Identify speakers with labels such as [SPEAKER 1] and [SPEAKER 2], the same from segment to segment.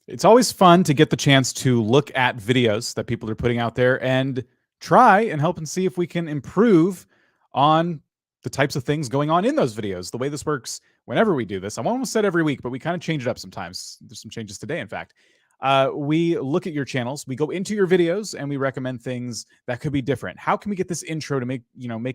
[SPEAKER 1] It's always fun to get the chance to look at videos that people are putting out there and try and help and see if we can improve on the types of things going on in those videos. The way this works whenever we do this, I almost said every week, but we kind of change it up sometimes. There's some changes today, in fact. We look at your channels, we go into your videos, and we recommend things that could be different. How can we get this intro to make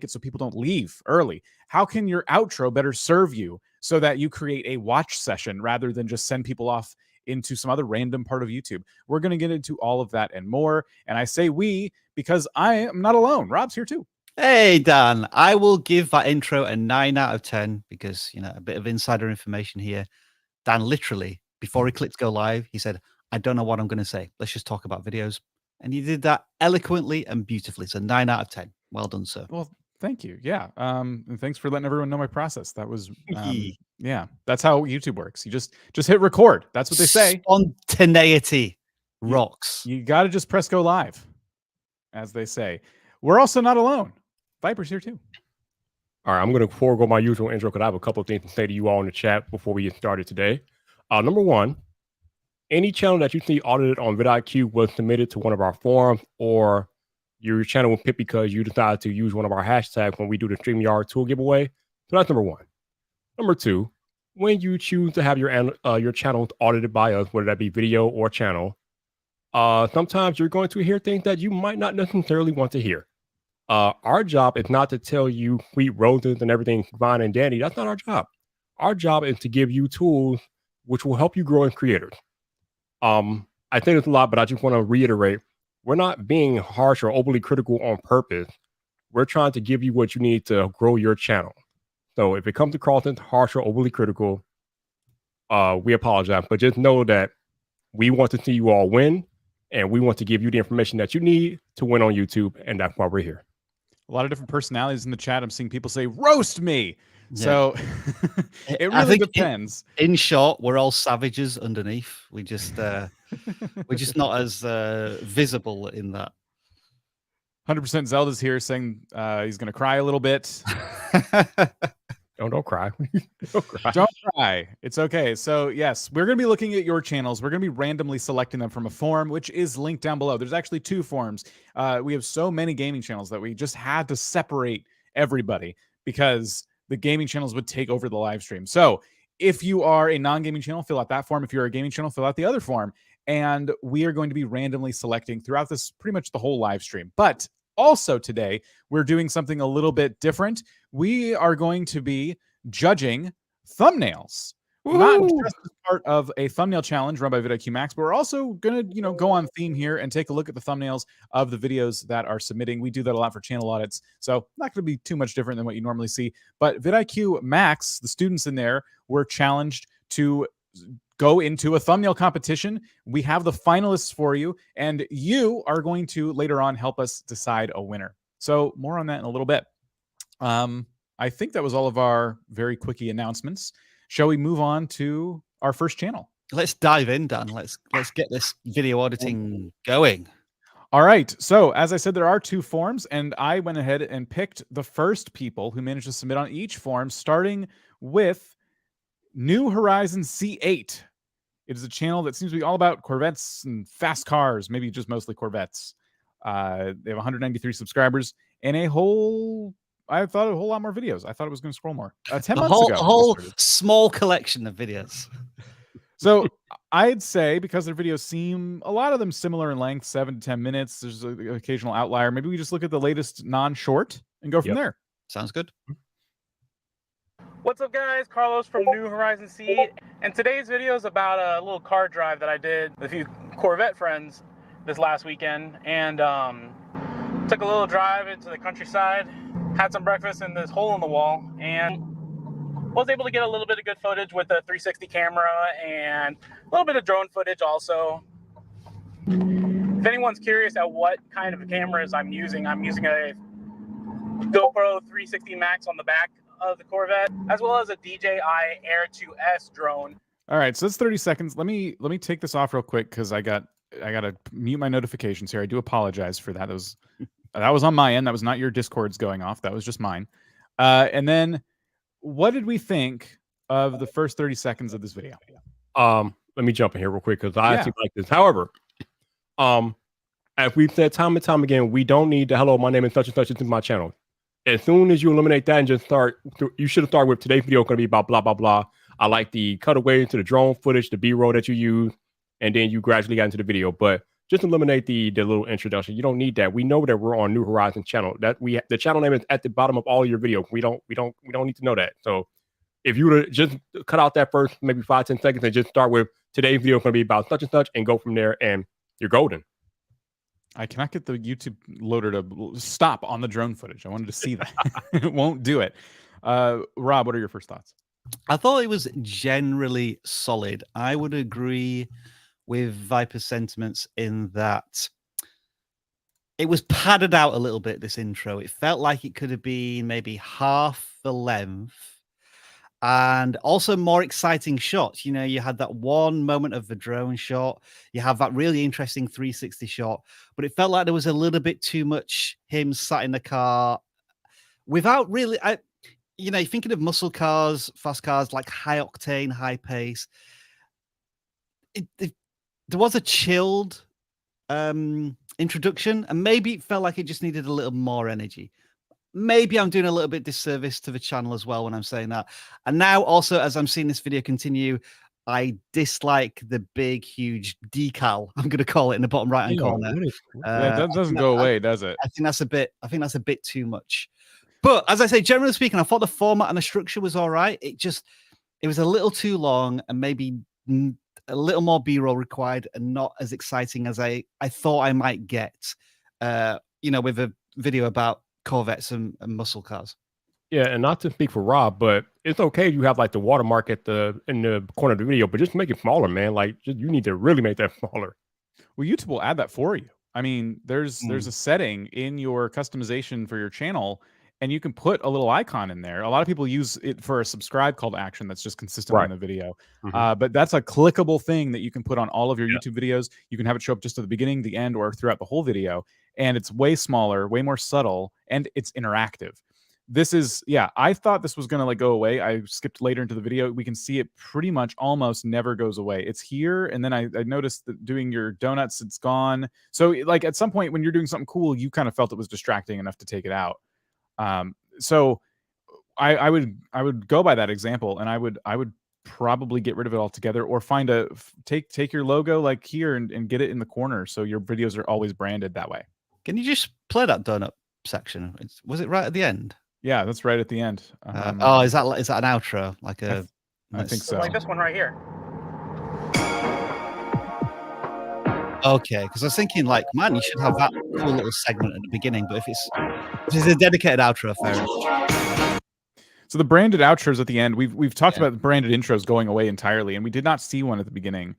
[SPEAKER 1] it so people don't leave early? How can your outro better serve you so that you create a watch session rather than just send people off into some other random part of YouTube? We're going to get into all of that and more. And I say we because I am not alone. Rob's here too.
[SPEAKER 2] Hey, Dan, I will give that intro a 9 out of 10 because, a bit of insider information here. Dan, literally, before he clicked go live, he said, I don't know what I'm going to say. Let's just talk about videos. And you did that eloquently and beautifully. So 9 out of 10. Well done, sir.
[SPEAKER 1] Well, thank you. Yeah. And thanks for letting everyone know my process. That was, yeah, that's how YouTube works. You just hit record. That's what they say.
[SPEAKER 2] Spontaneity rocks.
[SPEAKER 1] You got to just press go live, as they say. We're also not alone. Viper's here too.
[SPEAKER 3] All right, I'm going to forego my usual intro because I have a couple of things to say to you all in the chat before we get started today. Number one, any channel that you see audited on vidIQ was submitted to one of our forums, or your channel was picked because you decided to use one of our hashtags when we do the StreamYard tool giveaway. So that's number one. Number two, when you choose to have your channel audited by us, whether that be video or channel, sometimes you're going to hear things that you might not necessarily want to hear. Our job is not to tell you sweet roses and everything fine and dandy. That's not our job. Our job is to give you tools which will help you grow as creators. I think it's a lot, but I just want to reiterate, we're not being harsh or overly critical on purpose. We're trying to give you what you need to grow your channel. So if it comes across as harsh or overly critical, we apologize, but just know that we want to see you all win, and we want to give you the information that you need to win on YouTube, and that's why we're here.
[SPEAKER 1] A lot of different personalities in the chat. I'm seeing people say, roast me. Yeah. So it really depends.
[SPEAKER 2] In short, we're all savages underneath. We're just not as visible in that.
[SPEAKER 1] 100% Zelda's here saying he's going to cry a little bit.
[SPEAKER 3] Don't cry.
[SPEAKER 1] Don't cry. It's okay. So yes, we're going to be looking at your channels. We're going to be randomly selecting them from a form, which is linked down below. There's actually 2 forms. We have so many gaming channels that we just had to separate everybody because the gaming channels would take over the live stream. So if you are a non-gaming channel, fill out that form. If you're a gaming channel, fill out the other form. And we are going to be randomly selecting throughout this pretty much the whole live stream. But also today, we're doing something a little bit different. We are going to be judging thumbnails. Woo! Not just as part of a thumbnail challenge run by vidIQ Max, but we're also going to, go on theme here and take a look at the thumbnails of the videos that are submitting. We do that a lot for channel audits, so not going to be too much different than what you normally see. But vidIQ Max, the students in there, were challenged to go into a thumbnail competition. We have the finalists for you, and you are going to later on help us decide a winner. So more on that in a little bit. I think that was all of our very quickie announcements. Shall we move on to our first channel?
[SPEAKER 2] Let's dive in, Dan. Let's get this video auditing going.
[SPEAKER 1] All right. So as I said, there are 2 forms, and I went ahead and picked the first people who managed to submit on each form, starting with New Horizon C8. It is a channel that seems to be all about Corvettes and fast cars, maybe just mostly Corvettes. They have 193 subscribers and I thought a whole lot more videos. I thought it was going to scroll more. 10 months ago.
[SPEAKER 2] A whole small collection of videos.
[SPEAKER 1] So I'd say because their videos seem, a lot of them similar in length, 7 to 10 minutes. There's an occasional outlier. Maybe we just look at the latest non-short and go from there.
[SPEAKER 2] Sounds good.
[SPEAKER 4] What's up, guys? Carlos from New Horizon C8, and today's video is about a little car drive that I did with a few Corvette friends this last weekend, and took a little drive into the countryside, had some breakfast in this hole in the wall, and was able to get a little bit of good footage with a 360 camera and a little bit of drone footage also. If anyone's curious at what kind of cameras I'm using a GoPro 360 Max on the back of the Corvette, as well as a DJI Air 2S drone.
[SPEAKER 1] All right, so that's 30 seconds. Let me take this off real quick because I gotta mute my notifications here. I do apologize for that. That was on my end. That was not your Discords going off. That was just mine. And then, what did we think of the first 30 seconds of this video?
[SPEAKER 3] let me jump in here real quick because I actually like this. However, as we've said time and time again, we don't need the hello, my name is such and such into my channel. As soon as you eliminate that and just start, you should have started with today's video going to be about blah, blah, blah. I like the cutaway to the drone footage, the B-roll that you use, and then you gradually got into the video. But just eliminate the little introduction. You don't need that. We know that we're on New Horizons channel. That the channel name is at the bottom of all your videos. We don't need to know that. So if you would just cut out that first maybe 5-10 seconds and just start with today's video is going to be about such and such and go from there, and you're golden.
[SPEAKER 1] I cannot get the YouTube loader to stop on the drone footage. I wanted to see that. It won't do it. Rob, what are your first thoughts?
[SPEAKER 2] I thought it was generally solid. I would agree with Viper's sentiments in that it was padded out a little bit, this intro. It felt like it could have been maybe half the length. And also more exciting shots. You know, you had that one moment of the drone shot. You have that really interesting 360 shot. But it felt like there was a little bit too much him sat in the car without really... you know, thinking of muscle cars, fast cars, like high octane, high pace. There was a chilled introduction, and maybe it felt like it just needed a little more energy. Maybe I'm doing a little bit disservice to the channel as well when I'm saying that. And now also, as I'm seeing this video continue, I dislike the big, huge decal, I'm going to call it, in the bottom right-hand corner.
[SPEAKER 1] That doesn't go away, does it?
[SPEAKER 2] I think that's a bit too much. But as I say, generally speaking, I thought the format and the structure was all right. It was a little too long and maybe a little more B-roll required and not as exciting as I thought I might get, you know, with a video about Corvettes and muscle cars.
[SPEAKER 3] Yeah, and not to speak for Rob, but it's okay if you have like the watermark in the corner of the video, but just make it smaller, man. Like, you need to really make that smaller.
[SPEAKER 1] Well, YouTube will add that for you. I mean, there's a setting in your customization for your channel, and you can put a little icon in there. A lot of people use it for a subscribe call to action that's just consistent in the video. But that's a clickable thing that you can put on all of your YouTube videos. You can have it show up just at the beginning, the end, or throughout the whole video. And it's way smaller, way more subtle, and it's interactive. This is, I thought this was going to like go away. I skipped later into the video. We can see it pretty much almost never goes away. It's here. And then I noticed that doing your donuts, it's gone. So like at some point when you're doing something cool, you kind of felt it was distracting enough to take it out. So I would go by that example, and I would probably get rid of it altogether, or find take your logo like here and get it in the corner. So your videos are always branded that way.
[SPEAKER 2] Can you just play that donut section? Was it right at the end?
[SPEAKER 1] Yeah, that's right at the end.
[SPEAKER 2] Oh, is that an outro? Like a?
[SPEAKER 1] I think so.
[SPEAKER 4] Like this one right here.
[SPEAKER 2] Okay, because I was thinking, like, man, you should have that cool little segment at the beginning. But if it's a dedicated outro, fair enough.
[SPEAKER 1] So the branded outros at the end, we've talked about the branded intros going away entirely, and we did not see one at the beginning.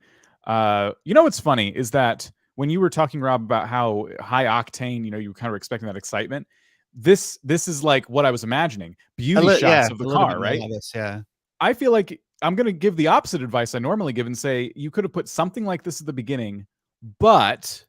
[SPEAKER 1] You know what's funny is that when you were talking, Rob, about how high octane, you know, you kind of were expecting that excitement. This is like what I was imagining. Beauty shots of the car, right?
[SPEAKER 2] Yeah.
[SPEAKER 1] I feel like I'm going to give the opposite advice I normally give and say you could have put something like this at the beginning, but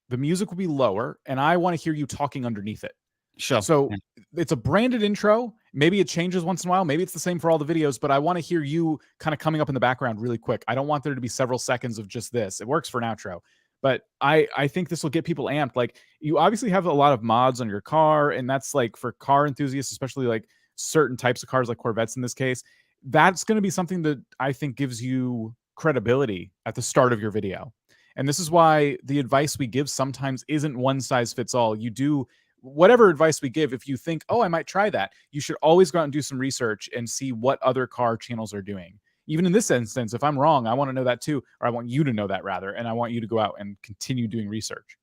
[SPEAKER 1] the music will be lower, and I want to hear you talking underneath it.
[SPEAKER 2] Sure.
[SPEAKER 1] So it's a branded intro. Maybe it changes once in a while. Maybe it's the same for all the videos, but I want to hear you kind of coming up in the background really quick. I don't want there to be several seconds of just this. It works for an outro, but I think this will get people amped. Like, you obviously have a lot of mods on your car, and that's like for car enthusiasts, especially like certain types of cars like Corvettes in this case. That's going to be something that I think gives you credibility at the start of your video. And this is why the advice we give sometimes isn't one size fits all. You do whatever advice we give. If you think, oh, I might try that, you should always go out and do some research and see what other car channels are doing. Even in this instance, if I'm wrong, I want to know that too, or I want you to know that rather, and I want you to go out and continue doing research.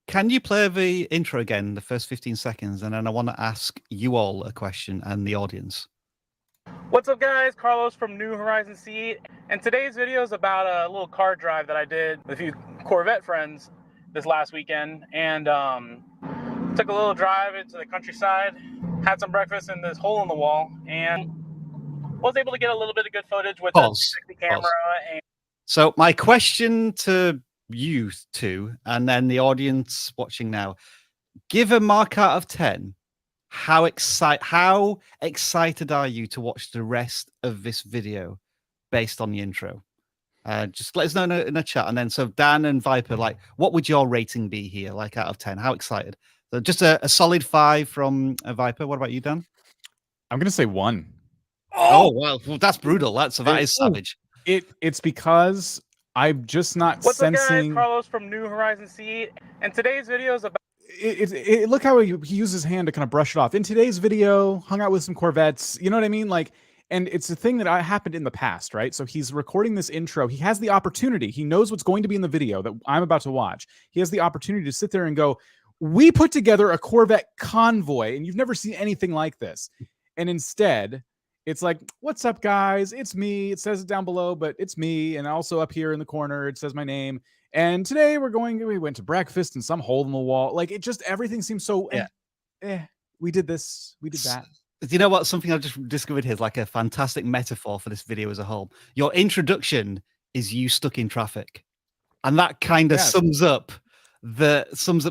[SPEAKER 2] Can you play the intro again, the first 15 seconds? And then I want to ask you all a question and the audience.
[SPEAKER 4] What's up, guys? Carlos from New Horizons Seed, and today's video is about a little car drive that I did with a few Corvette friends this last weekend, and took a little drive into the countryside, had some breakfast in this hole in the wall, and was able to get a little bit of good footage with the 360 camera. And
[SPEAKER 2] so my question to you two, and then the audience watching now, give a mark out of 10. How excited are you to watch the rest of this video based on the intro? Just let us know in the chat. And then, so Dan and Viper, like, what would your rating be here, like out of 10? How excited? So just a solid 5 from Viper. What about you, Dan?
[SPEAKER 1] I'm gonna say 1.
[SPEAKER 2] Oh, well, that's brutal. That is savage.
[SPEAKER 1] It's because I'm just not
[SPEAKER 4] What's
[SPEAKER 1] sensing.
[SPEAKER 4] up, guys? Carlos from New Horizon Seed, and today's video is about.
[SPEAKER 1] Look how he used his hand to kind of brush it off. In today's video, hung out with some Corvettes. You know what I mean? Like, and it's a thing that happened in the past, right? So he's recording this intro. He has the opportunity. He knows what's going to be in the video that I'm about to watch. He has the opportunity to sit there and go, we put together a Corvette convoy, and you've never seen anything like this. And instead, it's like, what's up, guys? It's me. It says it down below, but it's me. And also up here in the corner, it says my name. And today we went to breakfast in some hole in the wall. Like, it just, everything seems so, we did this, we did that.
[SPEAKER 2] You know what? Something I've just discovered here is like a fantastic metaphor for this video as a whole. Your introduction is you stuck in traffic. And that kind of sums up the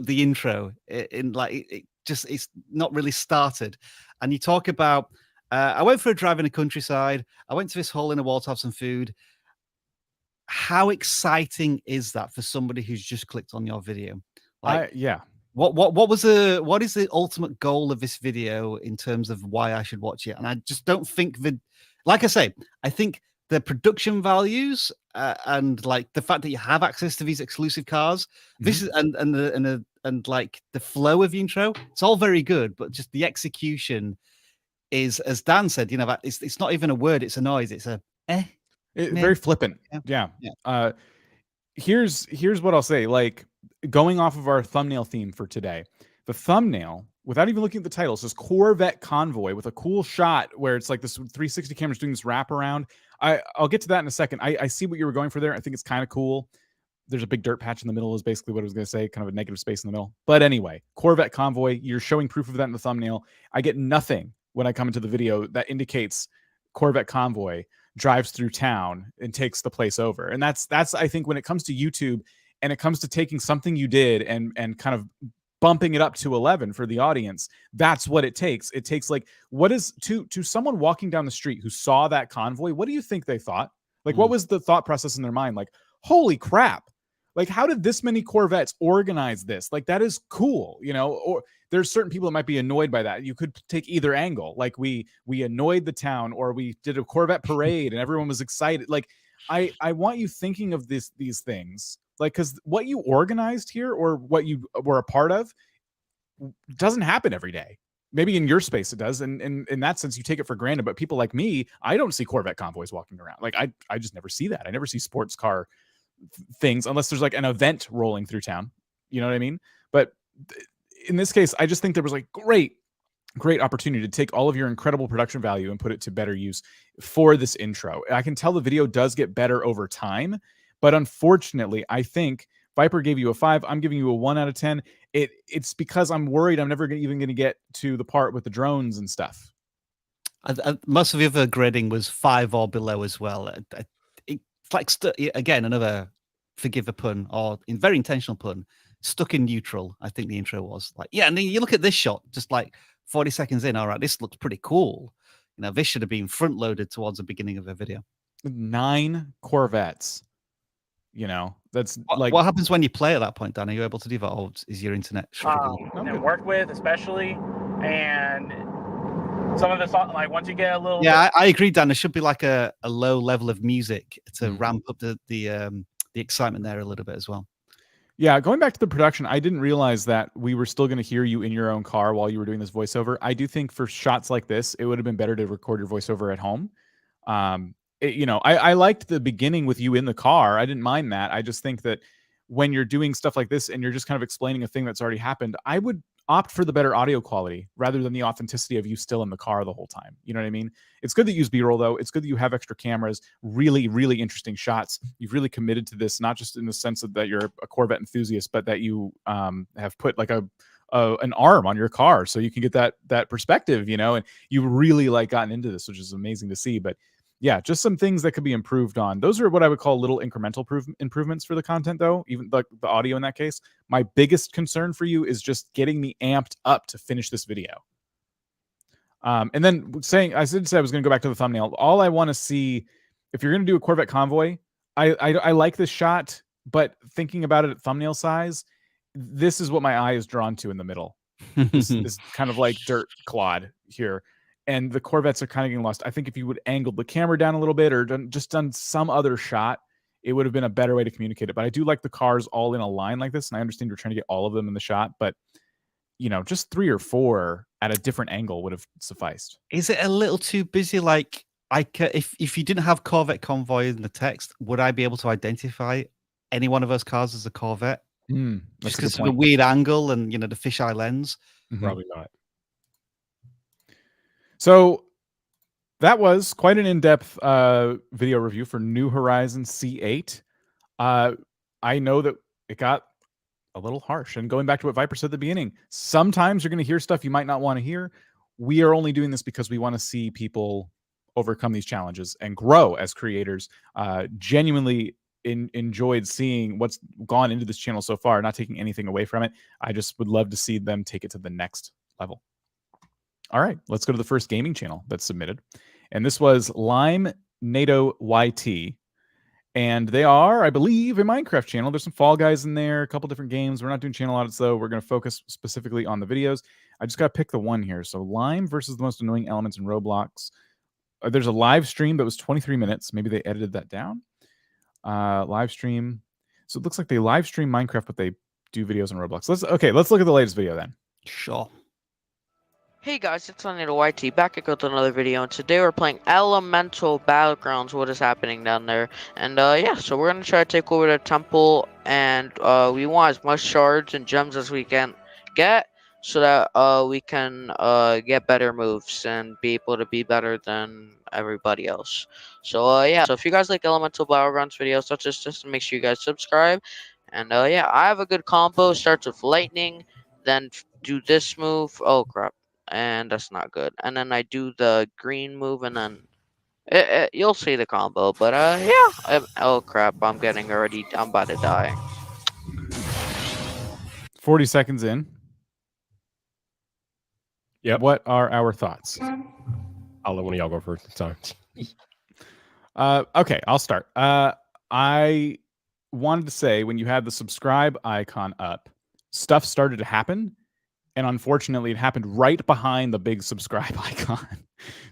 [SPEAKER 2] intro in like, it's not really started. And you talk about, I went for a drive in the countryside. I went to this hole in a wall to have some food. How exciting is that for somebody who's just clicked on your video? Like, what is the ultimate goal of this video in terms of why I should watch it? And I just don't think like I say, I think the production values and like the fact that you have access to these exclusive cars, this is and like the flow of the intro, it's all very good, but just the execution is, as Dan said, you know, that it's not even a word, it's a noise, it's a
[SPEAKER 1] very flippant. Here's what I'll say. Like, going off of our thumbnail theme for today, the thumbnail, without even looking at the title, says Corvette Convoy with a cool shot where it's like this 360 camera's doing this wrap around. I'll get to that in a second. I see what you were going for there. I think it's kind of cool. There's a big dirt patch in the middle is basically what I was going to say, kind of a negative space in the middle. But anyway, Corvette Convoy, you're showing proof of that in the thumbnail. I get nothing when I come into the video that indicates Corvette Convoy drives through town and takes the place over. And that's I think when it comes to YouTube and it comes to taking something you did and kind of bumping it up to 11 for the audience, that's what it takes. It takes, like, what is to someone walking down the street who saw that convoy, what do you think they thought? Like, what was the thought process in their mind? Like, holy crap. Like, how did this many Corvettes organize this? Like, that is cool, you know? Or there's certain people that might be annoyed by that. You could take either angle. Like, we annoyed the town, or we did a Corvette parade and everyone was excited. Like, I want you thinking of these things, like, because what you organized here or what you were a part of doesn't happen every day. Maybe in your space it does, and in that sense you take it for granted. But people like me, I don't see Corvette convoys walking around. Like, I just never see that. I never see sports car things unless there's like an event rolling through town. You know what I mean? But in this case, I just think there was like great opportunity to take all of your incredible production value and put it to better use for this intro. I can tell the video does get better over time, but unfortunately, I think Viper gave you a 5. I'm giving you a 1 out of 10. It's because I'm worried I'm never even going to get to the part with the drones and stuff.
[SPEAKER 2] Most of the other grading was 5 or below as well. It's like, again, another, forgive a pun, or very intentional pun, stuck in neutral. I think the intro was like, and then you look at this shot, just like 40 seconds in. All right, this looks pretty cool. You know, this should have been front loaded towards the beginning of the video. 9
[SPEAKER 1] Corvettes. You know, that's like,
[SPEAKER 2] what happens when you play at that point, Dan? Are you able to do that, or is your internet struggling?
[SPEAKER 4] And work with, especially, and some of this, like, once you get a little
[SPEAKER 2] I agree, Dan. There should be like a low level of music to ramp up the excitement there a little bit as well.
[SPEAKER 1] Yeah, going back to the production, I didn't realize that we were still going to hear you in your own car while you were doing this voiceover. I do think for shots like this, it would have been better to record your voiceover at home. You know, I liked the beginning with you in the car. I didn't mind that. I just think that when you're doing stuff like this and you're just kind of explaining a thing that's already happened, I would opt for the better audio quality rather than the authenticity of you still in the car the whole time. You know what I mean? It's good that you use B-roll, though. It's good that you have extra cameras, really, really interesting shots. You've really committed to this, not just in the sense that you're a Corvette enthusiast, but that you have put like an arm on your car so you can get that perspective, you know, and you really like gotten into this, which is amazing to see. But yeah, just some things that could be improved on. Those are what I would call little incremental improvements for the content, though, even like the audio in that case. My biggest concern for you is just getting me amped up to finish this video. And then I did say I was going to go back to the thumbnail. All I want to see, if you're going to do a Corvette convoy, I like this shot, but thinking about it at thumbnail size, this is what my eye is drawn to in the middle. This kind of like dirt clod here. And the Corvettes are kind of getting lost. I think if you would angle the camera down a little bit or done some other shot, it would have been a better way to communicate it. But I do like the cars all in a line like this. And I understand you're trying to get all of them in the shot, but you know, just 3 or 4 at a different angle would have sufficed.
[SPEAKER 2] Is it a little too busy? Like, if you didn't have Corvette convoy in the text, would I be able to identify any one of those cars as a Corvette? Just because of the weird angle and, you know, the fisheye lens?
[SPEAKER 3] Probably not.
[SPEAKER 1] So that was quite an in-depth video review for New Horizons C8. I know that it got a little harsh. And going back to what Viper said at the beginning, sometimes you're going to hear stuff you might not want to hear. We are only doing this because we want to see people overcome these challenges and grow as creators. Genuinely enjoyed seeing what's gone into this channel so far, not taking anything away from it. I just would love to see them take it to the next level. All right, let's go to the first gaming channel that's submitted. And this was Lime NATO YT. And they are, I believe, a Minecraft channel. There's some Fall Guys in there, a couple different games. We're not doing channel audits, though. We're going to focus specifically on the videos. I just got to pick the one here. So Lime versus the most annoying elements in Roblox. There's a live stream that was 23 minutes. Maybe they edited that down. Live stream. So it looks like they live stream Minecraft, but they do videos on Roblox. Let's look at the latest video then.
[SPEAKER 2] Sure.
[SPEAKER 5] Hey guys, it's Tornado YT back again with another video, and today we're playing Elemental Battlegrounds. What is happening down there? And yeah, so we're gonna try to take over the temple, and we want as much shards and gems as we can get, so that we can get better moves and be able to be better than everybody else. So yeah, so if you guys like Elemental Battlegrounds videos such as this, make sure you guys subscribe. And yeah, I have a good combo. Starts with lightning, then do this move. Oh crap. And that's not good. And then I do the green move, and then you'll see the combo. But yeah. Oh crap! I'm about to die.
[SPEAKER 1] 40 seconds in.
[SPEAKER 3] Yep.
[SPEAKER 1] What are our thoughts?
[SPEAKER 3] I'll let one of y'all go first this time.
[SPEAKER 1] Okay, I'll start. I wanted to say when you had the subscribe icon up, stuff started to happen. And unfortunately, it happened right behind the big subscribe icon.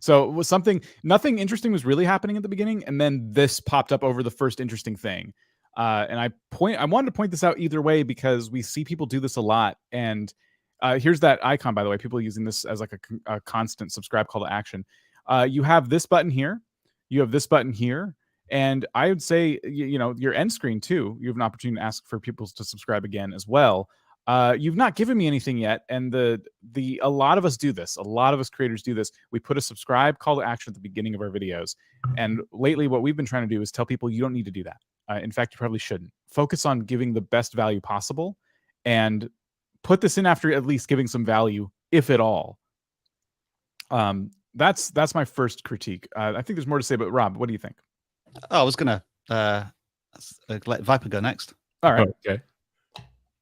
[SPEAKER 1] So it was nothing interesting was really happening at the beginning. And then this popped up over the first interesting thing. And I wanted to point this out either way because we see people do this a lot. And here's that icon, by the way, people using this as like a constant subscribe call to action. You have this button here. You have this button here. And I would say, you know, your end screen too. You have an opportunity to ask for people to subscribe again as well. You've not given me anything yet, and a lot of us do this. A lot of us creators do this. We put a subscribe call to action at the beginning of our videos, and lately, what we've been trying to do is tell people you don't need to do that. In fact, you probably shouldn't. Focus on giving the best value possible, and put this in after at least giving some value, if at all. That's my first critique. I think there's more to say, but Rob, what do you think?
[SPEAKER 2] Oh, I was gonna let Viper go next.
[SPEAKER 1] All right.
[SPEAKER 3] Okay.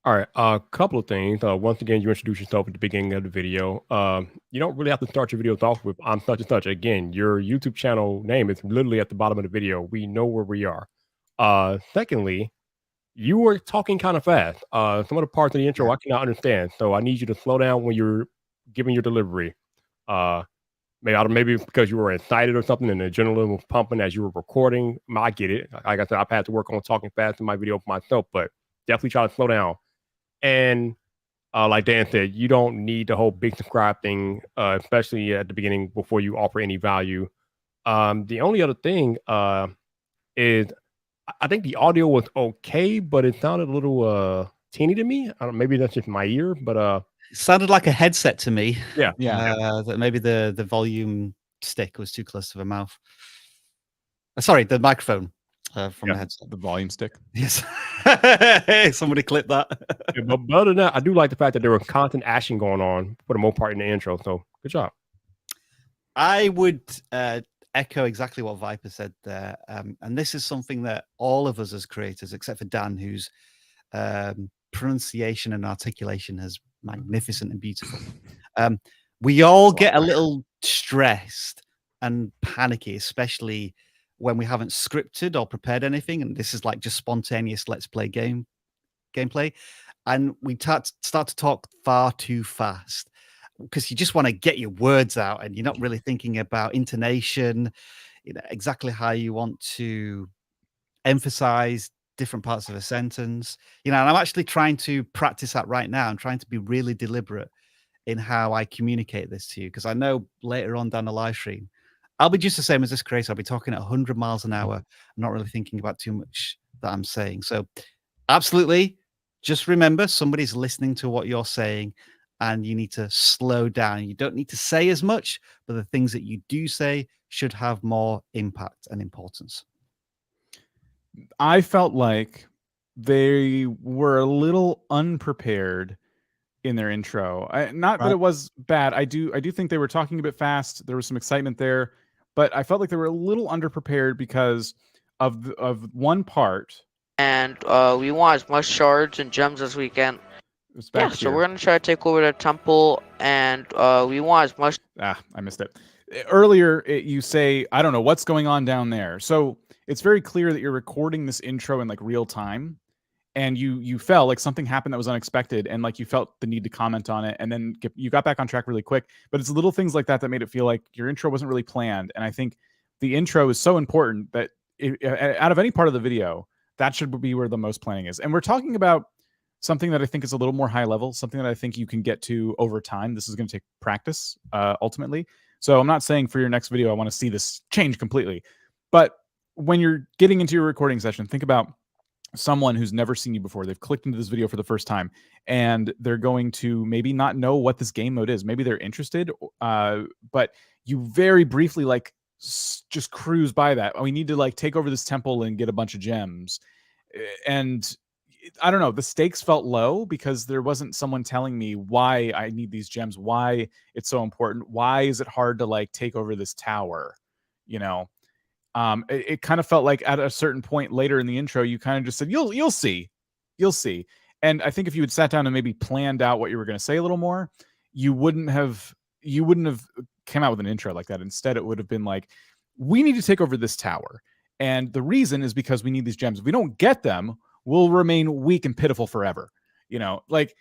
[SPEAKER 3] All right, a couple of things. Once again, you introduce yourself at the beginning of the video. You don't really have to start your videos off with "I'm such and such." Again, your YouTube channel name is literally at the bottom of the video. We know where we are. Secondly, you were talking kind of fast. Some of the parts of the intro I cannot understand, so I need you to slow down when you're giving your delivery. Maybe because you were excited or something, and the adrenaline was pumping as you were recording. I get it. Like I said, I've had to work on talking fast in my video for myself, but definitely try to slow down. And like Dan said, you don't need the whole big subscribe thing, especially at the beginning before you offer any value. The only other thing is I think the audio was okay, but it sounded a little teeny to me. I don't, maybe that's just my ear, but
[SPEAKER 2] it sounded like a headset to me.
[SPEAKER 3] Yeah.
[SPEAKER 2] That maybe the volume stick was too close to the mouth. Sorry, the microphone. From the headset.
[SPEAKER 1] The volume stick.
[SPEAKER 2] Yes. Somebody clip that.
[SPEAKER 3] But other than that, I do like the fact that there was constant action going on for the most part in the intro. So good job.
[SPEAKER 2] I would echo exactly what Viper said there. And this is something that all of us as creators, except for Dan, whose pronunciation and articulation is magnificent and beautiful. We all get a little stressed and panicky, especially when we haven't scripted or prepared anything, and this is like just spontaneous let's play gameplay, and we start to talk far too fast because you just want to get your words out and you're not really thinking about intonation, exactly how you want to emphasize different parts of a sentence, and I'm actually trying to practice that right now. I'm trying to be really deliberate in how I communicate this to you, because I know later on down the live stream, I'll be just the same as this creator. I'll be talking at 100 miles an hour. I'm not really thinking about too much that I'm saying. So absolutely, just remember somebody's listening to what you're saying and you need to slow down. You don't need to say as much, but the things that you do say should have more impact and importance.
[SPEAKER 1] I felt like they were a little unprepared in their intro. Not that it was bad. I do think they were talking a bit fast. There was some excitement there, but I felt like they were a little underprepared because of one part.
[SPEAKER 5] And we want as much shards and gems as we can. Yeah, so we're gonna try to take over the temple, and we want as much.
[SPEAKER 1] I missed it. Earlier, you say, I don't know what's going on down there. So it's very clear that you're recording this intro in like real time, and you felt like something happened that was unexpected, and like you felt the need to comment on it, and then you got back on track really quick. But it's little things like that that made it feel like your intro wasn't really planned. And I think the intro is so important that out of any part of the video, that should be where the most planning is. And we're talking about something that I think is a little more high level, something that I think you can get to over time. This is going to take practice, ultimately. So I'm not saying for your next video, I want to see this change completely. But when you're getting into your recording session, think about someone who's never seen you before. They've clicked into this video for the first time, and they're going to maybe not know what this game mode is. Maybe they're interested, but you very briefly like just cruise by that. Oh, we need to like take over this temple and get a bunch of gems. And I don't know, the stakes felt low because there wasn't someone telling me why I need these gems, why it's so important, why is it hard to like take over this tower, it kind of felt like at a certain point later in the intro, you kind of just said, you'll see. And I think if you had sat down and maybe planned out what you were going to say a little more, you wouldn't have come out with an intro like that. Instead, it would have been like, we need to take over this tower. And the reason is because we need these gems. If we don't get them, we'll remain weak and pitiful forever. Like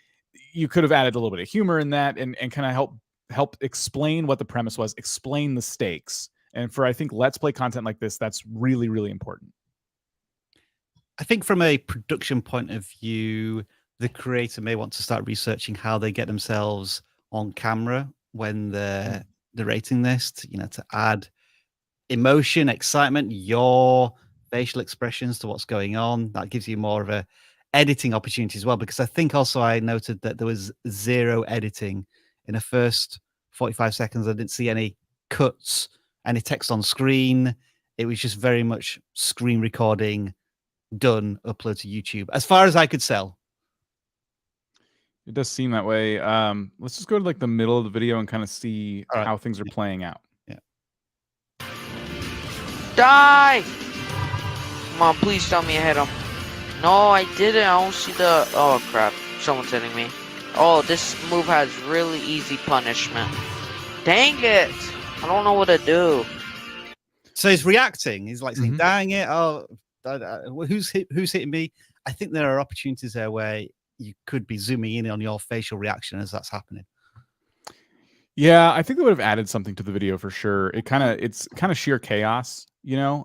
[SPEAKER 1] you could have added a little bit of humor in that and kind of help explain what the premise was, explain the stakes. And for, I think, let's play content like this, that's really, really important.
[SPEAKER 2] I think from a production point of view, the creator may want to start researching how they get themselves on camera when they're narrating this, to add emotion, excitement, your facial expressions to what's going on. That gives you more of a editing opportunity as well, because I think also I noted that there was 0 editing in the first 45 seconds. I didn't see any cuts, any text on screen. It was just very much screen recording, done, upload to YouTube, as far as I could tell.
[SPEAKER 1] It does seem that way. Let's just go to like the middle of the video and kind of see how things are playing out.
[SPEAKER 2] Yeah.
[SPEAKER 5] Die! Come on, please tell me I hit him. No, I didn't. I don't see the... Oh, crap. Someone's hitting me. Oh, this move has really easy punishment. Dang it! I don't know what to do.
[SPEAKER 2] So he's reacting. He's like saying, dang it. Oh, who's hitting me? I think there are opportunities there where you could be zooming in on your facial reaction as that's happening.
[SPEAKER 1] Yeah, I think they would have added something to the video for sure. It's kind of sheer chaos,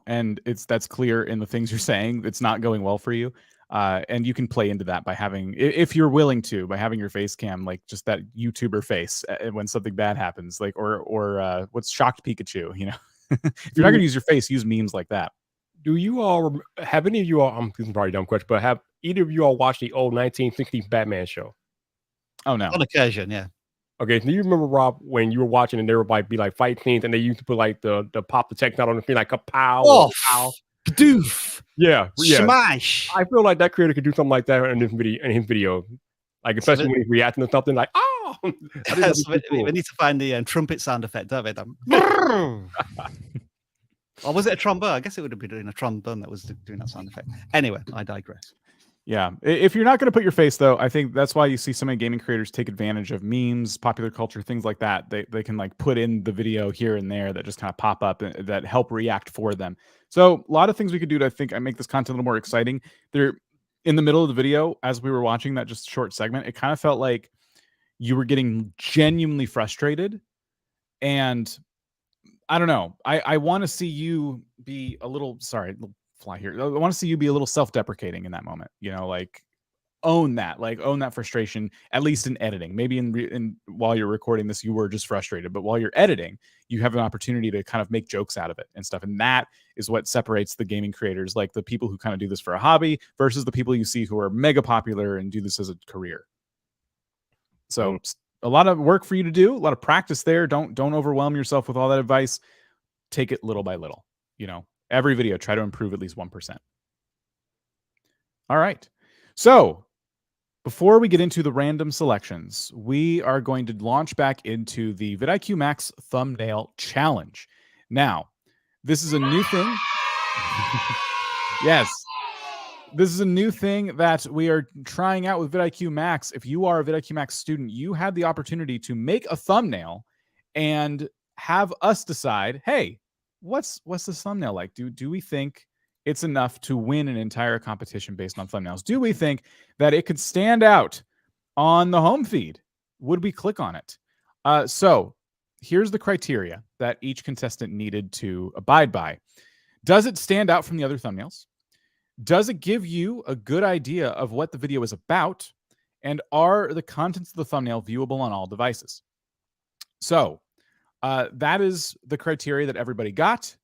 [SPEAKER 1] and that's clear in the things you're saying. It's not going well for you. And you can play into that by having, if you're willing to, by having your face cam, like just that YouTuber face when something bad happens, like, or what's shocked Pikachu, If you're not going to use your face, use memes like that.
[SPEAKER 3] Do you all have any of you all? This is probably a dumb question, but have either of you all watched the old 1960s Batman show?
[SPEAKER 1] Oh no,
[SPEAKER 2] on occasion, yeah.
[SPEAKER 3] Okay, do you remember, Rob, when you were watching and there would like be like fight scenes and they used to put like the pop the text out on the screen like a pow, pow,
[SPEAKER 2] doof,
[SPEAKER 3] yeah,
[SPEAKER 2] smash.
[SPEAKER 3] I feel like that creator could do something like that in his video, like especially when he's reacting to something like oh.
[SPEAKER 2] We need to find the trumpet sound effect, don't we? Or was it a trombone? I guess it would have been doing a trombone that was doing that sound effect. Anyway, I digress.
[SPEAKER 1] Yeah. If you're not going to put your face, though, I think that's why you see so many gaming creators take advantage of memes, popular culture, things like that. They can like put in the video here and there that just kind of pop up that help react for them. So a lot of things we could do to, I think, I make this content a little more exciting. There, in the middle of the video, as we were watching that just short segment, it kind of felt like you were getting genuinely frustrated. And I don't know. I want to see you be a little, sorry, fly here. I want to see you be a little self-deprecating in that moment, like own that frustration, at least in editing. Maybe in while you're recording this, you were just frustrated, but while you're editing, you have an opportunity to kind of make jokes out of it and stuff. And that is what separates the gaming creators, like the people who kind of do this for a hobby versus the people you see who are mega popular and do this as a career. So a lot of work for you to do, a lot of practice there. Don't overwhelm yourself with all that advice. Take it little by little. Every video, try to improve at least 1%. All right. So before we get into the random selections, we are going to launch back into the vidIQ Max Thumbnail Challenge. Now, this is a new thing. Yes. This is a new thing that we are trying out with vidIQ Max. If you are a vidIQ Max student, you had the opportunity to make a thumbnail and have us decide, hey, what's this thumbnail like? Do we think it's enough to win an entire competition based on thumbnails? Do we think that it could stand out on the home feed? Would we click on it? So here's the criteria that each contestant needed to abide by. Does it stand out from the other thumbnails? Does it give you a good idea of what the video is about? And are the contents of the thumbnail viewable on all devices? So that is the criteria that everybody got.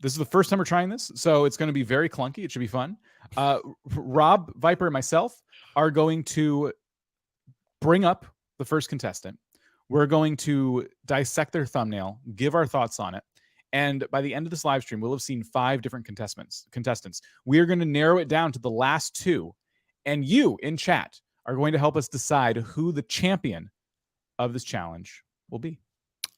[SPEAKER 1] This is the first time we're trying this, so it's going to be very clunky. It should be fun. Rob, Viper, and myself are going to bring up the first contestant. We're going to dissect their thumbnail, give our thoughts on it. And by the end of this live stream, we'll have seen 5 different contestants. We are going to narrow it down to the last 2. And you in chat are going to help us decide who the champion of this challenge will be.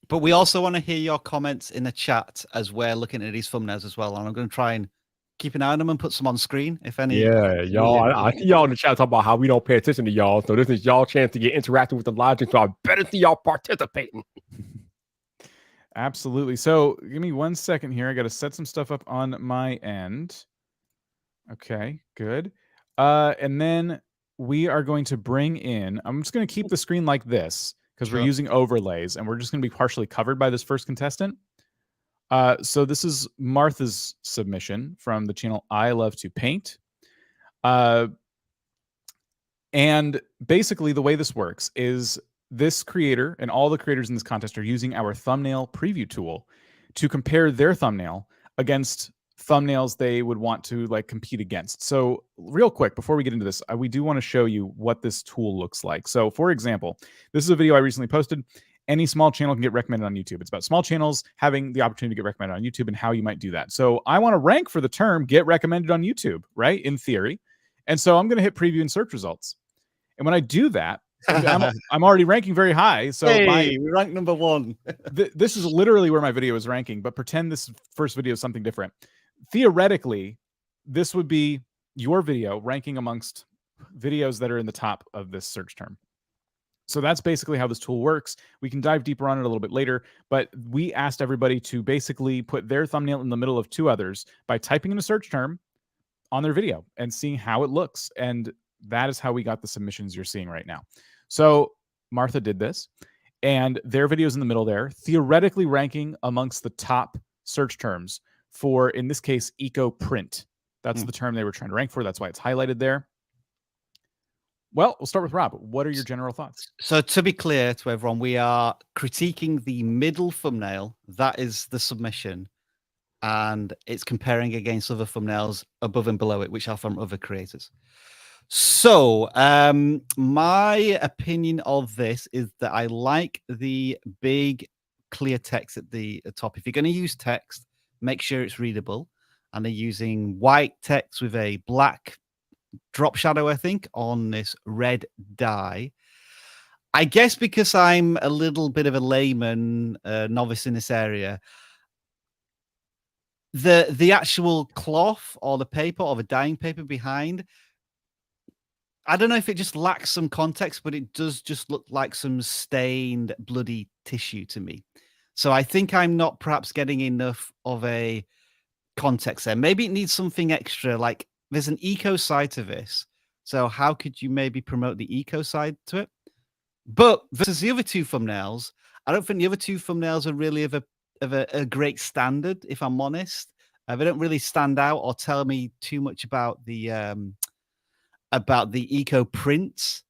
[SPEAKER 2] But we also want to hear your comments in the chat as we're looking at these thumbnails as well. And I'm going to try and keep an eye on them and put some on screen, if any.
[SPEAKER 3] Yeah, y'all. I see y'all in the chat talk about how we don't pay attention to y'all. So this is y'all chance to get interactive with the live stream. So I better see y'all participating.
[SPEAKER 1] Absolutely. So give me 1 second here. I got to set some stuff up on my end. Okay, good. And then we are going to bring in, I'm just going to keep the screen like this because we're using overlays and we're just going to be partially covered by this first contestant. So this is Martha's submission from the channel I Love to Paint. And basically the way this works is this creator and all the creators in this contest are using our thumbnail preview tool to compare their thumbnail against thumbnails they would want to like compete against. So real quick, before we get into this, we do want to show you what this tool looks like. So for example, this is a video I recently posted. Any small channel can get recommended on YouTube. It's about small channels having the opportunity to get recommended on YouTube and how you might do that. So I want to rank for the term get recommended on YouTube, right? In theory. And so I'm going to hit preview and search results. And when I do that, I'm already ranking very high. So
[SPEAKER 2] we rank number 1.
[SPEAKER 1] This is literally where my video is ranking, but pretend this first video is something different. Theoretically, this would be your video ranking amongst videos that are in the top of this search term. So that's basically how this tool works. We can dive deeper on it a little bit later, but we asked everybody to basically put their thumbnail in the middle of 2 others by typing in a search term on their video and seeing how it looks. And that is how we got the submissions you're seeing right now. So Martha did this, and their video is in the middle there, theoretically ranking amongst the top search terms for, in this case, eco print. That's the term they were trying to rank for. That's why it's highlighted there. Well, we'll start with Rob. What are your general thoughts?
[SPEAKER 2] So to be clear to everyone, we are critiquing the middle thumbnail. That is the submission. And it's comparing against other thumbnails above and below it, which are from other creators. So my opinion of this is that I like the big clear text at the top. If you're going to use text, make sure it's readable. And they're using white text with a black drop shadow, I think, on this red dye. I guess because I'm a little bit of a layman, novice in this area, the actual cloth or the paper or the dyeing paper behind I don't know if it just lacks some context, but it does just look like some stained, bloody tissue to me. So I think I'm not perhaps getting enough of a context there. Maybe it needs something extra. Like there's an eco side to this. So how could you maybe promote the eco side to it? But versus the other two thumbnails, I don't think the other two thumbnails are really of a great standard, if I'm honest. They don't really stand out or tell me too much about the eco prints.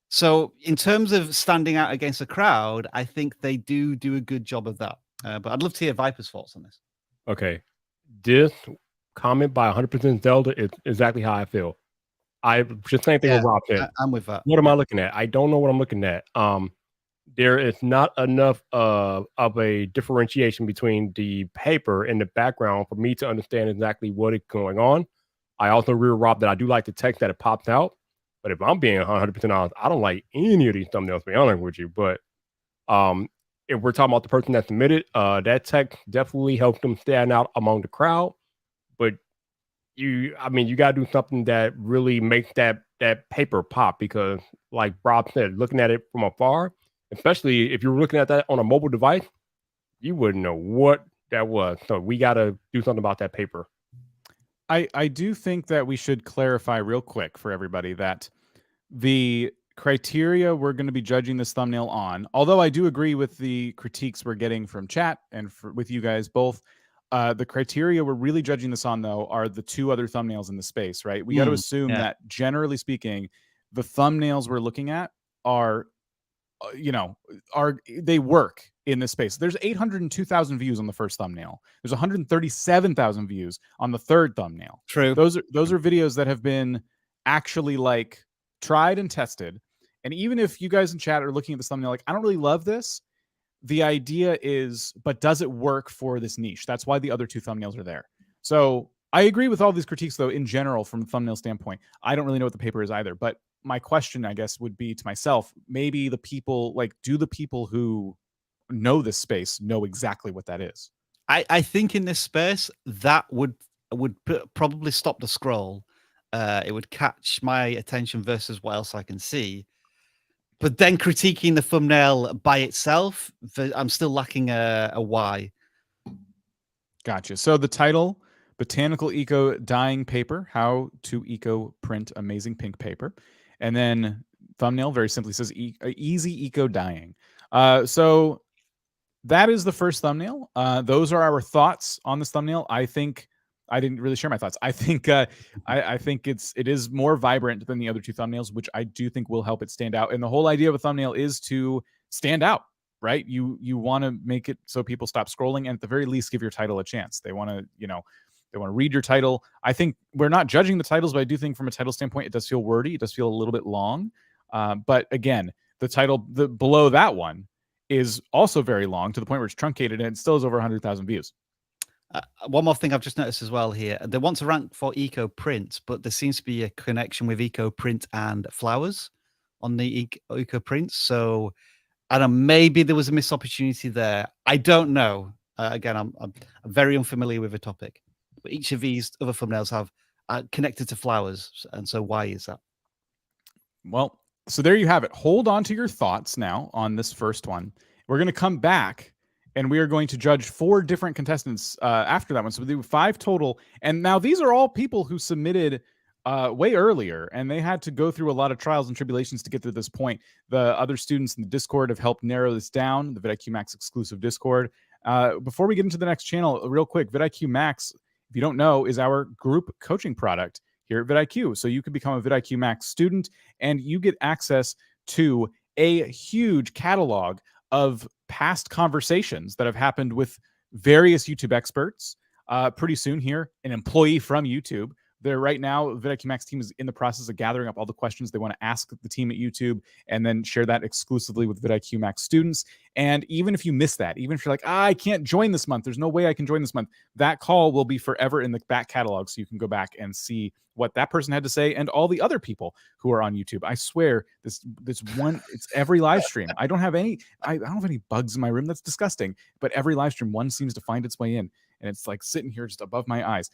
[SPEAKER 2] So in terms of standing out against the crowd, I think they do a good job of that. But I'd love to hear Viper's thoughts on this.
[SPEAKER 3] Okay. This comment by 100% Zelda is exactly how I feel. I just same thing with Rob said.
[SPEAKER 2] I'm with that.
[SPEAKER 3] What am I looking at? I don't know what I'm looking at. There is not enough of a differentiation between the paper and the background for me to understand exactly what is going on. I also agree with Rob that I do like the text that it pops out. But if I'm being 100% honest, I don't like any of these thumbnails, to be honest with you. But if we're talking about the person that submitted, that text definitely helped them stand out among the crowd. But you got to do something that really makes that paper pop, because like Rob said, looking at it from afar, especially if you're looking at that on a mobile device, you wouldn't know what that was. So we got to do something about that paper.
[SPEAKER 1] I do think that we should clarify real quick for everybody that the criteria we're going to be judging this thumbnail on, although I do agree with the critiques we're getting from chat and with you guys both, the criteria we're really judging this on, though, are the two other thumbnails in the space, right? We got to assume that, generally speaking, the thumbnails we're looking at are, they work in this space. There's 802,000 views on the first thumbnail. There's 137,000 views on the third thumbnail.
[SPEAKER 2] True.
[SPEAKER 1] Those are videos that have been actually like tried and tested. And even if you guys in chat are looking at this thumbnail like, I don't really love this, the idea is, but does it work for this niche? That's why the other two thumbnails are there. So I agree with all these critiques, though, in general, from a thumbnail standpoint. I don't really know what the paper is either. But my question, I guess, would be to myself, maybe the people, like, do the people who know this space know exactly what that is?
[SPEAKER 2] I think in this space, that would probably stop the scroll. It would catch my attention versus what else I can see. But then critiquing the thumbnail by itself, I'm still lacking a why.
[SPEAKER 1] Gotcha. So the title, Botanical Eco Dyeing Paper, How to Eco Print Amazing Pink Paper. And then thumbnail very simply says Easy Eco Dyeing. So that is the first thumbnail. Those are our thoughts on this thumbnail. I think I didn't really share my thoughts. I think I think it is more vibrant than the other two thumbnails, which I do think will help it stand out. And the whole idea of a thumbnail is to stand out, right? You want to make it so people stop scrolling, and at the very least, give your title a chance. They want to, they want to read your title. I think we're not judging the titles, but I do think from a title standpoint, it does feel wordy. It does feel a little bit long. But again, the title below that one is also very long, to the point where it's truncated, and it still has over 100,000 views.
[SPEAKER 2] One more thing I've just noticed as well here. They want to rank for eco print, but there seems to be a connection with eco print and flowers on the eco prints. So I don't know, maybe there was a missed opportunity there. I don't know. Again, I'm very unfamiliar with the topic. But each of these other thumbnails have connected to flowers. And so why is that?
[SPEAKER 1] Well, so there you have it. Hold on to your thoughts now on this first one. We're going to come back, and we are going to judge 4 different contestants after that one. So we do 5 total. And now these are all people who submitted way earlier, and they had to go through a lot of trials and tribulations to get to this point. The other students in the Discord have helped narrow this down, the vidIQ Max exclusive Discord. Before we get into the next channel, real quick, vidIQ Max, if you don't know, is our group coaching product here at vidIQ. So you can become a vidIQ Max student, and you get access to a huge catalog of past conversations that have happened with various YouTube experts. Pretty soon here, an employee from YouTube. They're right now, vidIQ Max team is in the process of gathering up all the questions they want to ask the team at YouTube, and then share that exclusively with vidIQ Max students. And even if you miss that, even if you're like, I can't join this month, there's no way I can join this month, that call will be forever in the back catalog, so you can go back and see what that person had to say and all the other people who are on YouTube. I swear, this one, it's every live stream. I don't have any bugs in my room. That's disgusting. But every live stream, one seems to find its way in, and it's like sitting here just above my eyes.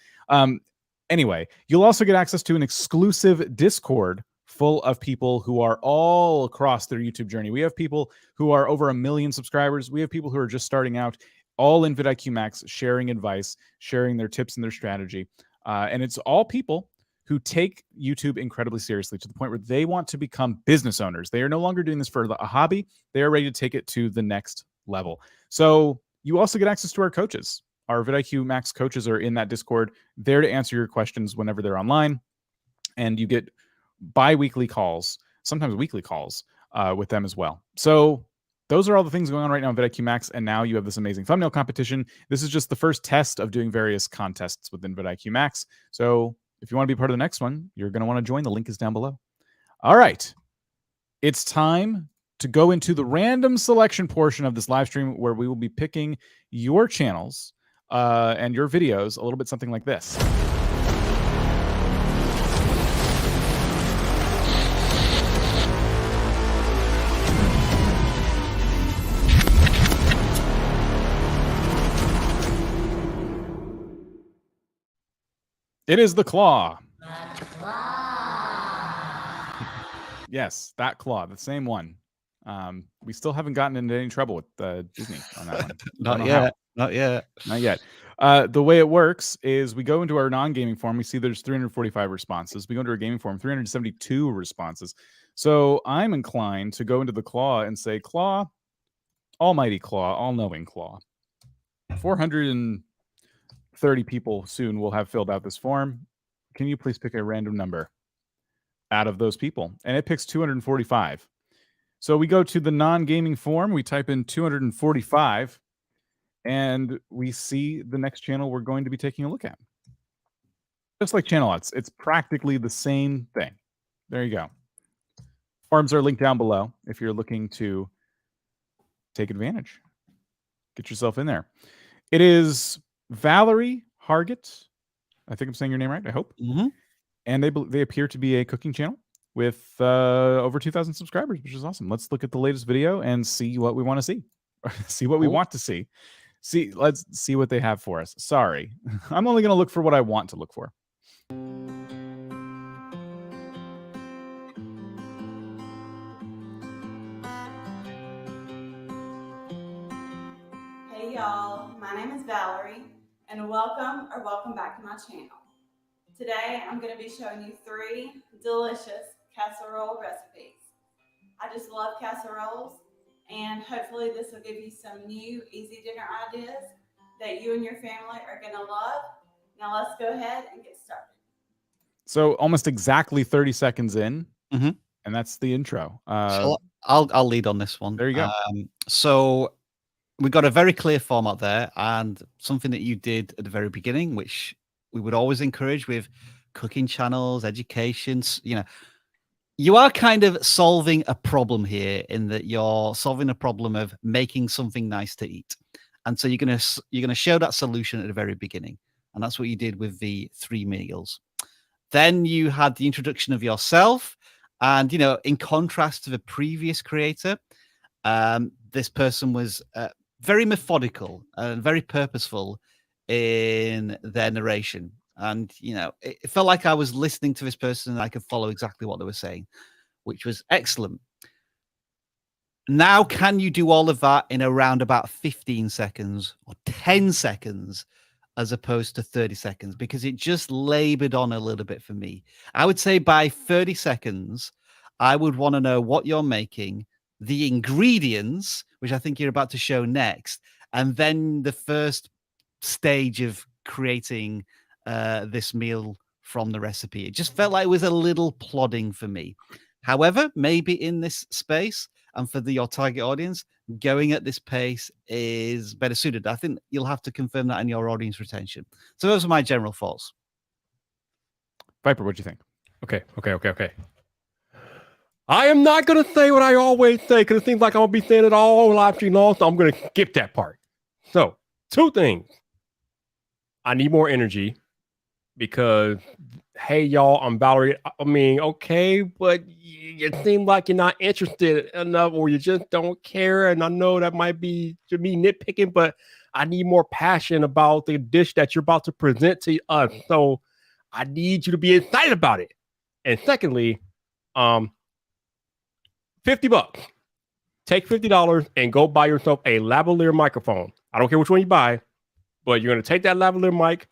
[SPEAKER 1] Anyway, you'll also get access to an exclusive Discord full of people who are all across their YouTube journey. We have people who are over 1 million subscribers. We have people who are just starting out, all in vidIQ Max, sharing advice, sharing their tips and their strategy. And it's all people who take YouTube incredibly seriously to the point where they want to become business owners. They are no longer doing this for a hobby. They are ready to take it to the next level. So you also get access to our coaches. Our vidIQ Max coaches are in that Discord, there to answer your questions whenever they're online. And you get bi-weekly calls, sometimes weekly calls with them as well. So those are all the things going on right now in vidIQ Max. And now you have this amazing thumbnail competition. This is just the first test of doing various contests within vidIQ Max. So if you want to be part of the next one, you're going to want to join. The link is down below. All right. It's time to go into the random selection portion of this live stream where we will be picking your channels and your videos, a little bit something like this. It is the claw. Yes, that claw, the same one. We still haven't gotten into any trouble with Disney on that one.
[SPEAKER 2] Not yet. Not yet.
[SPEAKER 1] Not yet. The way it works is we go into our non-gaming form. We see there's 345 responses. We go into our gaming form, 372 responses. So I'm inclined to go into the claw and say, Claw, almighty claw, all-knowing claw. 430 people soon will have filled out this form. Can you please pick a random number out of those people? And it picks 245. So we go to the non-gaming form. We type in 245. And we see the next channel we're going to be taking a look at. Just like channel audits, it's practically the same thing. There you go. Forms are linked down below if you're looking to take advantage. Get yourself in there. It is Valerie Hargett. I think I'm saying your name right, I hope.
[SPEAKER 2] Mm-hmm.
[SPEAKER 1] And they appear to be a cooking channel with over 2,000 subscribers, which is awesome. Let's look at the latest video and see what we want to see. See what we want to see. Let's see what they have for us. Sorry. I'm only going to look for what I want to look for.
[SPEAKER 6] Hey y'all, my name is Valerie and welcome back to my channel. Today I'm going to be showing you 3 delicious casserole recipes. I just love casseroles. And hopefully this will give you some new easy dinner ideas that you and your family are going to love. Now let's go ahead and get started.
[SPEAKER 1] So almost exactly 30 seconds in,
[SPEAKER 2] Mm-hmm.
[SPEAKER 1] and that's the intro.
[SPEAKER 2] So I'll lead on this one.
[SPEAKER 1] There you go.
[SPEAKER 2] So we got a very clear format there, and something that you did at the very beginning, which we would always encourage with cooking channels, education, you are kind of solving a problem here in that you're solving a problem of making something nice to eat. And so you're going to show that solution at the very beginning. And that's what you did with the 3 meals. Then you had the introduction of yourself. And, in contrast to the previous creator, this person was very methodical and very purposeful in their narration. And, it felt like I was listening to this person and I could follow exactly what they were saying, which was excellent. Now, can you do all of that in around about 15 seconds or 10 seconds as opposed to 30 seconds? Because it just labored on a little bit for me. I would say by 30 seconds, I would want to know what you're making, the ingredients, which I think you're about to show next, and then the first stage of creating this meal from the recipe. It just felt like it was a little plodding for me. However, maybe in this space and for your target audience, going at this pace is better suited. I think you'll have to confirm that in your audience retention. So those are my general thoughts.
[SPEAKER 1] Viper, what do you think?
[SPEAKER 3] Okay. I am not going to say what I always say because it seems like I'm going to be saying it all live stream long, so I'm going to skip that part. So, 2 things. I need more energy because, hey, y'all, I'm Valerie. I mean, okay, but it seems like you're not interested enough or you just don't care. And I know that might be to me nitpicking, but I need more passion about the dish that you're about to present to us. So I need you to be excited about it. And secondly, $50. Take $50 and go buy yourself a lavalier microphone. I don't care which one you buy, but you're going to take that lavalier mic,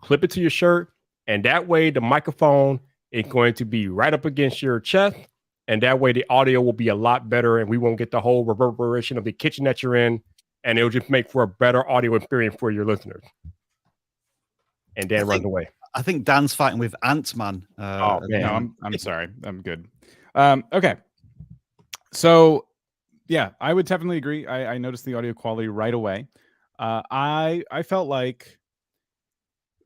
[SPEAKER 3] clip it to your shirt, and that way the microphone is going to be right up against your chest, and that way the audio will be a lot better, and we won't get the whole reverberation of the kitchen that you're in, and it'll just make for a better audio experience for your listeners. And Dan runs away.
[SPEAKER 2] I think Dan's fighting with Ant-Man.
[SPEAKER 3] Oh, man.
[SPEAKER 1] No, I'm sorry. I'm good. Okay. So, yeah, I would definitely agree. I noticed the audio quality right away. I felt like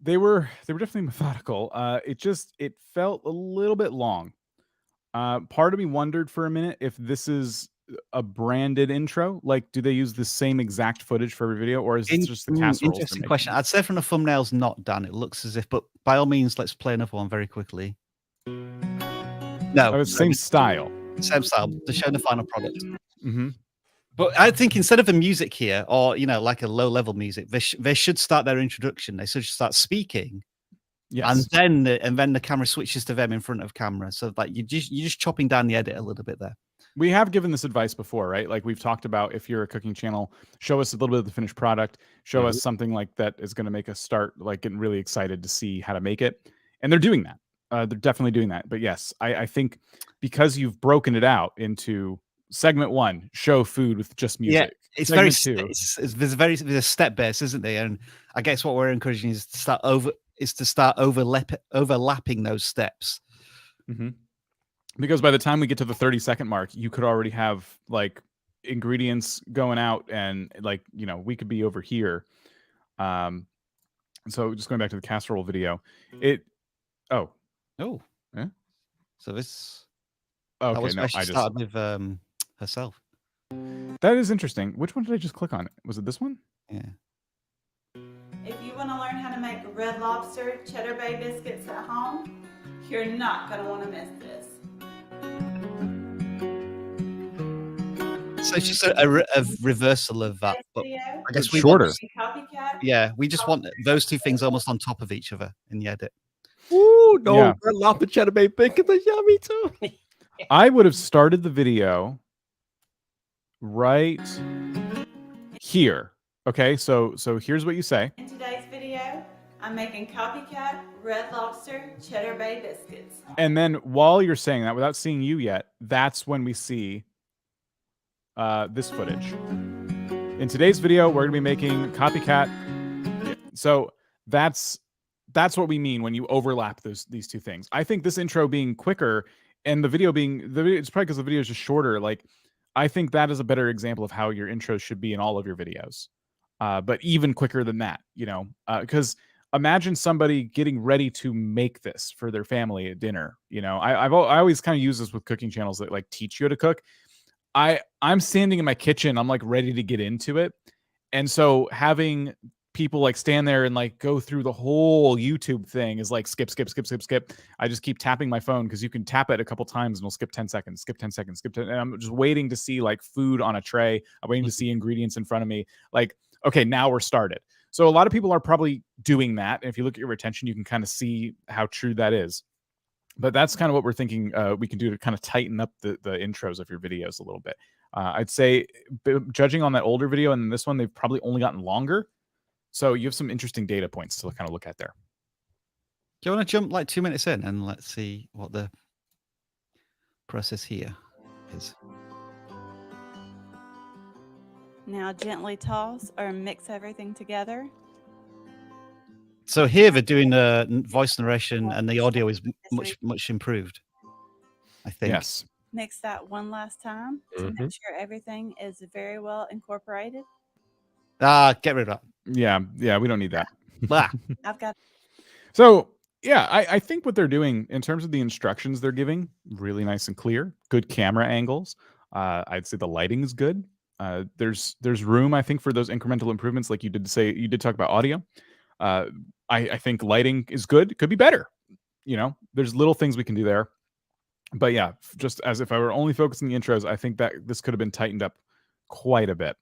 [SPEAKER 1] they were definitely methodical. It felt a little bit long. Part of me wondered for a minute if this is a branded intro. Like, do they use the same exact footage for every video, or is it just the casseroles?
[SPEAKER 2] Interesting question. I'd say from the thumbnails, not Dan. It looks as if, but by all means, let's play another one very quickly. No,
[SPEAKER 1] it's same style.
[SPEAKER 2] Same style. They're showing the final product.
[SPEAKER 1] Mm-hmm.
[SPEAKER 2] But I think instead of a music here, or like a low-level music, they should start their introduction. They should start speaking. Yes. And then the camera switches to them in front of camera. So like you're just chopping down the edit a little bit there.
[SPEAKER 1] We have given this advice before, right? Like we've talked about, if you're a cooking channel, show us a little bit of the finished product, show us something like that is going to make us start like getting really excited to see how to make it. And they're doing that. They're definitely doing that. But yes, I think because you've broken it out into segment 1, show food with just music.
[SPEAKER 2] Yeah, it's segment very there's a step base, isn't there? And I guess what we're encouraging is to start overlapping those steps.
[SPEAKER 1] Mm-hmm. Because by the time we get to the 30-second mark, you could already have like ingredients going out, and like we could be over here. So just going back to the casserole video, yeah.
[SPEAKER 2] So this.
[SPEAKER 1] Okay,
[SPEAKER 2] that was
[SPEAKER 1] no,
[SPEAKER 2] she started with herself.
[SPEAKER 1] That is interesting. Which one did I just click on? Was it this one?
[SPEAKER 2] Yeah.
[SPEAKER 6] If you want to learn how to make Red Lobster Cheddar Bay biscuits at home, you're not going to want to miss this.
[SPEAKER 2] So it's just a reversal of that, but I guess we
[SPEAKER 1] shorter.
[SPEAKER 2] Yeah, we just want those two things almost on top of each other in the edit.
[SPEAKER 3] Ooh, no, yeah. Red Lobster Cheddar Bay biscuits are yummy too.
[SPEAKER 1] I would have started the video right here. Okay, so here's what you say.
[SPEAKER 6] In today's video, I'm making copycat Red Lobster Cheddar Bay biscuits.
[SPEAKER 1] And then while you're saying that, without seeing you yet, that's when we see this footage. In today's video, we're going to be making copycat. So that's what we mean when you overlap these two things. I think this intro being quicker and the video being it's probably because the video is just shorter. Like, I think that is a better example of how your intros should be in all of your videos. But even quicker than that, because imagine somebody getting ready to make this for their family at dinner. I always kind of use this with cooking channels that like teach you how to cook. I'm standing in my kitchen. I'm like ready to get into it. And so having people like stand there and like go through the whole YouTube thing is like skip. I just keep tapping my phone because you can tap it a couple times and it'll skip 10 seconds, skip 10 seconds, and I'm just waiting to see like food on a tray. I'm waiting to see ingredients in front of me. Like, okay, now we're started. So a lot of people are probably doing that. And if you look at your retention, you can kind of see how true that is. But that's kind of what we're thinking we can do to kind of tighten up the intros of your videos a little bit. I'd say, judging on that older video and this one, they've probably only gotten longer. So you have some interesting data points to kind of look at there.
[SPEAKER 2] Do you want to jump like 2 minutes in and let's see what the process here is?
[SPEAKER 6] Now gently toss or mix everything together.
[SPEAKER 2] So here they're doing voice narration and the audio is much improved, I think.
[SPEAKER 1] Yes.
[SPEAKER 6] Mix that one last time to make sure everything is very well incorporated.
[SPEAKER 2] Get rid of that.
[SPEAKER 1] Yeah, we don't need that.
[SPEAKER 6] I've got.
[SPEAKER 1] So yeah, I think what they're doing in terms of the instructions they're giving, really nice and clear. Good camera angles. I'd say the lighting is good. There's room, I think, for those incremental improvements, like you did talk about audio. I think lighting is good. Could be better. There's little things we can do there. But yeah, just as if I were only focusing the intros, I think that this could have been tightened up quite a bit.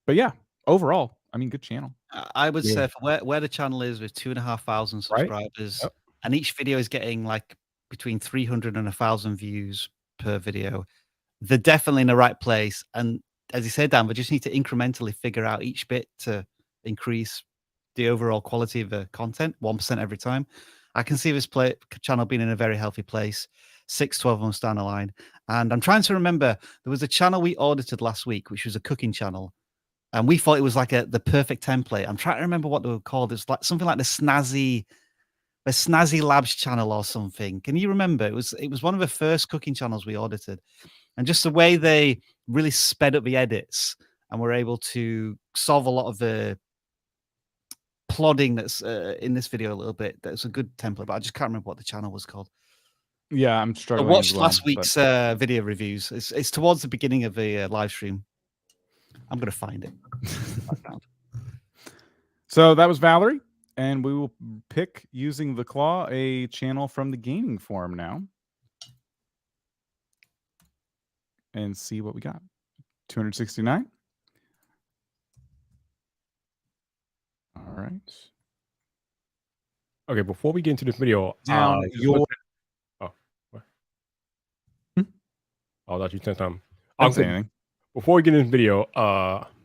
[SPEAKER 1] But yeah, overall, I mean, good channel.
[SPEAKER 2] I would say for where the channel is with 2,500 subscribers, and each video is getting like between 300 and 1,000 views per video, they're definitely in the right place. And as you said, Dan, we just need to incrementally figure out each bit to increase the overall quality of the content, 1% every time. I can see this channel being in a very healthy place 6-12 months down the line. And I'm trying to remember, there was a channel we audited last week, which was a cooking channel. And we thought it was like the perfect template. I'm trying to remember what they were called. It's like something like the Snazzy Labs channel or something. Can you remember? It was one of the first cooking channels we audited. And just the way they really sped up the edits and were able to solve a lot of the plodding that's in this video a little bit. That's a good template, but I just can't remember what the channel was called.
[SPEAKER 1] Yeah, I'm
[SPEAKER 2] I
[SPEAKER 1] struggling.
[SPEAKER 2] watched
[SPEAKER 1] as well,
[SPEAKER 2] last week's video reviews. It's towards the beginning of the live stream. I'm going to find it.
[SPEAKER 1] So that was Valerie, and we will pick, using the claw, a channel from the gaming forum now. And see what we got. 269. All right.
[SPEAKER 3] Okay, before we get into this video,
[SPEAKER 1] Down your...
[SPEAKER 3] Oh, what? I thought you said something.
[SPEAKER 1] I didn't say anything.
[SPEAKER 3] Before we get into this video,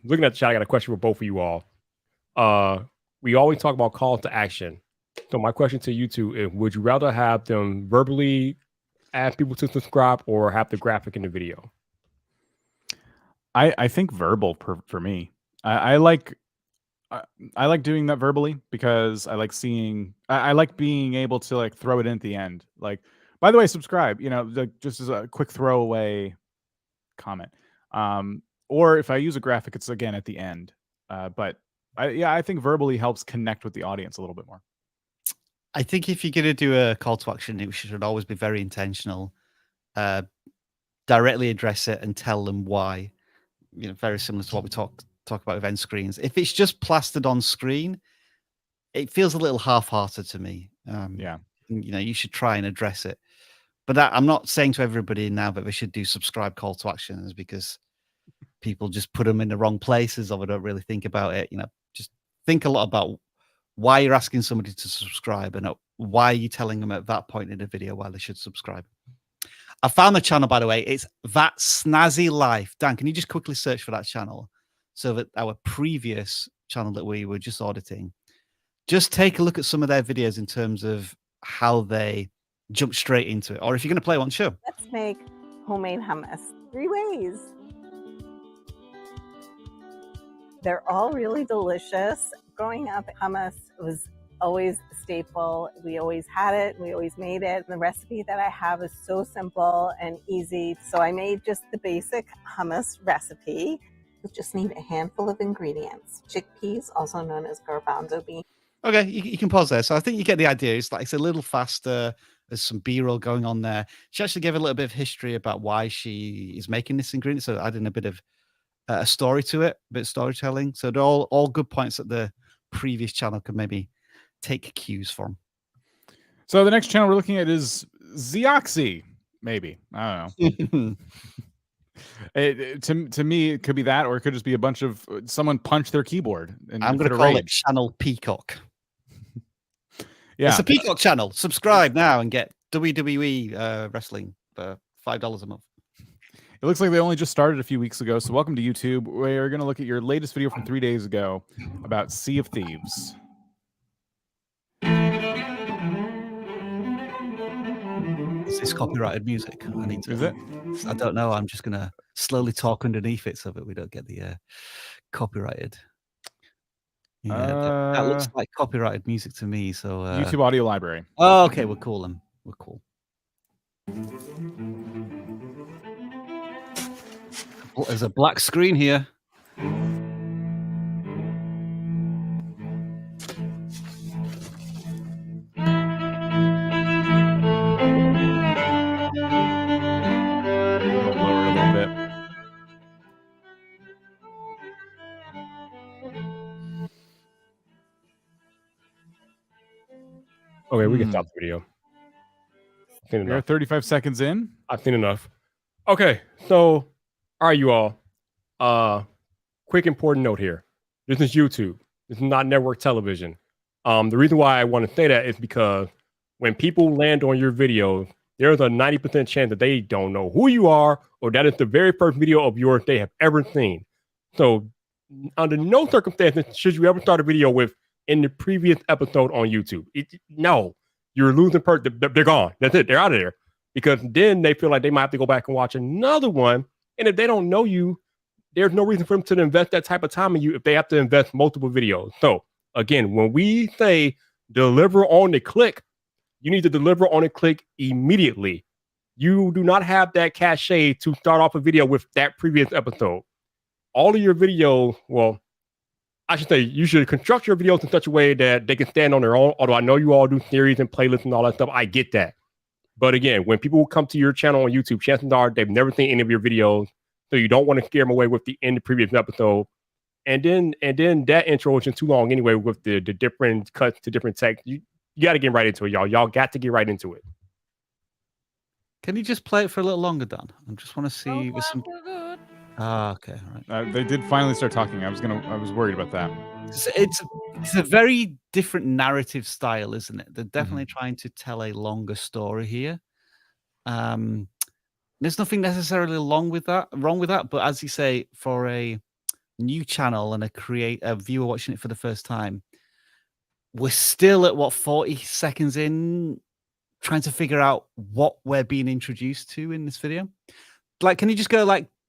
[SPEAKER 3] looking at the chat, I got a question for both of you all. We always talk about calls to action. So my question to you two is, would you rather have them verbally ask people to subscribe or have the graphic in the video?
[SPEAKER 1] I think verbal for me. I like doing that verbally because I like seeing. I like being able to like throw it in at the end. Like, by the way, subscribe. You know, like, just as a quick throwaway comment. Or if I use a graphic, it's again at the end. But I think verbally helps connect with the audience a little bit more.
[SPEAKER 2] I think if you're going to do a call to action, it should always be very intentional. Directly address it and tell them why. You know, very similar to what we talk about event screens. If it's just plastered on screen, it feels a little half-hearted to me.
[SPEAKER 1] Yeah,
[SPEAKER 2] you know, you should try and address it. But I'm not saying to everybody now that they should do subscribe call to actions, because people just put them in the wrong places or they don't really think about it. You know, just think a lot about why you're asking somebody to subscribe and why you're telling them at that point in the video why they should subscribe. I found the channel, by the way. It's That Snazzy Life. Dan, can you just quickly search for that channel so that our previous channel that we were just auditing, just take a look at some of their videos in terms of how they jump straight into it. Or if you're going to play one, sure.
[SPEAKER 7] Let's make homemade hummus 3 ways. They're all really delicious. Growing up, hummus was always a staple. We always had it. We always made it. And the recipe that I have is so simple and easy. So I made just the basic hummus recipe. You just need a handful of ingredients. Chickpeas, also known as garbanzo beans.
[SPEAKER 2] Okay, you can pause there. So I think you get the idea. It's like it's a little faster. There's some B-roll going on there. She actually gave a little bit of history about why she is making this ingredient. So adding a bit of a story to it, a bit of storytelling. So they're all good points that the previous channel could maybe take cues from.
[SPEAKER 1] So the next channel we're looking at is Zioxy, maybe. I don't know. To me, it could be that, or it could just be a bunch of someone punched their keyboard. And
[SPEAKER 2] I'm going to call it Channel Peacock.
[SPEAKER 1] Yeah,
[SPEAKER 2] it's a Peacock channel. Subscribe now and get WWE wrestling for $5 a month.
[SPEAKER 1] It looks like they only just started a few weeks ago. So welcome to YouTube. We're going to look at your latest video from 3 days ago about Sea of Thieves.
[SPEAKER 2] Is this copyrighted music? I need to.
[SPEAKER 1] Is it?
[SPEAKER 2] I don't know. I'm just going to slowly talk underneath it so that we don't get the copyrighted. Yeah, that looks like copyrighted music to me. So
[SPEAKER 1] YouTube Audio Library.
[SPEAKER 2] Oh, okay. We're cool then. We're cool. There's a black screen here.
[SPEAKER 3] Okay, we can stop the video.
[SPEAKER 1] We're 35 seconds in.
[SPEAKER 3] I've seen enough. Okay, so all right, you all. Quick important note here. This is YouTube. This is not network television. The reason why I want to say that is because when people land on your video, there's a 90% chance that they don't know who you are, or that is the very first video of yours they have ever seen. So under no circumstances should you ever start a video with in the previous episode on YouTube. No, you're losing they're gone. That's it. They're out of there. Because then they feel like they might have to go back and watch another one. And if they don't know you, there's no reason for them to invest that type of time in you if they have to invest multiple videos. So again, when we say deliver on the click, you need to deliver on a click immediately. You do not have that cachet to start off a video with that previous episode. All of your videos, well, I should say you should construct your videos in such a way that they can stand on their own. Although I know you all do series and playlists and all that stuff. I get that. But again, when people come to your channel on YouTube, chances are they've never seen any of your videos. So you don't want to scare them away with the end of the previous episode. And then that intro is just too long anyway with the different cuts to different text. You got to get right into it, y'all. Y'all got to get right into it.
[SPEAKER 2] Can you just play it for a little longer, Dan? I just want to see with some. Okay, all right.
[SPEAKER 1] They did finally start talking. I was worried about that.
[SPEAKER 2] It's a very different narrative style, isn't it? They're definitely trying to tell a longer story here. There's nothing necessarily wrong with that, but as you say, for a new channel and a viewer watching it for the first time, we're still at what, 40 seconds in, trying to figure out what we're being introduced to in this video. Like, can you just go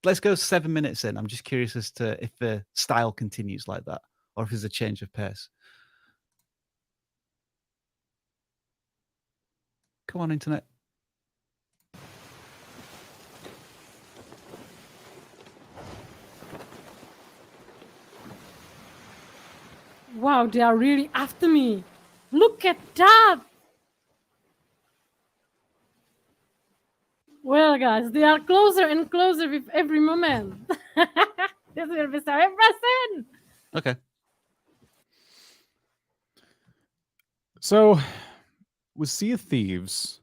[SPEAKER 2] let's go 7 minutes in? I'm just curious as to if the style continues like that or if there's a change of pace. Come on, internet.
[SPEAKER 8] Wow, they are really after me. Look at that. Well, guys, they are closer and closer with every moment. This will be so impressive.
[SPEAKER 2] Okay.
[SPEAKER 1] So with Sea of Thieves,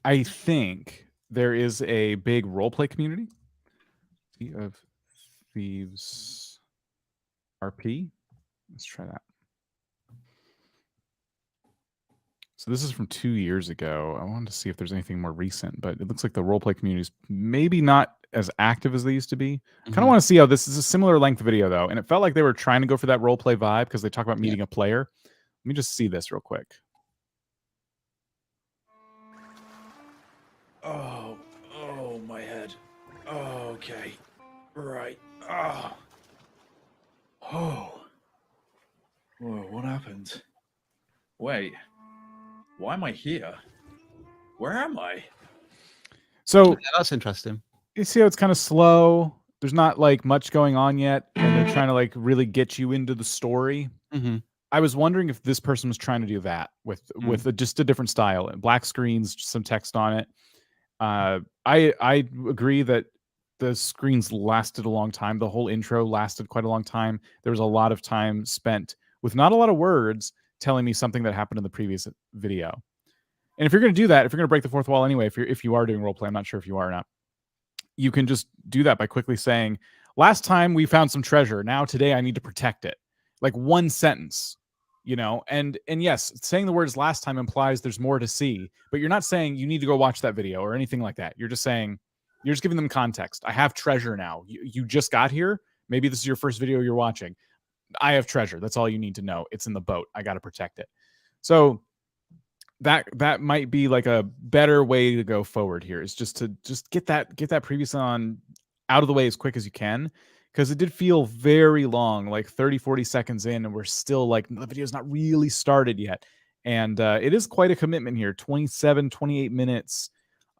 [SPEAKER 1] I think there is a big roleplay community. Sea of Thieves RP. Let's try that. So this is from 2 years ago. I wanted to see if there's anything more recent, but it looks like the roleplay community is maybe not as active as they used to be. I kind of want to see how this is a similar length video, though. And it felt like they were trying to go for that roleplay vibe because they talk about meeting a player. Let me just see this real quick.
[SPEAKER 9] Oh, my head. Okay. Right. Oh. Whoa, what happened? Wait. Why am I here? Where am I?
[SPEAKER 1] So
[SPEAKER 2] yeah, that's interesting.
[SPEAKER 1] You see how it's kind of slow. There's not like much going on yet, and they're trying to like really get you into the story. I was wondering if this person was trying to do that with just a different style, black screens, some text on it. I agree that the screens lasted a long time. The whole intro lasted quite a long time. There was a lot of time spent with not a lot of words telling me something that happened in the previous video. And if you're going to do that, if you're going to break the fourth wall anyway, if you are doing roleplay, I'm not sure if you are or not, you can just do that by quickly saying, last time we found some treasure. Now today I need to protect it. Like one sentence, you know, and yes, saying the words last time implies there's more to see, but you're not saying you need to go watch that video or anything like that. You're just saying, you're just giving them context. I have treasure now. You just got here. Maybe this is your first video you're watching. I have treasure. That's all you need to know. It's in the boat. I got to protect it. So that might be like a better way to go forward here, is just to get that previous on out of the way as quick as you can, because it did feel very long, like 30-40 seconds in, and we're still like, the video's not really started yet. And it is quite a commitment here, 27-28 minutes,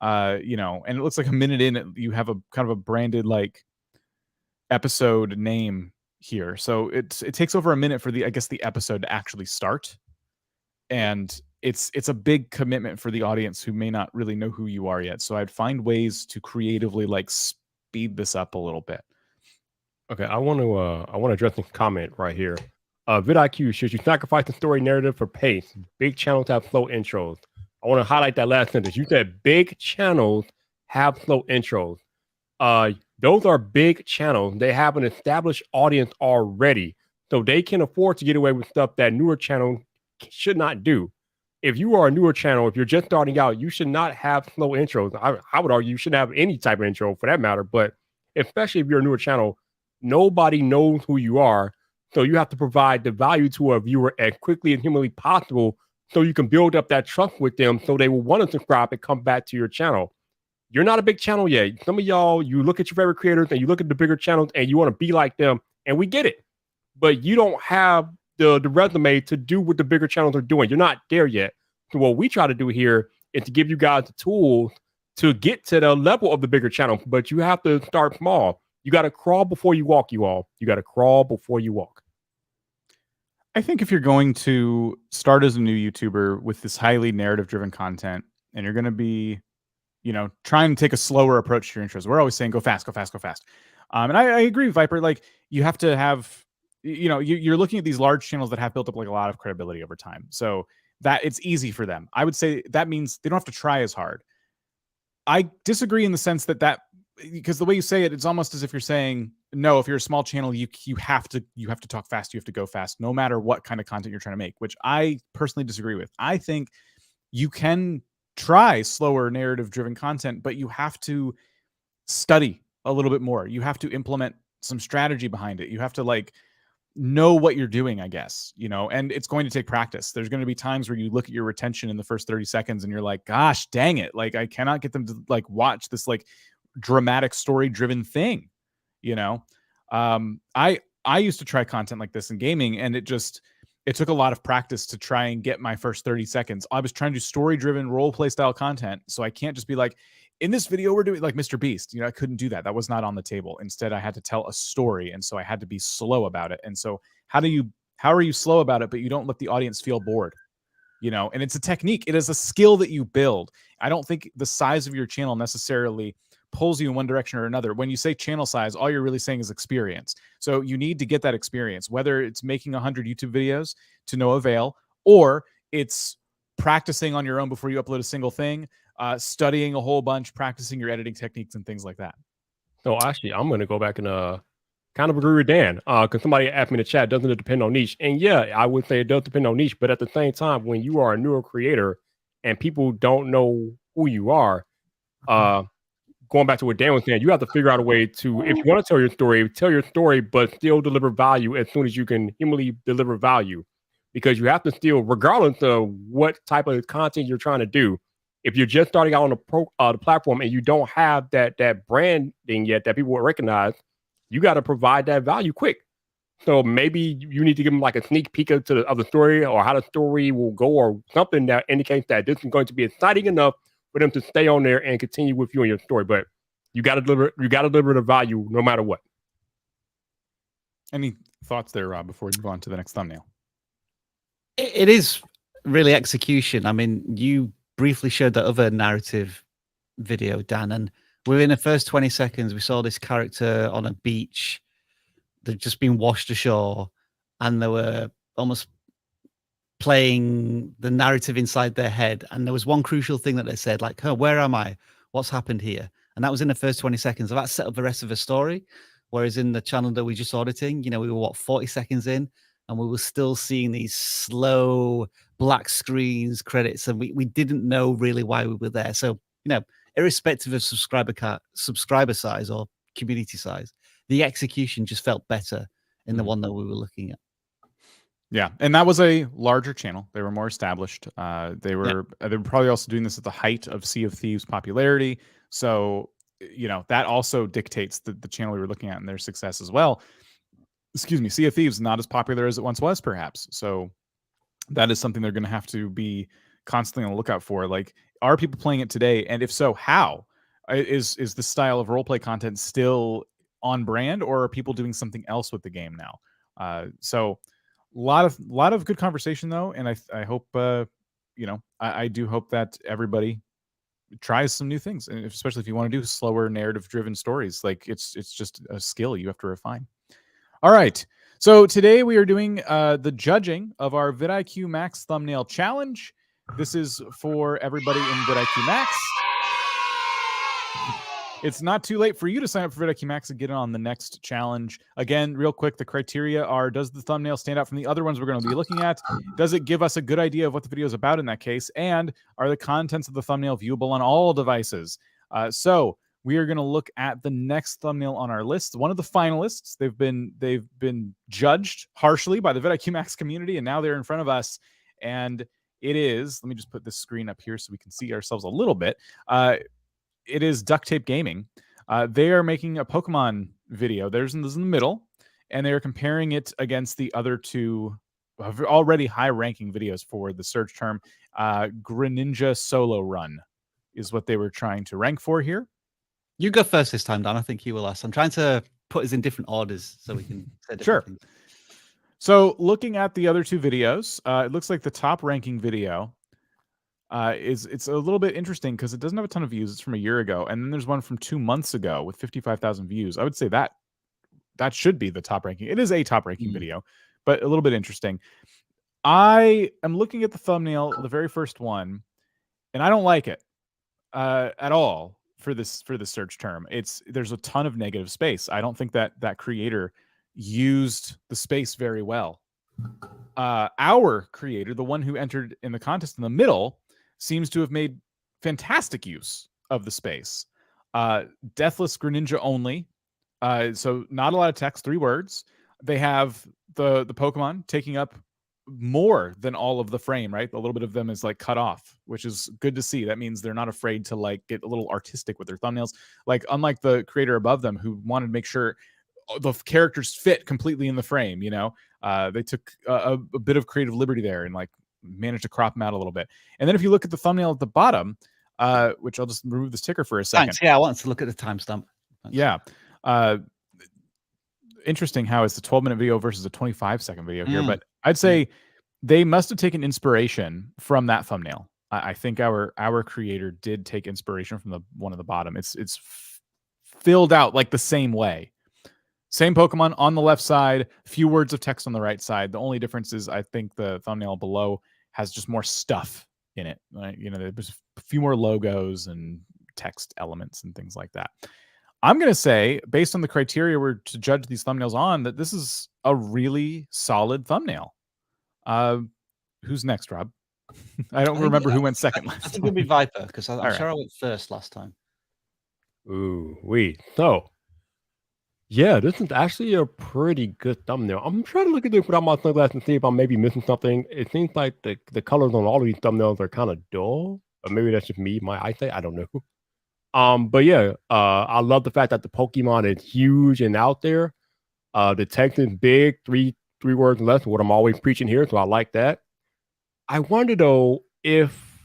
[SPEAKER 1] you know, and it looks like a minute in you have a kind of a branded like episode name here. So it takes over a minute for the episode to actually start. And it's a big commitment for the audience who may not really know who you are yet. So I'd find ways to creatively like speed this up a little bit.
[SPEAKER 3] Okay, I want to address a comment right here. vidIQ, should you sacrifice the story narrative for pace? Big channels have slow intros. I want to highlight that last sentence. You said big channels have slow intros. Those are big channels. They have an established audience already, so they can afford to get away with stuff that newer channels should not do. if you are a newer channel, if you're just starting out, you should not have slow intros. I would argue you shouldn't have any type of intro for that matter. But especially if you're a newer channel, nobody knows who you are. So you have to provide the value to a viewer as quickly and humanly possible so you can build up that trust with them so they will want to subscribe and come back to your channel. You're not a big channel yet. Some of y'all, you look at your favorite creators and you look at the bigger channels and you want to be like them, and we get it. But you don't have the resume to do what the bigger channels are doing. You're not there yet. So what we try to do here is to give you guys the tools to get to the level of the bigger channel, but you have to start small. You got to crawl before you walk, you all. You got to crawl before you walk.
[SPEAKER 1] I think if you're going to start as a new YouTuber with this highly narrative-driven content, and you're going to be, you know, trying to take a slower approach to your intros, we're always saying go fast, go fast, go fast. And I agree, Viper. Like, you have to have, you know, you're looking at these large channels that have built up like a lot of credibility over time, so that it's easy for them. I would say that means they don't have to try as hard. I disagree in the sense that because the way you say it, it's almost as if you're saying, no, if you're a small channel, you have to talk fast, you have to go fast, no matter what kind of content you're trying to make, which I personally disagree with. I think you can try slower narrative-driven content, but you have to study a little bit more. You have to implement some strategy behind it. You have to like know what you're doing, I guess, you know, and it's going to take practice. There's going to be times where you look at your retention in the first 30 seconds and you're like, gosh, dang it. Like, I cannot get them to like watch this like dramatic story driven thing, you know. I used to try content like this in gaming, and it took a lot of practice to try and get my first 30 seconds. I was trying to do story driven role play style content, so I can't just be like, in this video we're doing like Mr. Beast, you know. I couldn't do that. That was not on the table. Instead, I had to tell a story, and so I had to be slow about it. And so how are you slow about it but you don't let the audience feel bored, you know? And it's a technique. It is a skill that you build. I don't think the size of your channel necessarily pulls you in one direction or another. When you say channel size, all you're really saying is experience. So you need to get that experience, whether it's making 100 YouTube videos to no avail, or it's practicing on your own before you upload a single thing, studying a whole bunch, practicing your editing techniques and things like that.
[SPEAKER 3] So actually, I'm going to go back and kind of agree with Dan, because somebody asked me in the chat, doesn't it depend on niche? And yeah, I would say it does depend on niche, but at the same time, when you are a newer creator and people don't know who you are, going back to what Dan was saying, you have to figure out a way to, if you want to tell your story, but still deliver value as soon as you can humanly deliver value. Because you have to still, regardless of what type of content you're trying to do, if you're just starting out on the platform and you don't have that branding yet that people will recognize, you got to provide that value quick. So maybe you need to give them like a sneak peek of the story, or how the story will go, or something that indicates that this is going to be exciting enough for them to stay on there and continue with you and your story. But you got to deliver the value no matter what.
[SPEAKER 1] Any thoughts there, Rob, before we move on to the next thumbnail?
[SPEAKER 2] It is really execution. I mean, you briefly showed that other narrative video, Dan, and within the first 20 seconds, we saw this character on a beach. They'd just been washed ashore, and they were almost playing the narrative inside their head. And there was one crucial thing that they said, like, oh, where am I? What's happened here? And that was in the first 20 seconds. So that set up the rest of the story. Whereas in the channel that we just auditing, you know, we were 40 seconds in, and we were still seeing these slow black screens, credits, and we didn't know really why we were there. So, you know, irrespective of subscriber size or community size, the execution just felt better in the one that we were looking at.
[SPEAKER 1] Yeah, and that was a larger channel. They were more established. They were probably also doing this at the height of Sea of Thieves popularity. So, you know, that also dictates the channel we were looking at and their success as well. Excuse me, Sea of Thieves not as popular as it once was, perhaps. So that is something they're going to have to be constantly on the lookout for. Like, are people playing it today? And if so, how? Is the style of roleplay content still on brand, or are people doing something else with the game now? So a lot of good conversation though, and I hope you know, I do hope that everybody tries some new things, and especially if you want to do slower narrative driven stories. Like, it's just a skill you have to refine. All right, so today we are doing the judging of our vidIQ Max thumbnail challenge. This is for everybody in vidIQ Max. It's not too late for you to sign up for vidIQ Max and get in on the next challenge. Again, real quick, the criteria are: does the thumbnail stand out from the other ones we're going to be looking at? Does it give us a good idea of what the video is about in that case? And are the contents of the thumbnail viewable on all devices? So we are going to look at the next thumbnail on our list. One of the finalists. They've been judged harshly by the vidIQ Max community, and now they're in front of us. And it is, let me just put this screen up here so we can see ourselves a little bit. It is Duct Tape Gaming. They are making a Pokemon video. There's in the middle, and they are comparing it against the other two already high-ranking videos for the search term. Greninja Solo Run is what they were trying to rank for here.
[SPEAKER 2] You go first this time, Dan. I think you will last. I'm trying to put us in different orders so we can say different things.
[SPEAKER 1] So looking at the other two videos, it looks like the top ranking video it's a little bit interesting because it doesn't have a ton of views. It's from a year ago. And then there's one from 2 months ago with 55,000 views. I would say that should be the top ranking. It is a top ranking video, but a little bit interesting. I am looking at the thumbnail, the very first one, and I don't like it at all for this search term. There's a ton of negative space. I don't think that creator used the space very well. Our creator, the one who entered in the contest in the middle, seems to have made fantastic use of the space. Deathless Greninja only. So not a lot of text, 3 words. They have the Pokemon taking up more than all of the frame, right? A little bit of them is like cut off, which is good to see. That means they're not afraid to like get a little artistic with their thumbnails. Like unlike the creator above them who wanted to make sure the characters fit completely in the frame, you know, they took a bit of creative liberty there and like managed to crop them out a little bit. And then if you look at the thumbnail at the bottom, which I'll just remove this ticker for a second.
[SPEAKER 2] Thanks. Yeah, I wanted to look at the timestamp.
[SPEAKER 1] Yeah. Interesting how it's a 12-minute video versus a 25-second video here, but I'd say they must have taken inspiration from that thumbnail. I think our creator did take inspiration from the one at the bottom. It's filled out like the same way. Same Pokemon on the left side, few words of text on the right side. The only difference is I think the thumbnail below has just more stuff in it. Right? You know, there's a few more logos and text elements and things like that. I'm going to say, based on the criteria we're to judge these thumbnails on, that this is a really solid thumbnail. Who's next, Rob? I don't remember who went second last time.
[SPEAKER 2] I think it'll be Viper, because I'm sure I went first last time.
[SPEAKER 3] Ooh, wait. So, yeah, this is actually a pretty good thumbnail. I'm trying to look at this without my sunglasses and see if I'm maybe missing something. It seems like the colors on all of these thumbnails are kind of dull. Or maybe that's just me, my eyesight. I don't know. But yeah, I love the fact that the Pokemon is huge and out there. The text is big, three words less, what I'm always preaching here, so I like that. I wonder though if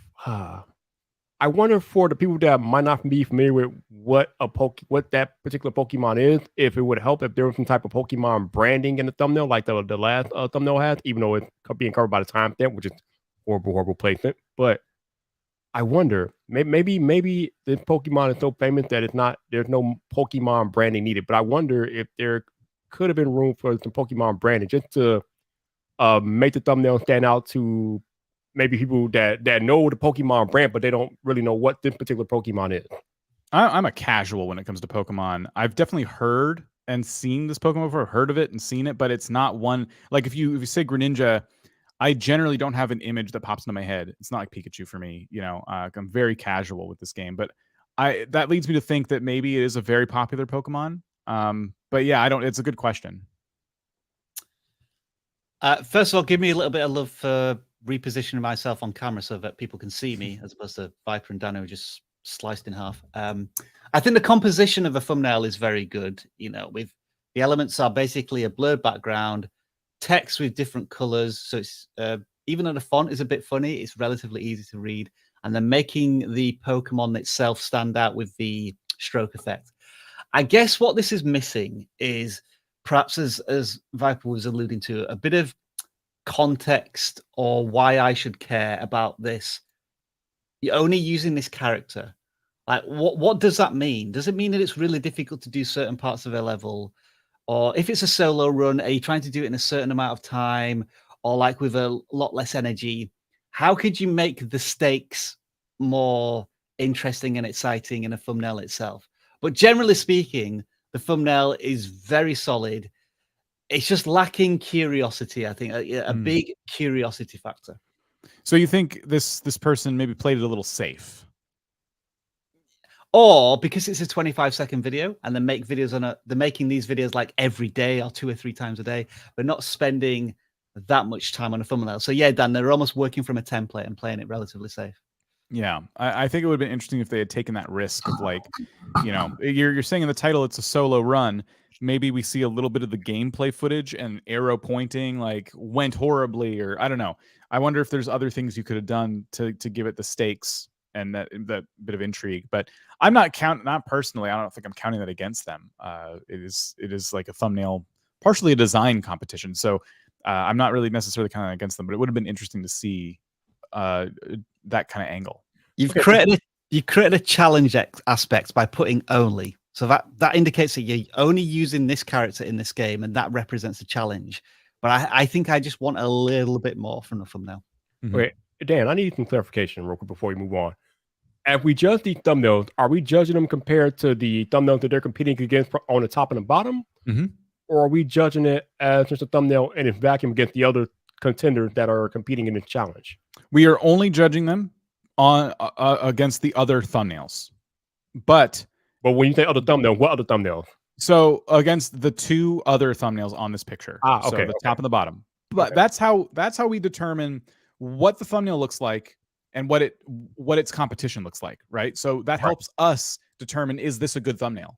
[SPEAKER 3] I wonder for the people that might not be familiar with what that particular Pokemon is, if it would help if there was some type of Pokemon branding in the thumbnail, like the last thumbnail has, even though it's being covered by the timestamp, which is horrible placement. But I wonder, maybe this Pokemon is so famous that there's no Pokemon branding needed. But I wonder if there could have been room for some Pokemon branding just to make the thumbnail stand out to maybe people that know the Pokemon brand, but they don't really know what this particular Pokemon is.
[SPEAKER 1] I'm a casual when it comes to Pokemon. I've definitely heard and seen this Pokemon before, heard of it and seen it, but it's not one, like if you say Greninja, I generally don't have an image that pops into my head. It's not like Pikachu for me, you know. I'm very casual with this game, but that leads me to think that maybe it is a very popular Pokemon. But yeah, it's a good question.
[SPEAKER 2] First of all, give me a little bit of love for repositioning myself on camera so that people can see me, as opposed to Viper and Dano just sliced in half. I think the composition of a thumbnail is very good. You know, with the elements are basically a blurred background, text with different colors. So it's even though the font is a bit funny, it's relatively easy to read. And then making the Pokemon itself stand out with the stroke effect. I guess what this is missing is perhaps, as Viper was alluding to, a bit of context or why I should care about this. You're only using this character. Like, what does that mean? Does it mean that it's really difficult to do certain parts of a level? Or if it's a solo run, are you trying to do it in a certain amount of time, or like with a lot less energy? How could you make the stakes more interesting and exciting in a thumbnail itself? But generally speaking, the thumbnail is very solid. It's just lacking curiosity, I think, a big curiosity factor.
[SPEAKER 1] So you think this person maybe played it a little safe?
[SPEAKER 2] Or because it's a 25-second video and they make videos on they're making these videos like every day or 2 or 3 times a day, but not spending that much time on a thumbnail. So yeah, Dan, they're almost working from a template and playing it relatively safe.
[SPEAKER 1] Yeah, I think it would have been interesting if they had taken that risk of like, you know, you're saying in the title it's a solo run. Maybe we see a little bit of the gameplay footage and arrow pointing like went horribly, or I don't know. I wonder if there's other things you could have done to give it the stakes and that bit of intrigue. But I'm not personally. I don't think I'm counting that against them. It is like a thumbnail, partially a design competition. So I'm not really necessarily counting against them. But it would have been interesting to see that kind of angle.
[SPEAKER 2] You've created a challenge aspect by putting only. So that indicates that you're only using this character in this game, and that represents a challenge. But I think I just want a little bit more from the thumbnail.
[SPEAKER 3] Wait, Dan, I need some clarification real quick before we move on. If we judge these thumbnails, are we judging them compared to the thumbnails that they're competing against on the top and the bottom? Or are we judging it as just a thumbnail in its vacuum against the other contenders that are competing in this challenge?
[SPEAKER 1] We are only judging them on against the other thumbnails. But
[SPEAKER 3] when you say other thumbnail, what other thumbnails?
[SPEAKER 1] So against the 2 other thumbnails on this picture.
[SPEAKER 3] Okay.
[SPEAKER 1] So the top and the bottom. But that's how we determine what the thumbnail looks like and what its competition looks like, right? So that helps us determine, is this a good thumbnail?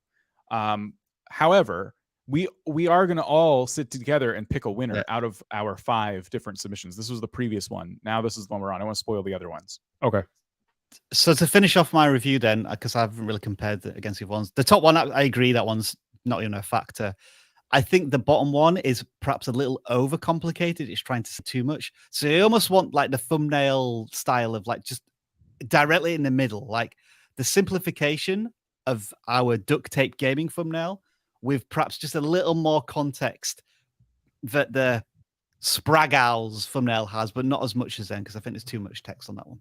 [SPEAKER 1] However, we are going to all sit together and pick a winner out of our 5 different submissions. This was the previous one. Now this is the one we're on. I want to spoil the other ones.
[SPEAKER 3] Okay.
[SPEAKER 2] So to finish off my review then, because I haven't really compared against the other ones, the top one, I agree, that one's not even a factor. I think the bottom one is perhaps a little overcomplicated. It's trying to say too much. So you almost want like the thumbnail style of like just directly in the middle, like the simplification of our duct tape gaming thumbnail with perhaps just a little more context that the Sprag Owls thumbnail has, but not as much as them, because I think there's too much text on that one.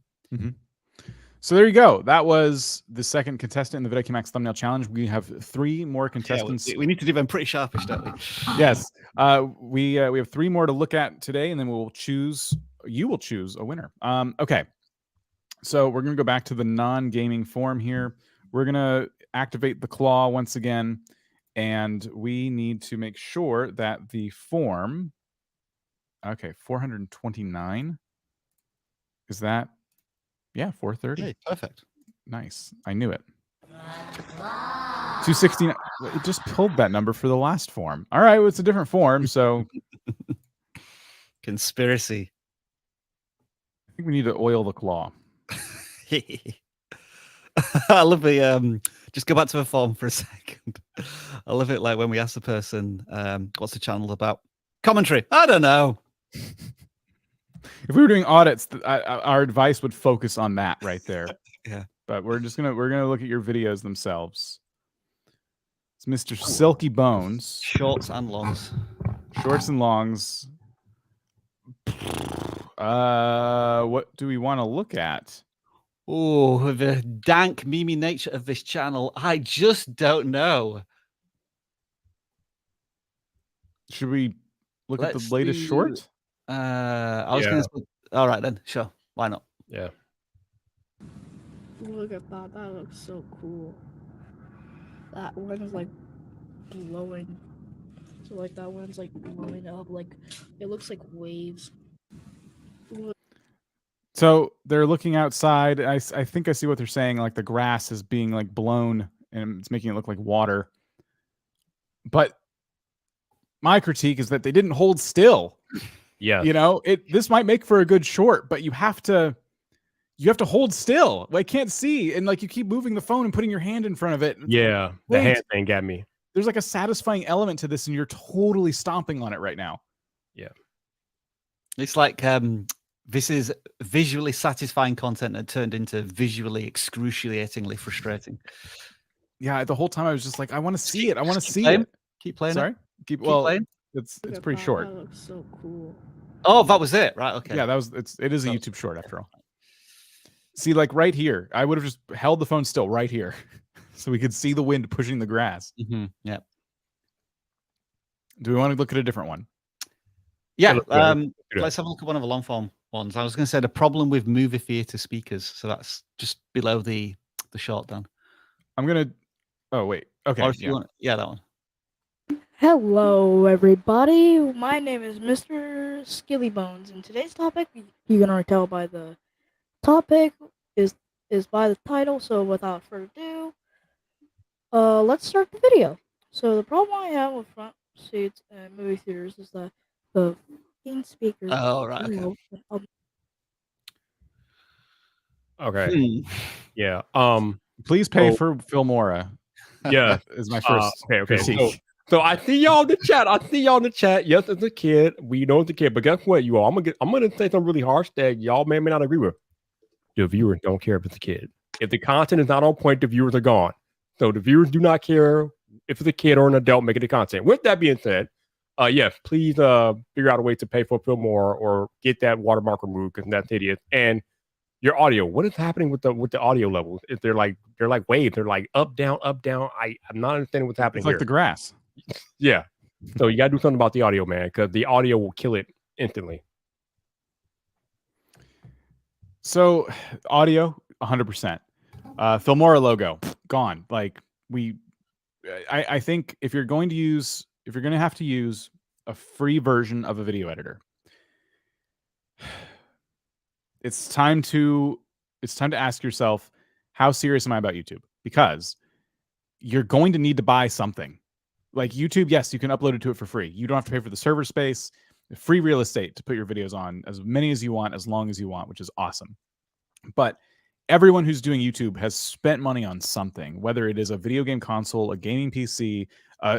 [SPEAKER 1] So there you go. That was the second contestant in the vidIQ Max Thumbnail Challenge. We have 3 more contestants.
[SPEAKER 2] Yeah, we need to do them pretty sharpish, don't we?
[SPEAKER 1] Yes. We have 3 more to look at today, and then you will choose a winner. Okay. So we're going to go back to the non-gaming form here. We're going to activate the claw once again, and we need to make sure that the form, okay, 429, is that? Yeah, 430.
[SPEAKER 2] Hey, perfect.
[SPEAKER 1] Nice. I knew it. 269. It just pulled that number for the last form. All right, well, it's a different form, so
[SPEAKER 2] conspiracy.
[SPEAKER 1] I think we need to oil the claw.
[SPEAKER 2] I love the just go back to the form for a second. I love it, like when we ask the person, what's the channel about? Commentary. I don't know.
[SPEAKER 1] If we were doing audits, our advice would focus on that right there.
[SPEAKER 2] Yeah.
[SPEAKER 1] But we're gonna look at your videos themselves. It's Mr. Silky Bones.
[SPEAKER 2] Shorts and longs.
[SPEAKER 1] Shorts and longs. What do we want to look at?
[SPEAKER 2] Oh, the dank memey nature of this channel. I just don't know.
[SPEAKER 1] Should we look at the latest short?
[SPEAKER 2] I was going to say, all right then, sure. Why not?
[SPEAKER 3] Yeah.
[SPEAKER 10] Look at that. That looks so cool. That one is like blowing. So like that one's like blowing up. Like it looks like waves.
[SPEAKER 1] So they're looking outside. I think I see what they're saying. Like the grass is being like blown and it's making it look like water. But my critique is that they didn't hold still.
[SPEAKER 3] Yeah.
[SPEAKER 1] You know, this might make for a good short, but you have to hold still. I can't see. And like you keep moving the phone and putting your hand in front of it.
[SPEAKER 3] Yeah. The hand thing got me.
[SPEAKER 1] There's like a satisfying element to this and you're totally stomping on it right now.
[SPEAKER 3] Yeah.
[SPEAKER 2] It's like this is visually satisfying content that turned into visually excruciatingly frustrating.
[SPEAKER 1] Yeah, the whole time I was just like, I want to see it. I want to see
[SPEAKER 2] it.
[SPEAKER 1] Keep playing. Sorry? Keep
[SPEAKER 2] playing.
[SPEAKER 1] It's pretty short.
[SPEAKER 10] That looks so cool.
[SPEAKER 2] Oh, that was it, right? Okay.
[SPEAKER 1] Yeah, it is a YouTube short after all. See, like right here, I would have just held the phone still right here. so we could see the wind pushing the grass.
[SPEAKER 2] Yeah.
[SPEAKER 1] Do we want to look at a different one?
[SPEAKER 2] Yeah.
[SPEAKER 3] let's do that.
[SPEAKER 2] Let's have a look at one of the long form ones. I was going to say the problem with movie theater speakers. So that's just below the short, Dan.
[SPEAKER 1] I'm gonna. Oh wait. Okay.
[SPEAKER 2] Or if you want, that one.
[SPEAKER 10] Hello, everybody. My name is Mr. Skillybones, and today's topic, you can already tell by the topic, is by the title. So without further ado, let's start the video. So the problem I have with front seats and movie theaters is that the fucking speakers.
[SPEAKER 2] Oh, right. Okay.
[SPEAKER 3] Okay. Yeah.
[SPEAKER 1] Please pay for Filmora.
[SPEAKER 3] Yeah.
[SPEAKER 1] Is my first.
[SPEAKER 3] Okay.
[SPEAKER 1] critique.
[SPEAKER 3] So I see y'all in the chat. Yes, as a kid, we know it's a kid. But guess what, you all? I'm gonna say something really harsh that y'all may or may not agree with. The viewers don't care if it's a kid. If the content is not on point, the viewers are gone. So the viewers do not care if it's a kid or an adult making the content. With that being said, yes, please figure out a way to pay for Filmora or get that watermark removed because that's hideous. And your audio, what is happening with the audio levels? If they're like waves, they're like up, down, up, down. I'm not understanding what's happening.
[SPEAKER 1] It's like
[SPEAKER 3] here.
[SPEAKER 1] the grass.
[SPEAKER 3] Yeah. So you gotta do something about the audio, man, because the audio will kill it instantly.
[SPEAKER 1] So audio, 100%. Filmora logo, gone. Like I think if you're going to have to use a free version of a video editor, it's time to ask yourself, how serious am I about YouTube? Because you're going to need to buy something. Like YouTube, yes, you can upload it to it for free. You don't have to pay for the server space, free real estate to put your videos on, as many as you want, as long as you want, which is awesome. But everyone who's doing YouTube has spent money on something, whether it is a video game console, a gaming PC,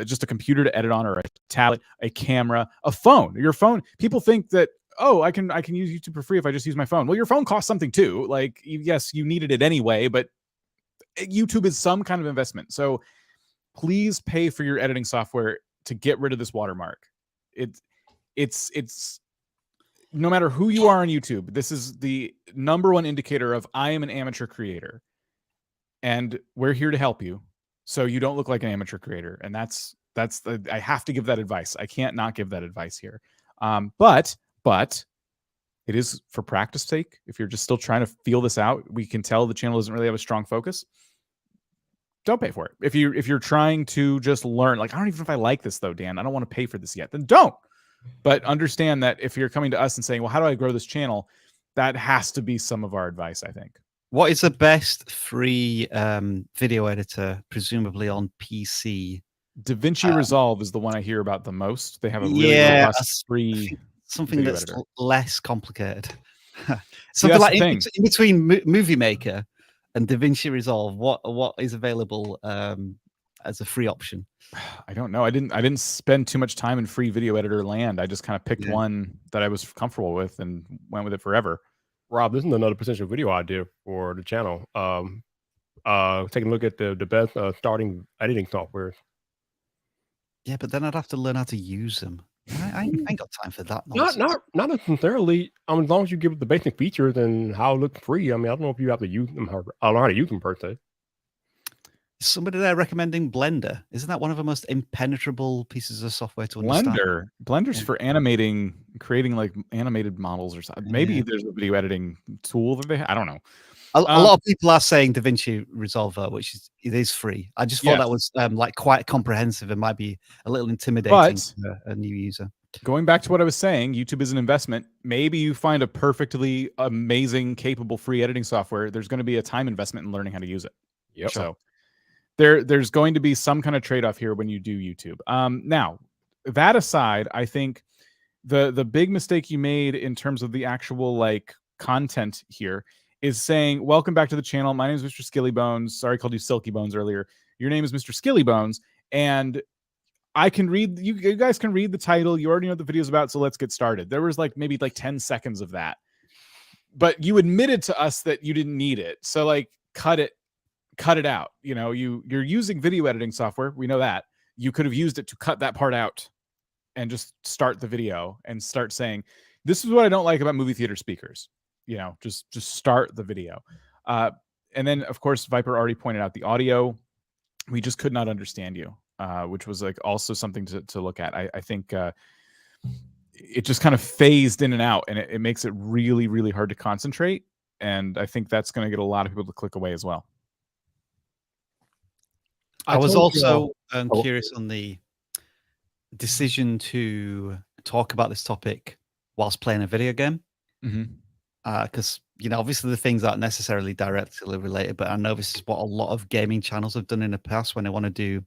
[SPEAKER 1] just a computer to edit on, or a tablet, a camera, a phone. Your phone. People think that, oh, I can use YouTube for free if I just use my phone. Well, your phone costs something too. Like, yes, you needed it anyway, but YouTube is some kind of investment. So please pay for your editing software to get rid of this watermark. It's no matter who you are on YouTube, this is the #1 indicator of I am an amateur creator, and we're here to help you so you don't look like an amateur creator. And I have to give that advice. I can't not give that advice here. But it is for practice sake. If you're just still trying to feel this out, we can tell the channel doesn't really have a strong focus. Don't pay for it. If you're trying to just learn, like, I don't even know if I like this though, Dan, I don't want to pay for this yet, then don't. But understand that if you're coming to us and saying, well, how do I grow this channel? That has to be some of our advice, I think.
[SPEAKER 2] What is the best free video editor, presumably on PC?
[SPEAKER 1] DaVinci Resolve is the one I hear about the most. They have a really robust free
[SPEAKER 2] something that's
[SPEAKER 1] editor.
[SPEAKER 2] Less complicated. Something like in between Movie Maker and DaVinci Resolve. What is available as a free option?
[SPEAKER 1] I don't know. I didn't spend too much time in free video editor land. I just kind of picked one that I was comfortable with and went with it forever.
[SPEAKER 3] Rob, this is another potential video idea for the channel. Taking a look at the best starting editing software.
[SPEAKER 2] Yeah, but then I'd have to learn how to use them. I ain't got time for that.
[SPEAKER 3] Not necessarily. As long as you give it the basic features and how it looks free. I mean, I don't know if you have to use them. I learn how to use them per se.
[SPEAKER 2] Somebody there recommending Blender. Isn't that one of the most impenetrable pieces of software to understand?
[SPEAKER 1] Blender's for creating like animated models or something. Maybe there's a video editing tool that they have. I don't know.
[SPEAKER 2] A lot of people are saying DaVinci Resolve, which is free. I just thought that was like quite comprehensive and might be a little intimidating to a new user.
[SPEAKER 1] Going back to what I was saying, YouTube is an investment. Maybe you find a perfectly amazing, capable free editing software. There's going to be a time investment in learning how to use it.
[SPEAKER 3] Yep.
[SPEAKER 1] So there's going to be some kind of trade-off here when you do YouTube. Now, that aside, I think the big mistake you made in terms of the actual like content here is saying, welcome back to the channel. My name is Mr. Skillybones. Sorry, I called you Silky Bones earlier. Your name is Mr. Skillybones. And I can read, you guys can read the title. You already know what the video's about, so let's get started. There was like maybe like 10 seconds of that. But you admitted to us that you didn't need it. So like cut it out. You know, you're using video editing software. We know that. You could have used it to cut that part out and just start the video and start saying, this is what I don't like about movie theater speakers. You know, just start the video. And then, of course, Viper already pointed out the audio. we just could not understand you, which was like also something to look at. I think it just kind of phased in and out, and it makes it really, really hard to concentrate. And I think that's going to get a lot of people to click away as well.
[SPEAKER 2] I was
[SPEAKER 3] told you all-
[SPEAKER 2] also curious on the decision to talk about this topic whilst playing a video game. Because, obviously the things aren't necessarily directly related, but I know this is what a lot of gaming channels have done in the past when they want to do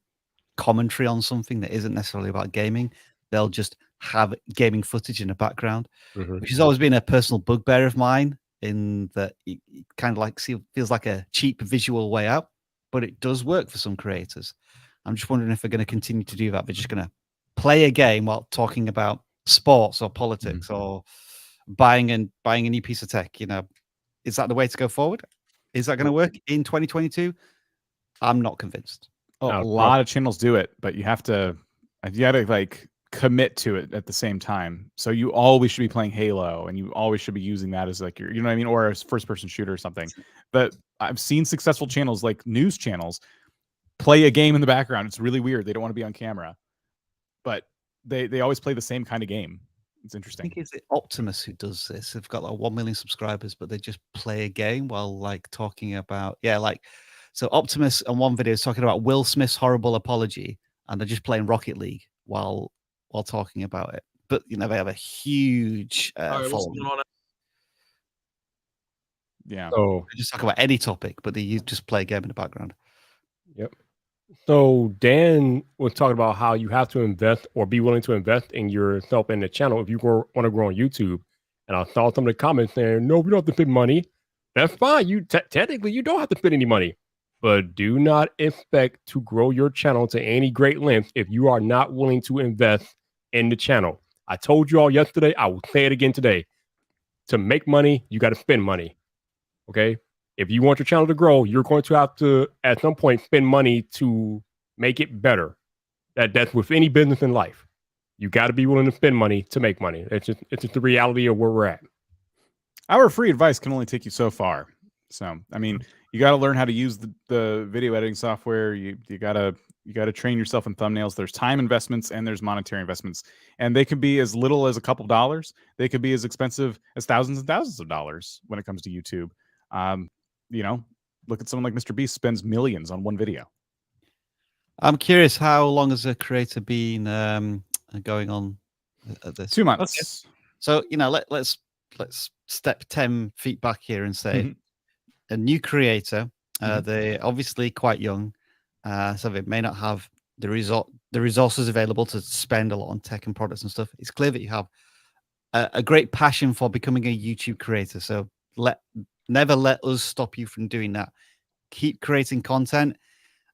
[SPEAKER 2] commentary on something that isn't necessarily about gaming. They'll just have gaming footage in the background, which has always been a personal bugbear of mine, in that it kind of like feels like a cheap visual way out, but it does work for some creators. I'm just wondering if they're going to continue to do that. They're just going to play a game while talking about sports or politics or buying a new piece of tech. Is that the way to go forward? Is that going to work in 2022? I'm not convinced.
[SPEAKER 1] A lot of channels do it, but you have to like commit to it at the same time. So you always should be playing Halo, and you always should be using that as like your, you know what I mean, or a first-person shooter or something. But I've seen successful channels like news channels play a game in the background. It's really weird. They don't want to be on camera, but they always play the same kind of game. It's interesting.
[SPEAKER 2] I think it's Optimus who does this. They've got like 1 million subscribers, but they just play a game while like talking about so Optimus on one video is talking about Will Smith's horrible apology, and they're just playing Rocket League while talking about it. But they have a huge following.
[SPEAKER 1] Yeah.
[SPEAKER 3] So
[SPEAKER 2] they just talk about any topic, but they just play a game in the background.
[SPEAKER 3] Yep. So Dan was talking about how you have to invest or be willing to invest in yourself in the channel if you want to grow on YouTube. And I saw some of the comments saying, no, we don't have to spend money. That's fine. You technically you don't have to spend any money, but do not expect to grow your channel to any great length if you are not willing to invest in the channel. I told you all yesterday, I will say it again today. To make money, you got to spend money. Okay. If you want your channel to grow, you're going to have to, at some point, spend money to make it better. That's with any business in life. You got to be willing to spend money to make money. It's just the reality of where we're at.
[SPEAKER 1] Our free advice can only take you so far. So, I mean, you got to learn how to use the video editing software. You got to train yourself in thumbnails. There's time investments and there's monetary investments, and they can be as little as a couple dollars. They could be as expensive as thousands and thousands of dollars when it comes to YouTube. Look at someone like Mr. Beast spends millions on one video.
[SPEAKER 2] I'm curious, how long has a creator been going on at this?
[SPEAKER 1] 2 months.
[SPEAKER 2] Okay. So let's step 10 feet back here and say a new creator. They're obviously quite young, so they may not have the resources available to spend a lot on tech and products and stuff. It's clear that you have a great passion for becoming a YouTube creator. So never let us stop you from doing that. Keep creating content.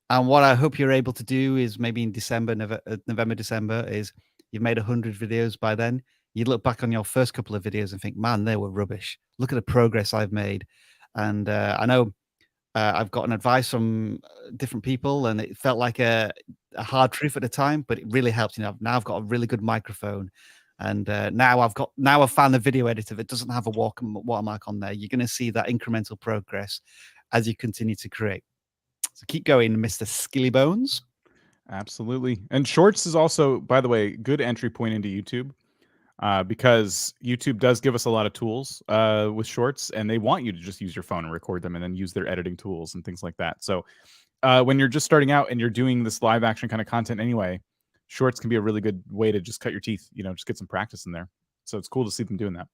[SPEAKER 2] And what I hope you're able to do is maybe in November, December, is you've made 100 videos by then. You look back on your first couple of videos and think, man, they were rubbish. Look at the progress I've made. And I know I've gotten advice from different people, and it felt like a hard truth at the time, but it really helped. Now I've got a really good microphone. And now I've found a video editor that doesn't have a watermark on there. You're going to see that incremental progress as you continue to create. So keep going, Mr. Skilly Bones.
[SPEAKER 1] Absolutely. And Shorts is also, by the way, good entry point into YouTube, because YouTube does give us a lot of tools with Shorts, and they want you to just use your phone and record them and then use their editing tools and things like that. So when you're just starting out and you're doing this live action kind of content anyway, Shorts can be a really good way to just cut your teeth, just get some practice in there. So it's cool to see them doing that.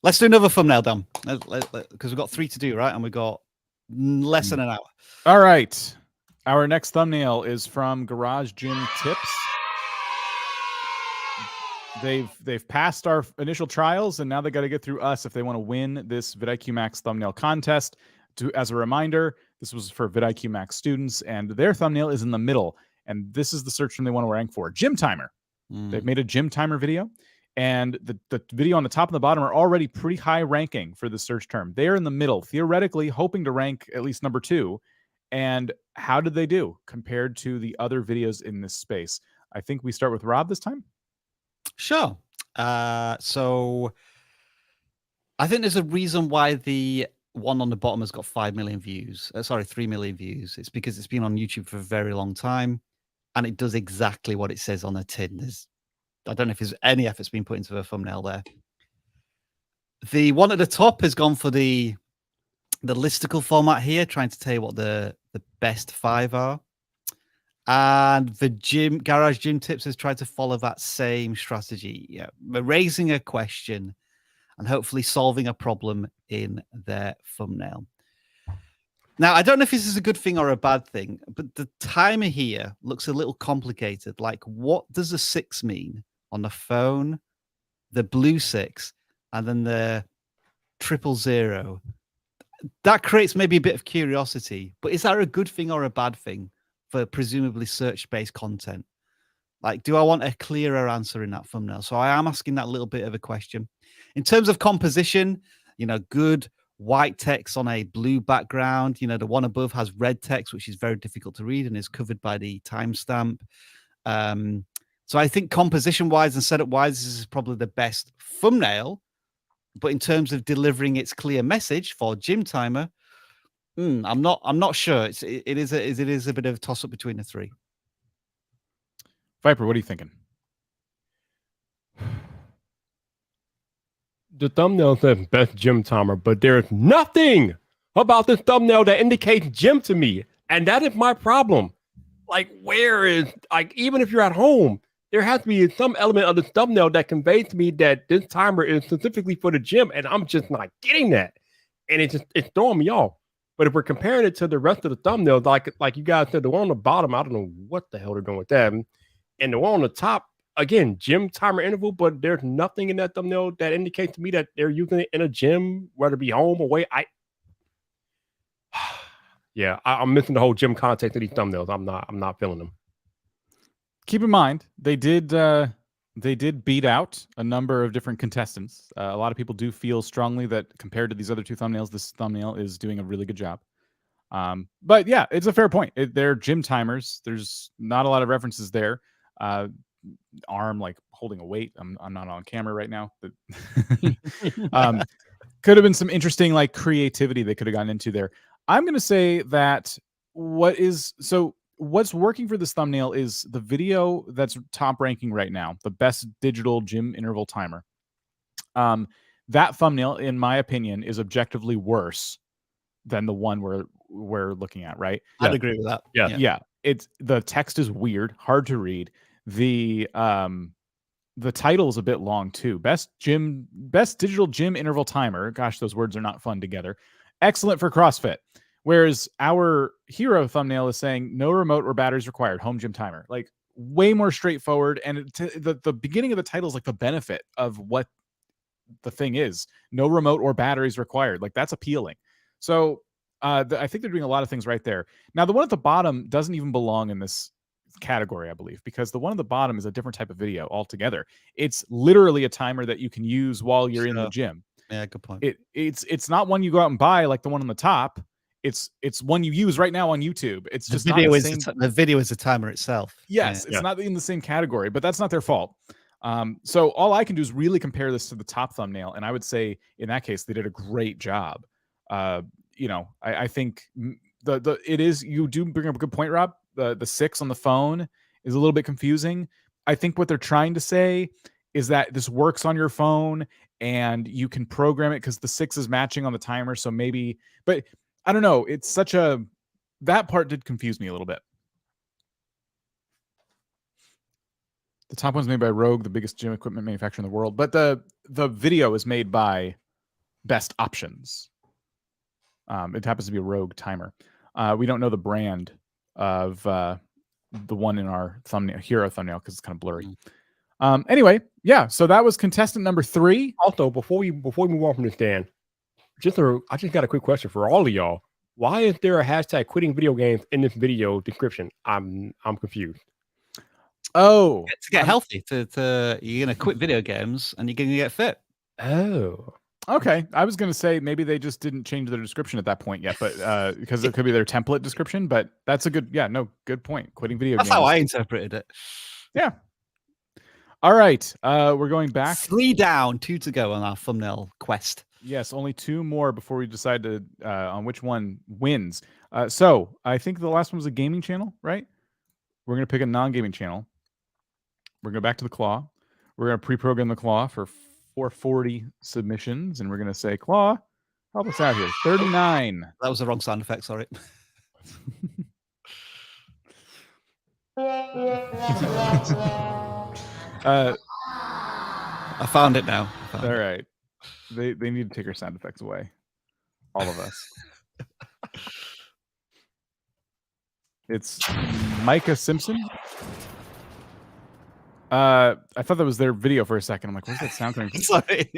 [SPEAKER 2] Let's do another thumbnail, Dan, because we've got 3 to do, right? And we've got less than an hour.
[SPEAKER 1] All right. Our next thumbnail is from Garage Gym Tips. They've passed our initial trials, and now they got to get through us if they want to win this vidIQ Max thumbnail contest. As a reminder, this was for vidIQ Max students, and their thumbnail is in the middle. And this is the search term they want to rank for: gym timer. They've made a gym timer video, and the video on the top and the bottom are already pretty high ranking for the search term. They're in the middle, theoretically hoping to rank at least number 2. And how did they do compared to the other videos in this space? I think we start with Rob this time.
[SPEAKER 2] Sure. So I think there's a reason why the one on the bottom has got 5 million views. Sorry, 3 million views. It's because it's been on YouTube for a very long time, and it does exactly what it says on the tin. I don't know if there's any effort's been put into the thumbnail there. The one at the top has gone for the listicle format here, trying to tell you what the best 5 are. And the garage gym tips has tried to follow that same strategy. Yeah, we're raising a question and hopefully solving a problem in their thumbnail. Now, I don't know if this is a good thing or a bad thing, but the timer here looks a little complicated. Like, what does a 6 mean on the phone, the blue 6, and then the 000? That creates maybe a bit of curiosity, but is that a good thing or a bad thing for presumably search-based content? Like, do I want a clearer answer in that thumbnail? So I am asking that little bit of a question. In terms of composition, good white text on a blue background. The one above has red text, which is very difficult to read and is covered by the timestamp. So I think composition-wise and setup-wise, this is probably the best thumbnail. But in terms of delivering its clear message for Gym Timer, I'm not sure. It is a bit of a toss-up between the three.
[SPEAKER 1] Viper, what are you thinking?
[SPEAKER 3] The thumbnail says best gym timer, but there's nothing about this thumbnail that indicates gym to me. And that is my problem. Like, even if you're at home, there has to be some element of the thumbnail that conveys to me that this timer is specifically for the gym, and I'm just not getting that. And it's throwing me off. But if we're comparing it to the rest of the thumbnails, like you guys said, the one on the bottom, I don't know what the hell they're doing with that. And the one on the top, again, gym timer interval, but there's nothing in that thumbnail that indicates to me that they're using it in a gym, whether it be home or away. I'm missing the whole gym context of these thumbnails. I'm not feeling them.
[SPEAKER 1] Keep in mind, they did beat out a number of different contestants. A lot of people do feel strongly that compared to these other two thumbnails, this thumbnail is doing a really good job. But yeah, it's a fair point. They're gym timers. There's not a lot of references there. Arm like holding a weight. I'm not on camera right now, but could have been some interesting like creativity they could have gotten into there. I'm going to say that what's working for this thumbnail is the video that's top ranking right now, the best digital gym interval timer. That thumbnail, in my opinion, is objectively worse than the one we're looking at, right?
[SPEAKER 2] I'd agree with that.
[SPEAKER 1] Yeah. It's the text is weird, hard to read. The title is a bit long too. Best digital gym interval timer. Gosh, those words are not fun together. Excellent for CrossFit. Whereas our hero thumbnail is saying no remote or batteries required, home gym timer. Like way more straightforward. And the beginning of the title is like the benefit of what the thing is. No remote or batteries required. Like that's appealing. So I think they're doing a lot of things right there. Now, the one at the bottom doesn't even belong in this category, I believe, because the one at the bottom is a different type of video altogether. It's literally a timer that you can use while you're in the gym.
[SPEAKER 2] Yeah, good point.
[SPEAKER 1] It's not one you go out and buy like the one on the top. It's one you use right now on YouTube. It's just
[SPEAKER 2] the video is the timer itself.
[SPEAKER 1] Yes, it's not in the same category, but that's not their fault. So all I can do is really compare this to the top thumbnail, and I would say in that case they did a great job. I think you do bring up a good point, Rob. The 6 on the phone is a little bit confusing. I think what they're trying to say is that this works on your phone and you can program it because the 6 is matching on the timer. So maybe, but I don't know. It's that part did confuse me a little bit. The top one's made by Rogue, the biggest gym equipment manufacturer in the world. But the video is made by Best Options. It happens to be a Rogue timer. We don't know the brand of the one in our hero thumbnail because it's kind of blurry. Anyway, yeah. So that was contestant number 3.
[SPEAKER 3] Also, before we move on from this, Dan, I just got a quick question for all of y'all. Why is there a hashtag quitting video games in this video description? I'm confused.
[SPEAKER 1] Oh,
[SPEAKER 2] to get healthy. To you're gonna quit video games and you're gonna get fit.
[SPEAKER 3] Oh.
[SPEAKER 1] Okay, I was going to say maybe they just didn't change their description at that point yet, but because it could be their template description. But that's a good point. Quitting video games.
[SPEAKER 2] That's how I interpreted it.
[SPEAKER 1] Yeah. All right, we're going back.
[SPEAKER 2] 3 down, 2 to go on our thumbnail quest.
[SPEAKER 1] Yes, only 2 more before we decide to on which one wins. So I think the last one was a gaming channel, right? We're gonna pick a non-gaming channel. We're gonna go back to the claw. We're gonna pre-program the claw for 440 submissions, and we're gonna say, Claw, help us out here. 39.
[SPEAKER 2] That was the wrong sound effect. Sorry. I found it now.
[SPEAKER 1] All right. They need to take our sound effects away. All of us. It's Micah Simpson. I thought that was their video for a second. I'm like, where's that sound coming from?
[SPEAKER 2] Sorry.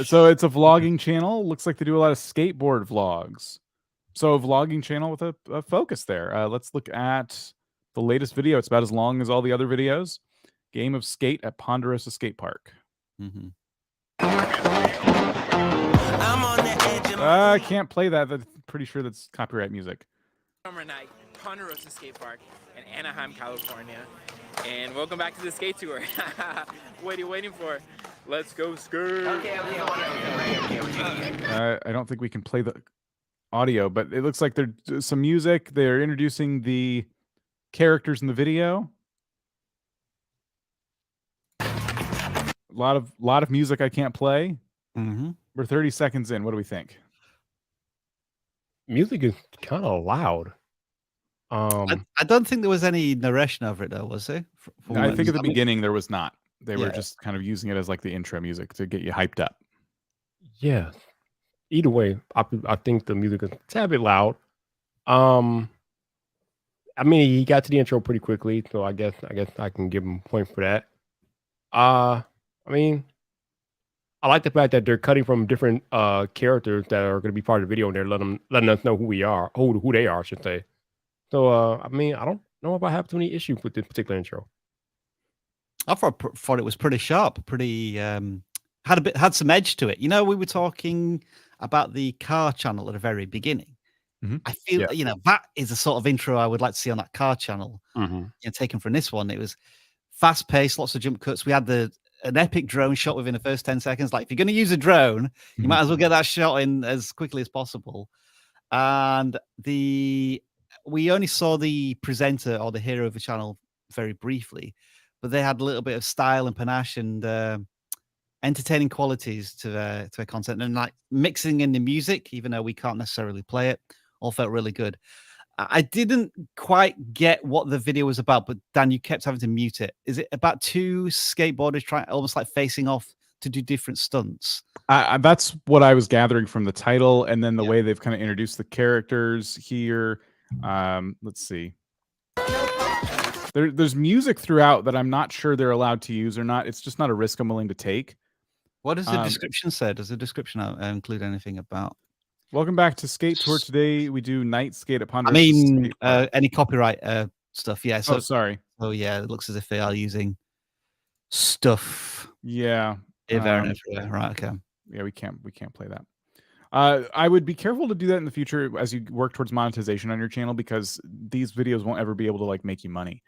[SPEAKER 1] So it's a vlogging channel. Looks like they do a lot of skateboard vlogs. So a vlogging channel with a focus there. Let's look at the latest video. It's about as long as all the other videos. Game of skate at Ponderosa Skate Park.
[SPEAKER 2] Mm-hmm.
[SPEAKER 1] I can't play that. I'm pretty sure that's copyright music.
[SPEAKER 11] Summer night, Ponderosa Skate Park in Anaheim, California. And welcome back to the skate tour. What are you waiting for? Let's go skate.
[SPEAKER 1] I don't think we can play the audio, but it looks like there's some music. They're introducing the characters in the video. A lot of music I can't play.
[SPEAKER 2] Mm-hmm.
[SPEAKER 1] We're 30 seconds in. What do we think?
[SPEAKER 3] Music is kind of loud.
[SPEAKER 2] I don't think there was any narration over it, though, was there?
[SPEAKER 1] I think at the beginning there was not. They were just kind of using it as like the intro music to get you hyped up.
[SPEAKER 3] Yeah. Either way, I think the music is a tad bit loud. I mean, he got to the intro pretty quickly, so I guess I can give him a point for that. I mean, I like the fact that they're cutting from different characters that are going to be part of the video, and they're letting us know who they are, I should say. So, I mean, I don't know if I have too many issues with this particular intro.
[SPEAKER 2] I thought it was pretty sharp, pretty had some edge to it. You know, we were talking about the car channel at the very beginning.
[SPEAKER 1] Mm-hmm.
[SPEAKER 2] I feel that is the sort of intro I would like to see on that car channel.
[SPEAKER 3] Mm-hmm.
[SPEAKER 2] Taken from this one, it was fast paced, lots of jump cuts. We had an epic drone shot within the first 10 seconds. Like, if you're going to use a drone, you might as well get that shot in as quickly as possible. And we only saw the presenter or the hero of the channel very briefly, but they had a little bit of style and panache and entertaining qualities to their content, and like mixing in the music, even though we can't necessarily play it, all felt really good. I didn't quite get what the video was about, but Dan, you kept having to mute it. Is it about 2 skateboarders trying almost like facing off to do different stunts?
[SPEAKER 1] That's what I was gathering from the title, and then the way they've kind of introduced the characters here. Let's see. There's music throughout that I'm not sure they're allowed to use or not. It's just not a risk I'm willing to take.
[SPEAKER 2] What does the description say? Does the description include anything about?
[SPEAKER 1] Welcome back to Skate Tour. Today we do night skate at Ponderosa.
[SPEAKER 2] I mean, any copyright stuff. Yeah. So,
[SPEAKER 1] sorry.
[SPEAKER 2] Oh, yeah. It looks as if they are using stuff.
[SPEAKER 1] Yeah.
[SPEAKER 2] Right. Okay.
[SPEAKER 1] Yeah, we can't play that. I would be careful to do that in the future as you work towards monetization on your channel, because these videos won't ever be able to like make you money.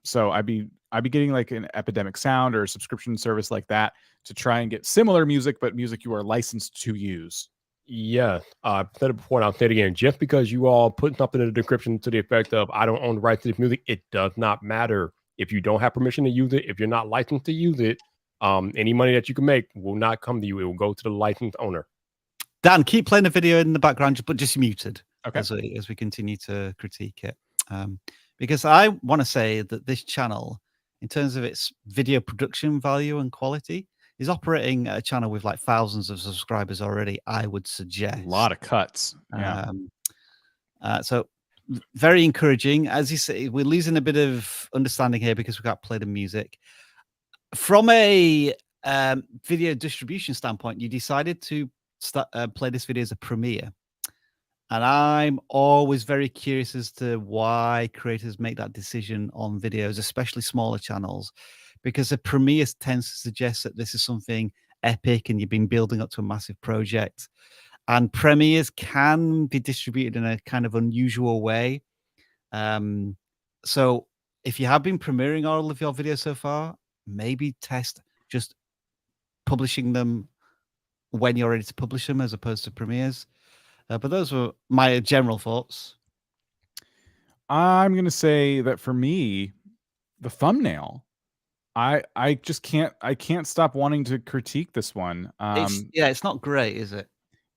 [SPEAKER 1] So I'd be getting like an Epidemic Sound or a subscription service like that to try and get similar music, but music you are licensed to use.
[SPEAKER 3] Yeah, I've said it before and I'll say it again. Just because you all put something in the description to the effect of I don't own the rights to this music, it does not matter. If you don't have permission to use it, if you're not licensed to use it, any money that you can make will not come to you. It will go to the licensed owner.
[SPEAKER 2] Dan, keep playing the video in the background, but just muted.
[SPEAKER 1] Okay.
[SPEAKER 2] As we continue to critique it. Because I want to say that this channel, in terms of its video production value and quality, is operating a channel with like thousands of subscribers already, I would suggest.
[SPEAKER 1] A lot of cuts. Yeah.
[SPEAKER 2] So very encouraging. As you say, we're losing a bit of understanding here because we can't play the music. From a video distribution standpoint, you decided to play this video as a premiere. And I'm always very curious as to why creators make that decision on videos, especially smaller channels, because a premiere tends to suggest that this is something epic and you've been building up to a massive project. And premieres can be distributed in a kind of unusual way. So if you have been premiering all of your videos so far, maybe test just publishing them when you're ready to publish them as opposed to premieres. But those were my general thoughts.
[SPEAKER 1] I'm gonna say that for me, the thumbnail. I just can't stop wanting to critique this one.
[SPEAKER 2] It's not great, is it?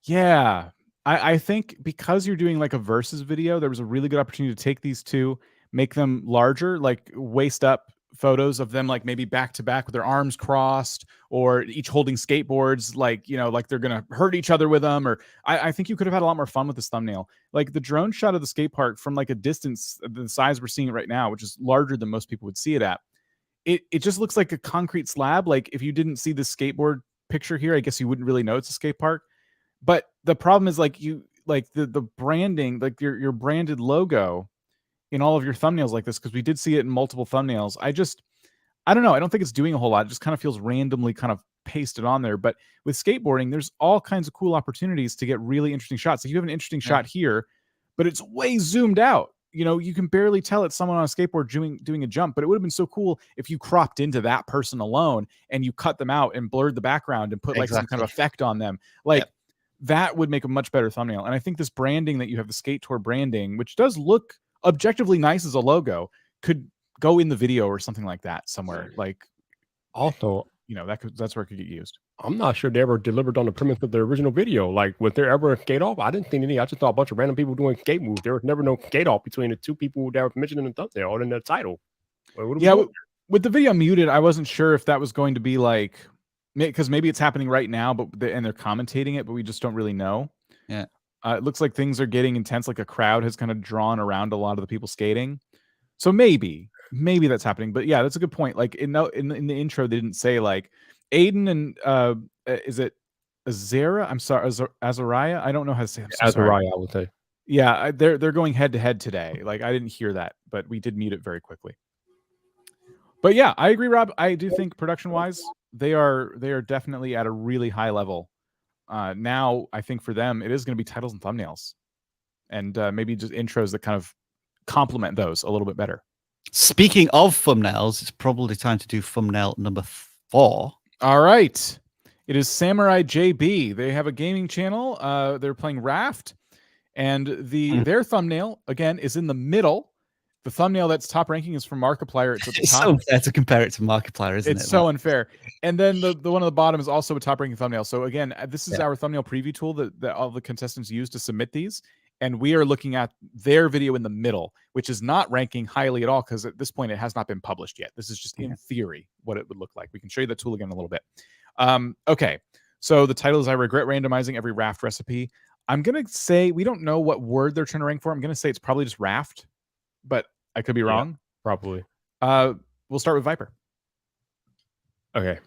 [SPEAKER 1] Yeah. I think because you're doing like a versus video, there was a really good opportunity to take these two, make them larger, like waist up photos of them like maybe back to back with their arms crossed or each holding skateboards like, you know, like they're gonna hurt each other with them. Or I think you could have had a lot more fun with this thumbnail. Like the drone shot of the skate park from like a distance, the size we're seeing it right now, which is larger than most people would see it at. It just looks like a concrete slab. Like if you didn't see the skateboard picture here, I guess you wouldn't really know it's a skate park. But the problem is like you like the branding, like your branded logo in all of your thumbnails like this, because we did see it in multiple thumbnails. I don't know. I don't think it's doing a whole lot. It just kind of feels randomly kind of pasted on there. But with skateboarding, there's all kinds of cool opportunities to get really interesting shots. Like you have an interesting shot here, but it's way zoomed out. You know, you can barely tell it's someone on a skateboard doing a jump, but it would have been so cool if you cropped into that person alone and you cut them out and blurred the background and put like some kind of effect on them. Like that would make a much better thumbnail. And I think this branding that you have, the Skate Tour branding, which does look objectively nice as a logo, could go in the video or something like that somewhere. Like
[SPEAKER 3] also,
[SPEAKER 1] you know, that's where it could get used.
[SPEAKER 3] I'm not sure they ever delivered on the premise of the original video. Like, was there ever a skate off? I didn't see any. I just saw a bunch of random people doing skate moves. There was never no skate off between the two people that were mentioned in the thumbnail or in the title.
[SPEAKER 1] Yeah, with the video muted, I wasn't sure if that was going to be like, because maybe it's happening right now, but and they're commentating it, but we just don't really know.
[SPEAKER 2] Yeah,
[SPEAKER 1] it looks like things are getting intense. Like a crowd has kind of drawn around a lot of the people skating. So maybe that's happening. But yeah, that's a good point. Like in the intro, they didn't say like Aiden and is it Azara? I'm sorry, Azariah. I don't know how to say. I'm so
[SPEAKER 3] Azariah,
[SPEAKER 1] sorry.
[SPEAKER 3] I would say.
[SPEAKER 1] Yeah, they're going head to head today. Like I didn't hear that, but we did mute it very quickly. But yeah, I agree, Rob. I do think production wise, they are definitely at a really high level. Now I think for them it is going to be titles and thumbnails, and maybe just intros that kind of complement those a little bit better.
[SPEAKER 2] Speaking of thumbnails, it's probably time to do thumbnail number 4.
[SPEAKER 1] All right. It is Samurai JB. They have a gaming channel. They're playing Raft, and their thumbnail again is in the middle. The thumbnail that's top ranking is from Markiplier. It's at the top.
[SPEAKER 2] It's so unfair to compare it to Markiplier, isn't it?
[SPEAKER 1] It's so unfair. And then the one on the bottom is also a top ranking thumbnail. So again, this is our thumbnail preview tool that all the contestants use to submit these. And we are looking at their video in the middle, which is not ranking highly at all because at this point it has not been published yet. This is just in theory what it would look like. We can show you the tool again in a little bit. Okay, so the title is I regret randomizing every Raft recipe. I'm going to say we don't know what word they're trying to rank for. I'm going to say it's probably just Raft, but I could be wrong.
[SPEAKER 3] Probably.
[SPEAKER 1] We'll start with Viper.
[SPEAKER 3] Okay.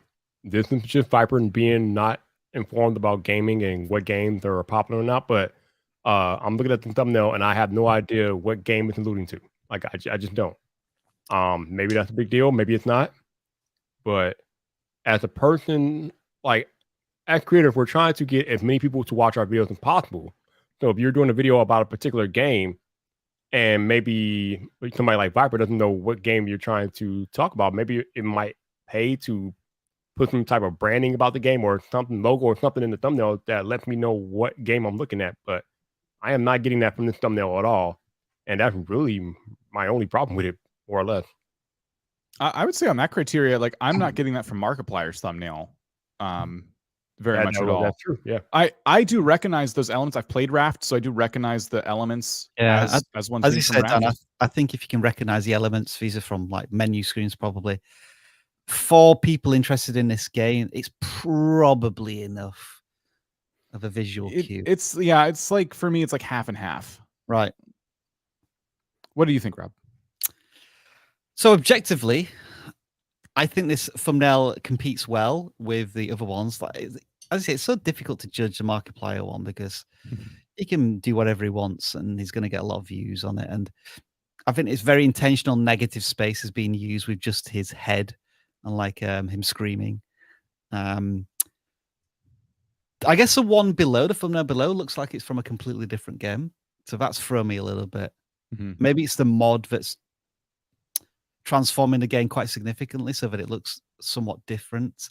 [SPEAKER 3] This is just Viper and being not informed about gaming and what games are popular or not, but I'm looking at the thumbnail and I have no idea what game it's alluding to. Like I just don't. Maybe that's a big deal. Maybe it's not. But as a person, like as creators, we're trying to get as many people to watch our videos as possible. So if you're doing a video about a particular game and maybe somebody like Viper doesn't know what game you're trying to talk about, maybe it might pay to put some type of branding about the game or something, logo or something in the thumbnail that lets me know what game I'm looking at. But I am not getting that from this thumbnail at all. And that's really my only problem with it, more or less.
[SPEAKER 1] I would say on that criteria, like I'm not getting that from Markiplier's thumbnail very much at all.
[SPEAKER 3] That's true. Yeah.
[SPEAKER 1] I do recognize those elements. I've played Raft, so I do recognize the elements as one
[SPEAKER 2] as
[SPEAKER 1] thing
[SPEAKER 2] you
[SPEAKER 1] from
[SPEAKER 2] said,
[SPEAKER 1] Raft.
[SPEAKER 2] Dan, I think if you can recognize the elements, these are from like menu screens probably. For people interested in this game, it's probably enough of a visual cue.
[SPEAKER 1] It's like for me, it's like half and half.
[SPEAKER 2] Right.
[SPEAKER 1] What do you think, Rob?
[SPEAKER 2] So objectively, I think this thumbnail competes well with the other ones. Like, as I say, it's so difficult to judge the Markiplier one because he can do whatever he wants and he's going to get a lot of views on it. And I think it's very intentional negative space is being used with just his head and like him screaming. I guess the one below, the thumbnail below, looks like it's from a completely different game. So that's thrown me a little bit. Maybe it's the mod that's transforming the game quite significantly so that it looks somewhat different.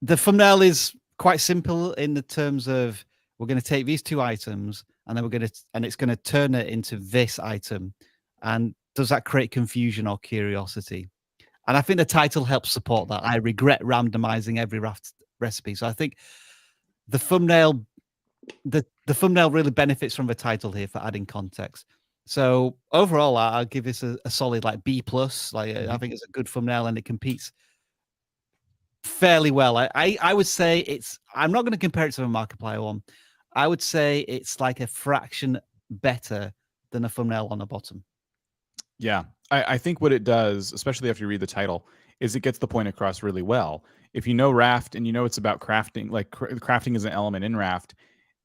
[SPEAKER 2] the thumbnail is quite simple in the terms of we're going to take these two items and then it's going to turn it into this item. And does that create confusion or curiosity? And I think the title helps support that. I regret randomizing every raft recipe. So I think the thumbnail, the thumbnail really benefits from the title here for adding context. So overall, I'll give this a solid like B+. Like I think it's a good thumbnail and it competes fairly well. I would say I'm not going to compare it to a Markiplier one. I would say it's like a fraction better than a thumbnail on the bottom.
[SPEAKER 1] Yeah, I think what it does, especially after you read the title, is it gets the point across really well. If you know Raft and you know it's about crafting, like crafting is an element in Raft,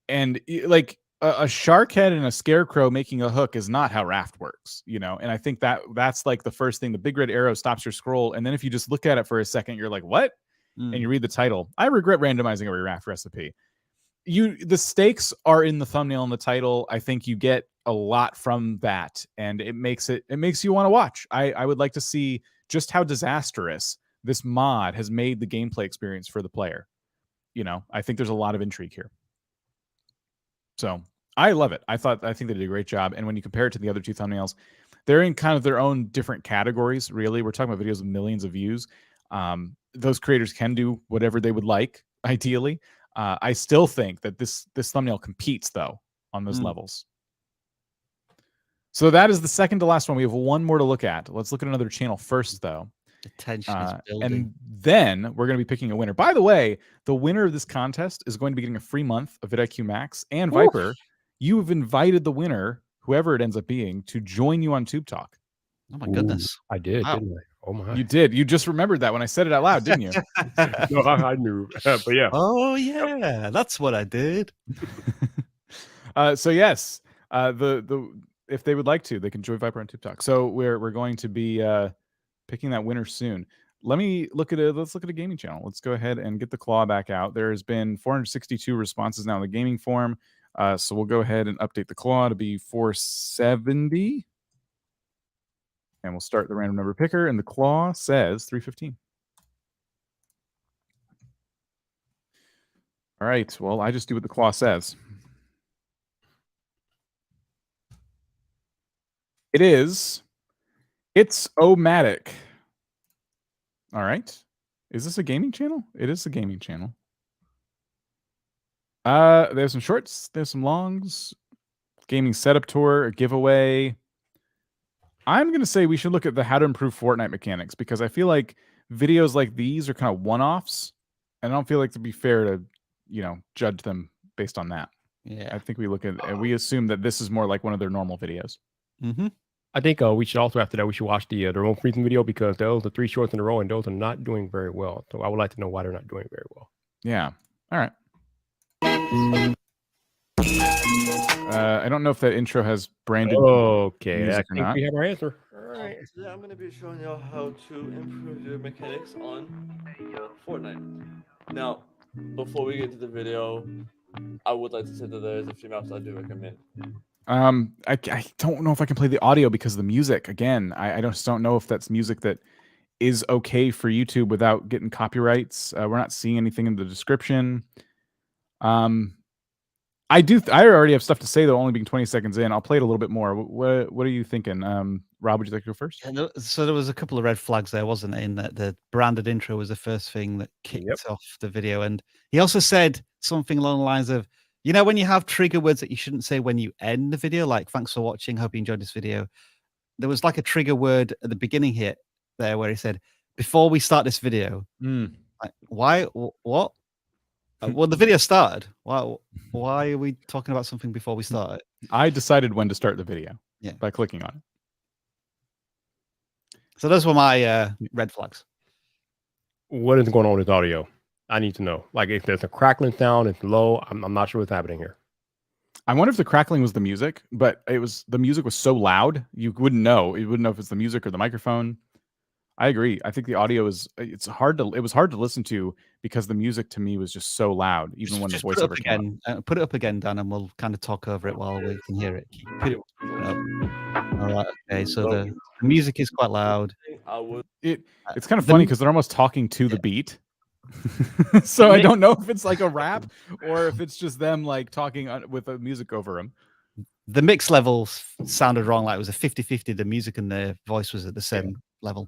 [SPEAKER 1] and like a shark head and a scarecrow making a hook is not how Raft works, you know. And I think that's like the first thing. The big red arrow stops your scroll, and then if you just look at it for a second, you're like, what? And you read the title. I regret randomizing every Raft recipe. The stakes are in the thumbnail and the title. I think you get a lot from that, and it makes you want to watch. I would like to see just how disastrous this mod has made the gameplay experience for the player. You know, I think there's a lot of intrigue here. So I love it. I think they did a great job. And when you compare it to the other two thumbnails, they're in kind of their own different categories. Really, we're talking about videos with millions of views. Those creators can do whatever they would like, ideally. I still think that this thumbnail competes, though, on those levels. So that is the second to last one. We have one more to look at. Let's look at another channel first, though.
[SPEAKER 2] The tension is building.
[SPEAKER 1] And then we're going to be picking a winner. By the way, the winner of this contest is going to be getting a free month of vidIQ Max. And Viper, you have invited the winner, whoever it ends up being, to join you on Tube Talk.
[SPEAKER 2] Oh, my goodness.
[SPEAKER 3] I did,
[SPEAKER 2] Wow.
[SPEAKER 3] didn't I? Oh, my.
[SPEAKER 1] You did. You just remembered that when I said it out loud, didn't you?
[SPEAKER 3] No, I knew. But yeah.
[SPEAKER 2] Oh, yeah. That's what I did.
[SPEAKER 1] So, yes, if they would like to, they can join Viper on Tube Talk. So we're going to be picking that winner soon. Let's look at a gaming channel. Let's go ahead and get the claw back out. There's been 462 responses now in the gaming forum. So we'll go ahead and update the claw to be 470. And we'll start the random number picker, and the claw says 315. All right. Well, I just do what the claw says. It's O-Matic. All right. Is this a gaming channel? It is a gaming channel. There's some shorts. There's some longs. Gaming setup tour, a giveaway. I'm going to say we should look at the how to improve Fortnite mechanics, because I feel like videos like these are kind of one-offs, and I don't feel like it'd be fair to, judge them based on that.
[SPEAKER 2] Yeah.
[SPEAKER 1] I think we look at and we assume that this is more like one of their normal videos.
[SPEAKER 2] Mm-hmm.
[SPEAKER 3] I think we should also, after that, we should watch the remote freezing video, because those are 3 shorts in a row, and those are not doing very well. So I would like to know why they're not doing very well.
[SPEAKER 1] Yeah. All right. I don't know if that intro has branded.
[SPEAKER 3] Okay,
[SPEAKER 1] I
[SPEAKER 3] think we have our answer.
[SPEAKER 12] All right. Today I'm going to be showing you how to improve your mechanics on Fortnite. Now, before we get to the video, I would like to say that there's a few maps I do recommend.
[SPEAKER 1] I don't know if I can play the audio because of the music. Again, I just don't know if that's music that is okay for YouTube without getting copyrights. We're not seeing anything in the description. I already have stuff to say, though, only being 20 seconds in. I'll play it a little bit more. What are you thinking? Rob, would you like to go first?
[SPEAKER 2] Yeah, so there was a couple of red flags there, wasn't it? In that the branded intro was the first thing that kicked off the video. And he also said something along the lines of, when you have trigger words that you shouldn't say when you end the video, like, thanks for watching, hope you enjoyed this video. There was like a trigger word at the beginning here there where he said, before we start this video. Like, why? What? Well, the video started. Why are we talking about something before we start it?
[SPEAKER 1] I decided when to start the video by clicking on it.
[SPEAKER 2] So those were my red flags.
[SPEAKER 3] What is going on with audio? I need to know. Like, if there's a crackling sound, it's low. I'm not sure what's happening here.
[SPEAKER 1] I wonder if the crackling was the music, but the music was so loud you wouldn't know. You wouldn't know if it's the music or the microphone. I agree. I think the audio it was hard to listen to because the music to me was just so loud, even when the voiceover came
[SPEAKER 2] up. Put it up again, Dan, and we'll kind of talk over it while we can hear it. Put it up. All right. Okay. So the music is quite loud.
[SPEAKER 1] It's kind of funny because they're almost talking to the beat. So I don't know if it's like a rap or if it's just them like talking with the music over them.
[SPEAKER 2] The mix levels sounded wrong. Like it was a 50-50. The music and the voice was at the same level.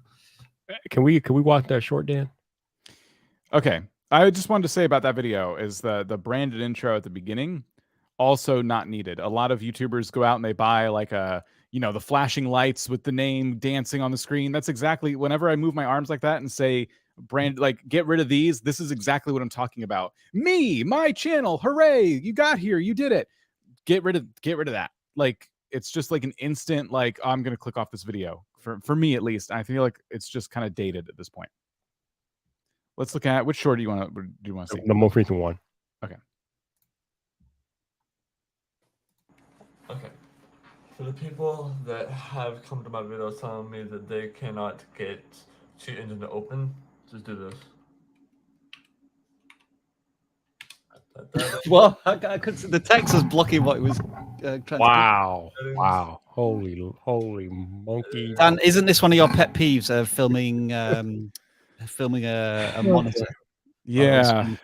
[SPEAKER 3] Can we watch that short, Dan?
[SPEAKER 1] Okay. I just wanted to say about that video is the branded intro at the beginning, also not needed. A lot of YouTubers go out and they buy like a, you know, the flashing lights with the name dancing on the screen. That's exactly, whenever I move my arms like that and say brand, like get rid of these, this is exactly what I'm talking about. Me, my channel, hooray, you got here, you did it. Get rid of that. Like it's just like an instant like, oh, I'm gonna click off this video for me at least. I feel like it's just kind of dated at this point. Let's look at which short do you want to see?
[SPEAKER 3] The most recent one.
[SPEAKER 1] Okay.
[SPEAKER 12] Okay. For the people that have come to my videos telling me that they cannot get Cheat Engine to open, just do this.
[SPEAKER 2] Well, I could see the text was blocking what it was trying to do.
[SPEAKER 3] Wow. Holy monkey.
[SPEAKER 2] Dan, isn't this one of your pet peeves of filming a monitor?
[SPEAKER 1] Yeah.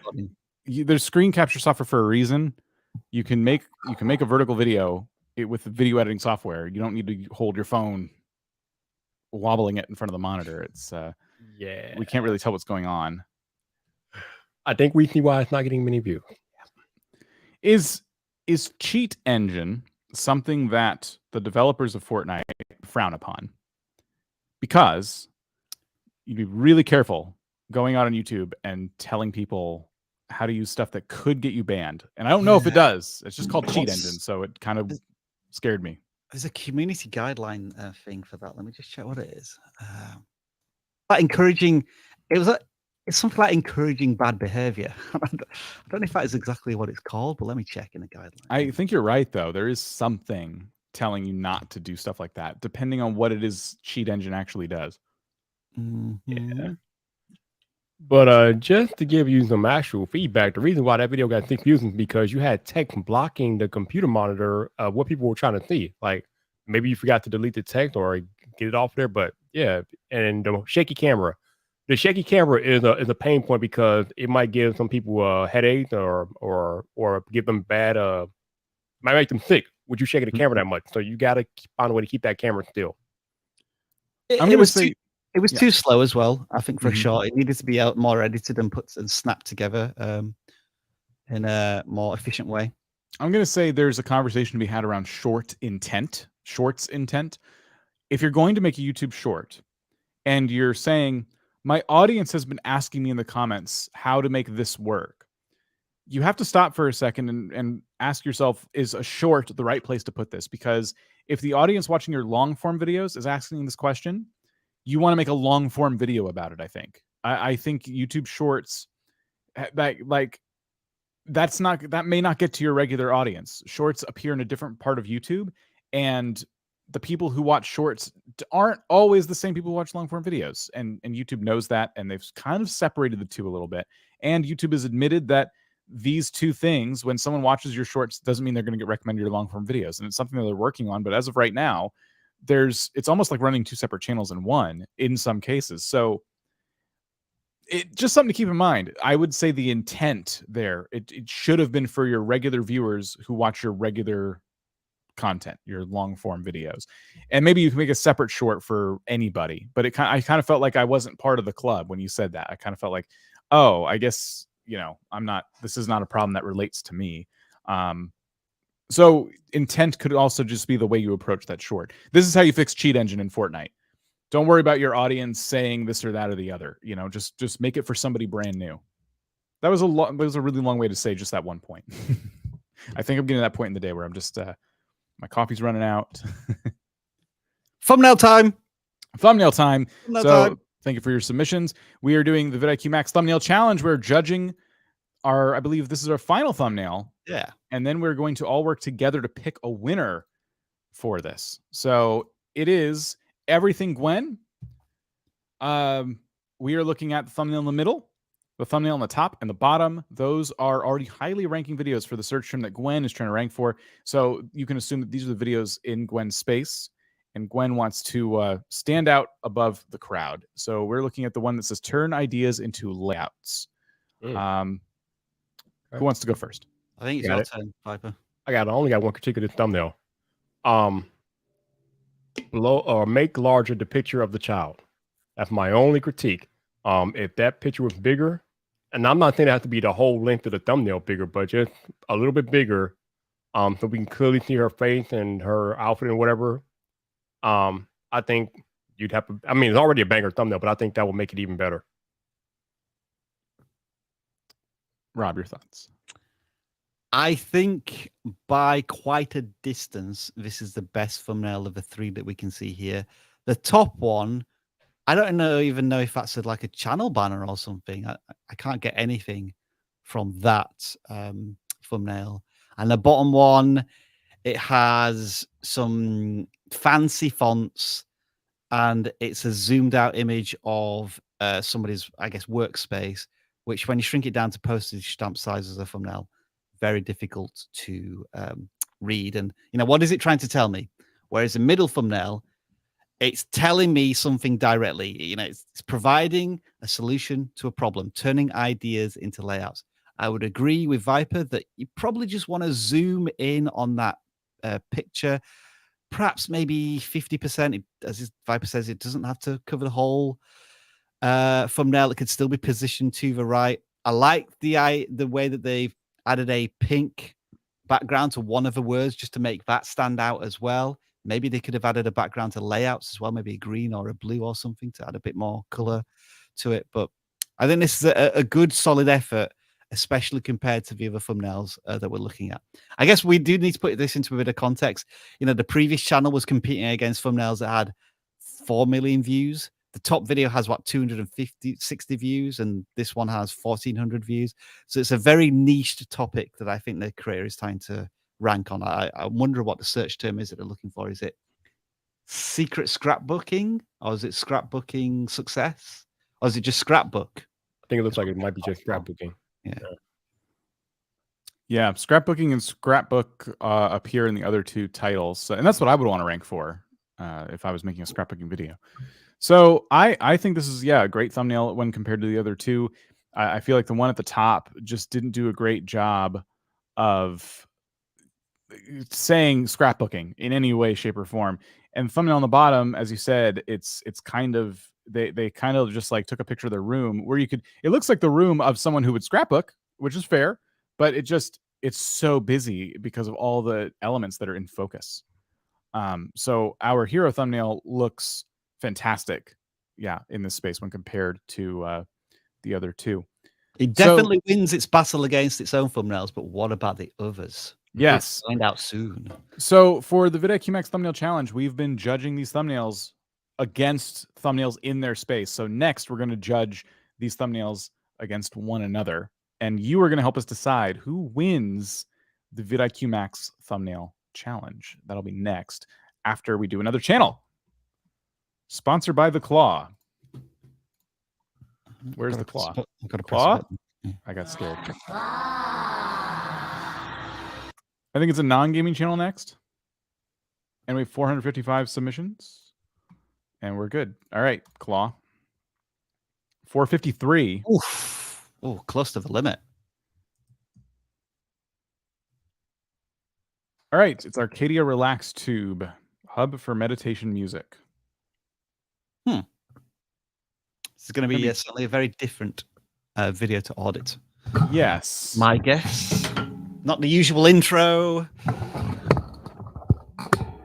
[SPEAKER 1] There's screen capture software for a reason. You can make a vertical video with video editing software. You don't need to hold your phone wobbling it in front of the monitor. It's
[SPEAKER 3] yeah.
[SPEAKER 1] We can't really tell what's going on.
[SPEAKER 3] I think we see why it's not getting many views.
[SPEAKER 1] Is Cheat Engine something that the developers of Fortnite frown upon? Because you'd be really careful going out on YouTube and telling people how to use stuff that could get you banned. And I don't know if it does. It's just called Cheat Engine, so it kind of scared me.
[SPEAKER 2] There's a community guideline thing for that. Let me just check what it is. Like encouraging, it's something like encouraging bad behavior. I don't know if that is exactly what it's called, but let me check in the guideline.
[SPEAKER 1] I think you're right, though. There is something telling you not to do stuff like that, depending on what it is Cheat Engine actually does.
[SPEAKER 3] Yeah. But just to give you some actual feedback, the reason why that video got 6 views is because you had text blocking the computer monitor of what people were trying to see. Like maybe you forgot to delete the text or get it off there. But yeah, and the shaky camera. The shaky camera is a pain point because it might give some people a headache or give them bad might make them sick. Would you shaking the camera that much? So you got to find a way to keep that camera still.
[SPEAKER 2] It was too slow as well. I think for a short, it needed to be out more edited and put and snapped together in a more efficient way.
[SPEAKER 1] I'm going to say there's a conversation to be had around shorts intent. If you're going to make a YouTube short and you're saying, my audience has been asking me in the comments how to make this work, you have to stop for a second and ask yourself, is a short the right place to put this? Because if the audience watching your long form videos is asking this question, you want to make a long form video about it. I think YouTube shorts that may not get to your regular audience. Shorts appear in a different part of YouTube, and the people who watch shorts aren't always the same people who watch long form videos. And YouTube knows that, and they've kind of separated the two a little bit. And YouTube has admitted that these two things, when someone watches your shorts, doesn't mean they're going to get recommended your long form videos. And it's something that they're working on. But as of right now, it's almost like running 2 separate channels in one in some cases. So it just something to keep in mind. I would say the intent there, it should have been for your regular viewers who watch your regular content, your long form videos. And maybe you can make a separate short for anybody, but I kind of felt like I wasn't part of the club when you said that. I kind of felt like, oh, I guess, this is not a problem that relates to me. So intent could also just be the way you approach that short. This is how you fix Cheat Engine in Fortnite. Don't worry about your audience saying this or that or the other. Just make it for somebody brand new. That was a really long way to say just that one point. I think I'm getting to that point in the day where I'm just my coffee's running out.
[SPEAKER 2] Thumbnail time.
[SPEAKER 1] Thank you for your submissions. We are doing the vidIQ Max Thumbnail Challenge. We're judging I believe this is our final thumbnail.
[SPEAKER 2] Yeah.
[SPEAKER 1] And then we're going to all work together to pick a winner for this. So it is Everything Gwen. We are looking at the thumbnail in the middle, the thumbnail on the top, and the bottom. Those are already highly ranking videos for the search term that Gwen is trying to rank for. So you can assume that these are the videos in Gwen's space, and Gwen wants to stand out above the crowd. So we're looking at the one that says turn ideas into layouts. Who
[SPEAKER 3] Okay.
[SPEAKER 1] wants to go first?
[SPEAKER 2] I think it's
[SPEAKER 3] Got
[SPEAKER 2] your
[SPEAKER 3] it.
[SPEAKER 2] turn, Viper.
[SPEAKER 3] I only got one critique of this thumbnail. Below or make larger the picture of the child. That's my only critique. If that picture was bigger, and I'm not saying it has to be the whole length of the thumbnail bigger, but just a little bit bigger, so we can clearly see her face and her outfit and whatever. I think you'd have to. I mean, it's already a banger thumbnail, but I think that will make it even better.
[SPEAKER 1] Rob, your thoughts?
[SPEAKER 2] I think by quite a distance, this is the best thumbnail of the three that we can see here. The top one, I don't even know if that's like a channel banner or something. I can't get anything from that thumbnail. And the bottom one, it has some fancy fonts, and it's a zoomed out image of somebody's, I guess, workspace, which when you shrink it down to postage stamp size as a thumbnail, very difficult to read. And, what is it trying to tell me? Whereas the middle thumbnail, it's telling me something directly. It's providing a solution to a problem, turning ideas into layouts. I would agree with Viper that you probably just want to zoom in on that picture, perhaps maybe 50%. As Viper says, it doesn't have to cover the whole thumbnail. It could still be positioned to the right. I like the way that they've added a pink background to one of the words just to make that stand out as well. Maybe they could have added a background to layouts as well, maybe a green or a blue or something to add a bit more color to it. But I think this is a good, solid effort, especially compared to the other thumbnails that we're looking at. I guess we do need to put this into a bit of context. The previous channel was competing against thumbnails that had 4 million views. The top video has 60 views, and this one has 1,400 views. So it's a very niche topic that I think the creator is trying to rank on. I wonder what the search term is that they're looking for. Is it secret scrapbooking, or is it scrapbooking success, or is it just scrapbook?
[SPEAKER 3] I think it looks like it might be just scrapbooking.
[SPEAKER 1] Yeah, scrapbooking and scrapbook appear in the other two titles, and that's what I would want to rank for if I was making a scrapbooking video. So I think this is a great thumbnail when compared to the other two. I feel like the one at the top just didn't do a great job of saying scrapbooking in any way, shape, or form. And thumbnail on the bottom, as you said, it's kind of they kind of just like took a picture of their room where it looks like the room of someone who would scrapbook, which is fair, but it's so busy because of all the elements that are in focus. So our hero thumbnail looks fantastic, in this space when compared to the other two.
[SPEAKER 2] It definitely wins its battle against its own thumbnails, but what about the others?
[SPEAKER 1] Yes,
[SPEAKER 2] we'll find out soon.
[SPEAKER 1] So for the vidIQ Max thumbnail challenge, we've been judging these thumbnails against thumbnails in their space. So next, we're going to judge these thumbnails against one another, and you are going to help us decide who wins the vidIQ Max thumbnail challenge. That'll be next after we do another channel. Sponsored by The Claw. Where's The Claw?
[SPEAKER 2] I've got to press
[SPEAKER 1] Claw?
[SPEAKER 2] a button.
[SPEAKER 1] I got scared. I think it's a non-gaming channel next. And we have 455 submissions. And we're good. All right, Claw. 453.
[SPEAKER 2] Oof. Oh, close to the limit.
[SPEAKER 1] All right, it's Arcadia Relax Tube, hub for meditation music.
[SPEAKER 2] This is going to be certainly a very different video to audit.
[SPEAKER 1] Yes.
[SPEAKER 2] My guess. Not the usual intro.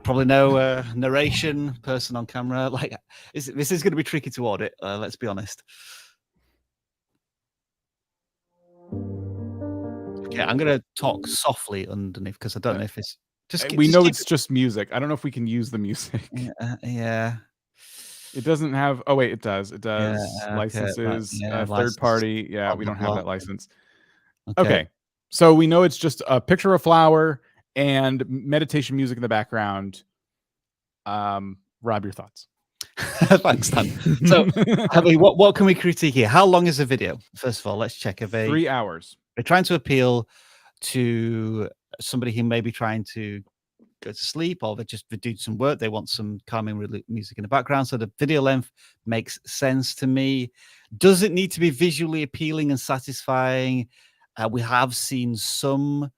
[SPEAKER 2] Probably no narration, person on camera. This is going to be tricky to audit, let's be honest. Okay, I'm going to talk softly underneath because I don't know if it's...
[SPEAKER 1] We know it's just music. I don't know if we can use the music.
[SPEAKER 2] Yeah.
[SPEAKER 1] It doesn't have... Oh, wait, it does. It does.
[SPEAKER 2] Yeah,
[SPEAKER 1] licenses,
[SPEAKER 2] okay,
[SPEAKER 1] third party. Yeah,
[SPEAKER 2] blah,
[SPEAKER 1] we don't
[SPEAKER 2] blah,
[SPEAKER 1] have
[SPEAKER 2] blah.
[SPEAKER 1] that license.
[SPEAKER 2] Okay.
[SPEAKER 1] Okay. So we know it's just a picture of a flower and meditation music in the background. Rob, your thoughts.
[SPEAKER 2] Thanks, Dan. So, what can we critique here? How long is the video? First of all, let's check.
[SPEAKER 1] 3 hours.
[SPEAKER 2] They're trying to appeal to somebody who may be trying to go to sleep, or they're doing some work. They want some calming music in the background. So the video length makes sense to me. Does it need to be visually appealing and satisfying? We have seen some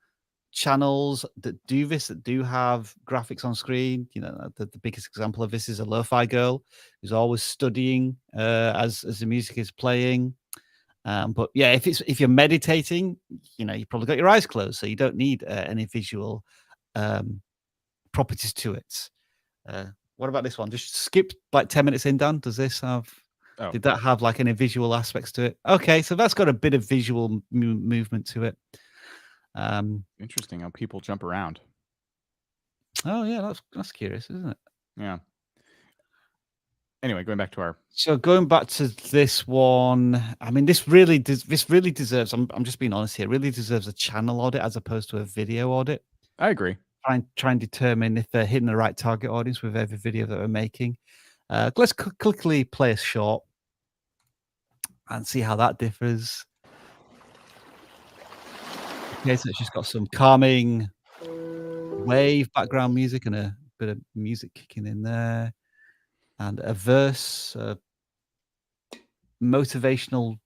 [SPEAKER 2] channels that do this, that do have graphics on screen. You know, the biggest example of this is a lo-fi girl who's always studying as the music is playing. But yeah, if you're meditating, you know, you probably got your eyes closed, so you don't need any visual properties to it. What about this one? Just skip like 10 minutes in, Dan. Does this have?
[SPEAKER 1] Oh.
[SPEAKER 2] Did that have like any visual aspects to it? Okay, so that's got a bit of visual movement to it.
[SPEAKER 1] Interesting how people jump around.
[SPEAKER 2] Oh yeah, that's curious, isn't it?
[SPEAKER 1] Yeah. Anyway, going back to
[SPEAKER 2] going back to this one, I mean, this really deserves. I'm just being honest here. Really deserves a channel audit as opposed to a video audit.
[SPEAKER 1] I agree.
[SPEAKER 2] Try and determine if they're hitting the right target audience with every video that we're making. Let's quickly play a short and see how that differs. Okay, so it's just got some calming wave background music and a bit of music kicking in there, and a verse, motivational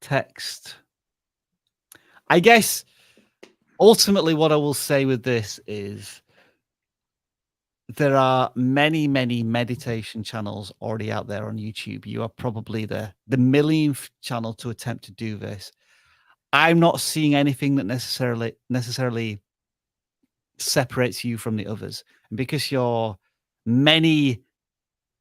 [SPEAKER 2] text. I guess ultimately what I will say with this is there are many meditation channels already out there on YouTube. You are probably the millionth channel to attempt to do this. I'm not seeing anything that necessarily separates you from the others. And because you're many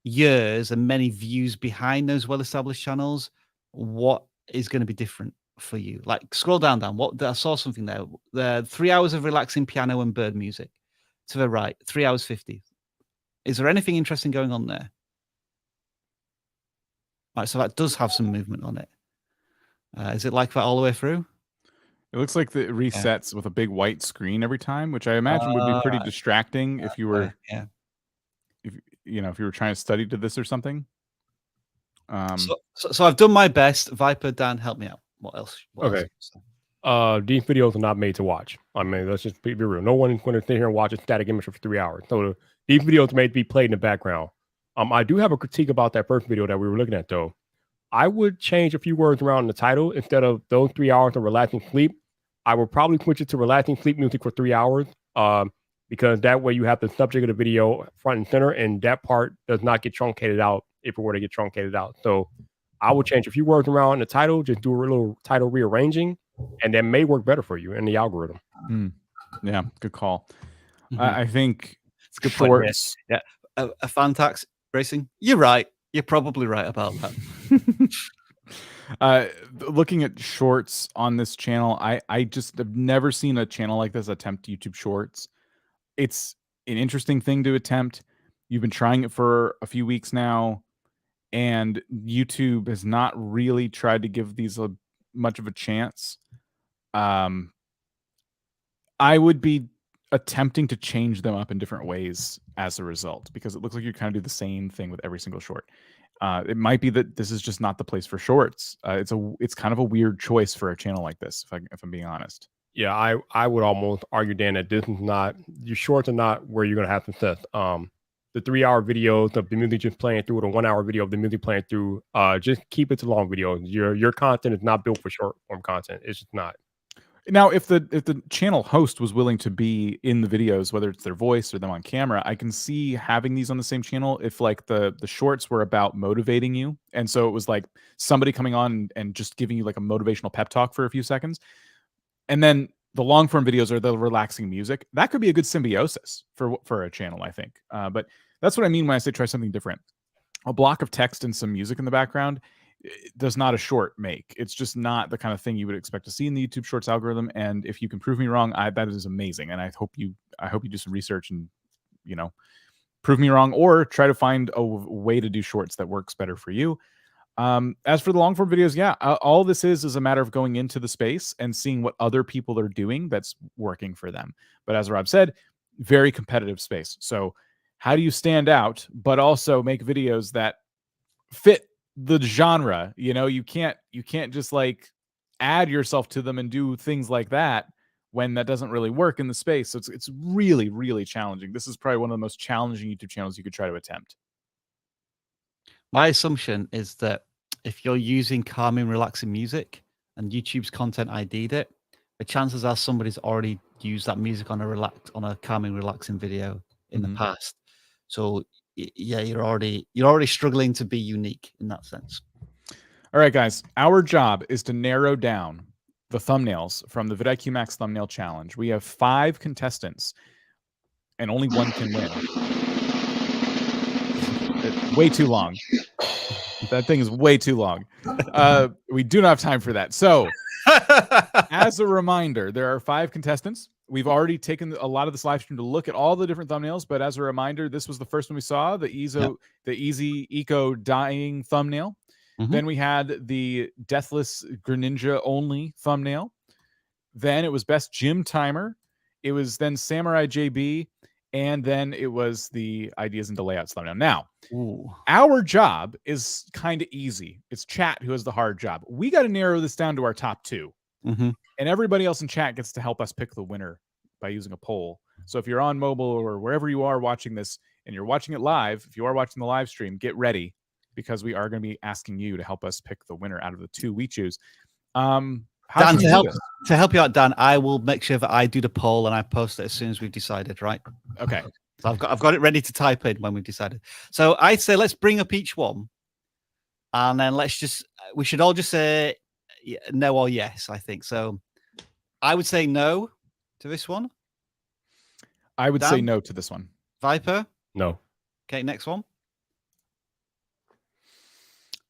[SPEAKER 2] years and many views behind those well-established channels, what is going to be different for you? Like, scroll down. What I saw something there. The 3 hours of relaxing piano and bird music. To the right, 3 hours 50. Is there anything interesting going on there? Right, so that does have some movement on it. Is it like that all the way through?
[SPEAKER 1] It looks like it resets with a big white screen every time, which I imagine would be pretty distracting if you were, if you were trying to study to this or something.
[SPEAKER 2] So I've done my best. Viper, Dan, help me out. What else?
[SPEAKER 3] Okay. These videos are not made to watch. I mean, let's just be real. No one's going to sit here and watch a static image for 3 hours. So these videos are made to be played in the background. I do have a critique about that first video that we were looking at, though. I would change a few words around the title. Instead of those 3 hours of relaxing sleep, I would probably switch it to relaxing sleep music for 3 hours, because that way you have the subject of the video front and center, and that part does not get truncated out if it were to get truncated out. So I would change a few words around the title, just do a little title rearranging, and that may work better for you in the algorithm.
[SPEAKER 1] Yeah, good call. I think
[SPEAKER 2] it's good
[SPEAKER 1] shorts.
[SPEAKER 2] Yeah, a fan tax racing. You're right. You're probably right about
[SPEAKER 1] that. Looking at shorts on this channel, I just have never seen a channel like this attempt YouTube Shorts. It's an interesting thing to attempt. You've been trying it for a few weeks now, and YouTube has not really tried to give these much of a chance. I would be attempting to change them up in different ways as a result, because it looks like you kind of do the same thing with every single short. It might be that this is just not the place for shorts. It's kind of a weird choice for a channel like this, if I'm being honest.
[SPEAKER 3] Yeah, I would almost argue, Dan, that this is not, your shorts are not where you're going to have success. The 3 hour videos of the music just playing through, or the 1 hour video of the music playing through, just keep it to long videos. Your content is not built for short form content. It's just not.
[SPEAKER 1] Now, if the channel host was willing to be in the videos, whether it's their voice or them on camera, I can see having these on the same channel if like the shorts were about motivating you. And so it was like somebody coming on and just giving you like a motivational pep talk for a few seconds. And then the long form videos are the relaxing music. That could be a good symbiosis for a channel, I think. But that's what I mean when I say try something different. A block of text and some music in the background does not a short make. It's just not the kind of thing you would expect to see in the YouTube Shorts algorithm. And if you can prove me wrong, that is amazing. And I hope you do some research and, prove me wrong, or try to find a way to do shorts that works better for you. As for the long form videos, yeah, all this is a matter of going into the space and seeing what other people are doing that's working for them. But as Rob said, very competitive space. So how do you stand out, but also make videos that fit the genre? You can't just like add yourself to them and do things like that when that doesn't really work in the space. So it's really, really challenging. This is probably one of the most challenging YouTube channels you could try to attempt.
[SPEAKER 2] My assumption is that if you're using calming, relaxing music and YouTube's content ID'd it, the chances are somebody's already used that music on a calming, relaxing video in the past. So yeah, you're already struggling to be unique in that sense.
[SPEAKER 1] All right, guys, our job is to narrow down the thumbnails from the vidIQ Max thumbnail challenge. We have 5 contestants, and only one can win. It's way too long. That thing is way too long. We do not have time for that. So, as a reminder, there are 5 contestants. We've already taken a lot of this live stream to look at all the different thumbnails, but as a reminder, this was the first one we saw, the Easy Eco Dying thumbnail. Then we had the Deathless Greninja only thumbnail. Then it was Best Gym Timer. It was then Samurai JB. And then it was the Ideas into Layouts thumbnail. Now, our job is kind of easy. It's chat who has the hard job. We got to narrow this down to our top 2. And everybody else in chat gets to help us pick the winner by using a poll. So if you're on mobile or wherever you are watching this and you're watching it live, if you are watching the live stream, get ready, because we are going to be asking you to help us pick the winner out of the 2 we choose. Dan,
[SPEAKER 2] to help you out, Dan, I will make sure that I do the poll and I post it as soon as we've decided, right?
[SPEAKER 1] Okay.
[SPEAKER 2] So I've got it ready to type in when we've decided. So I'd say let's bring up each one, and then we should all just say no or yes, I think. So I would say no to this one.
[SPEAKER 1] I would say no to this one.
[SPEAKER 2] Viper?
[SPEAKER 3] No.
[SPEAKER 2] Okay, next one.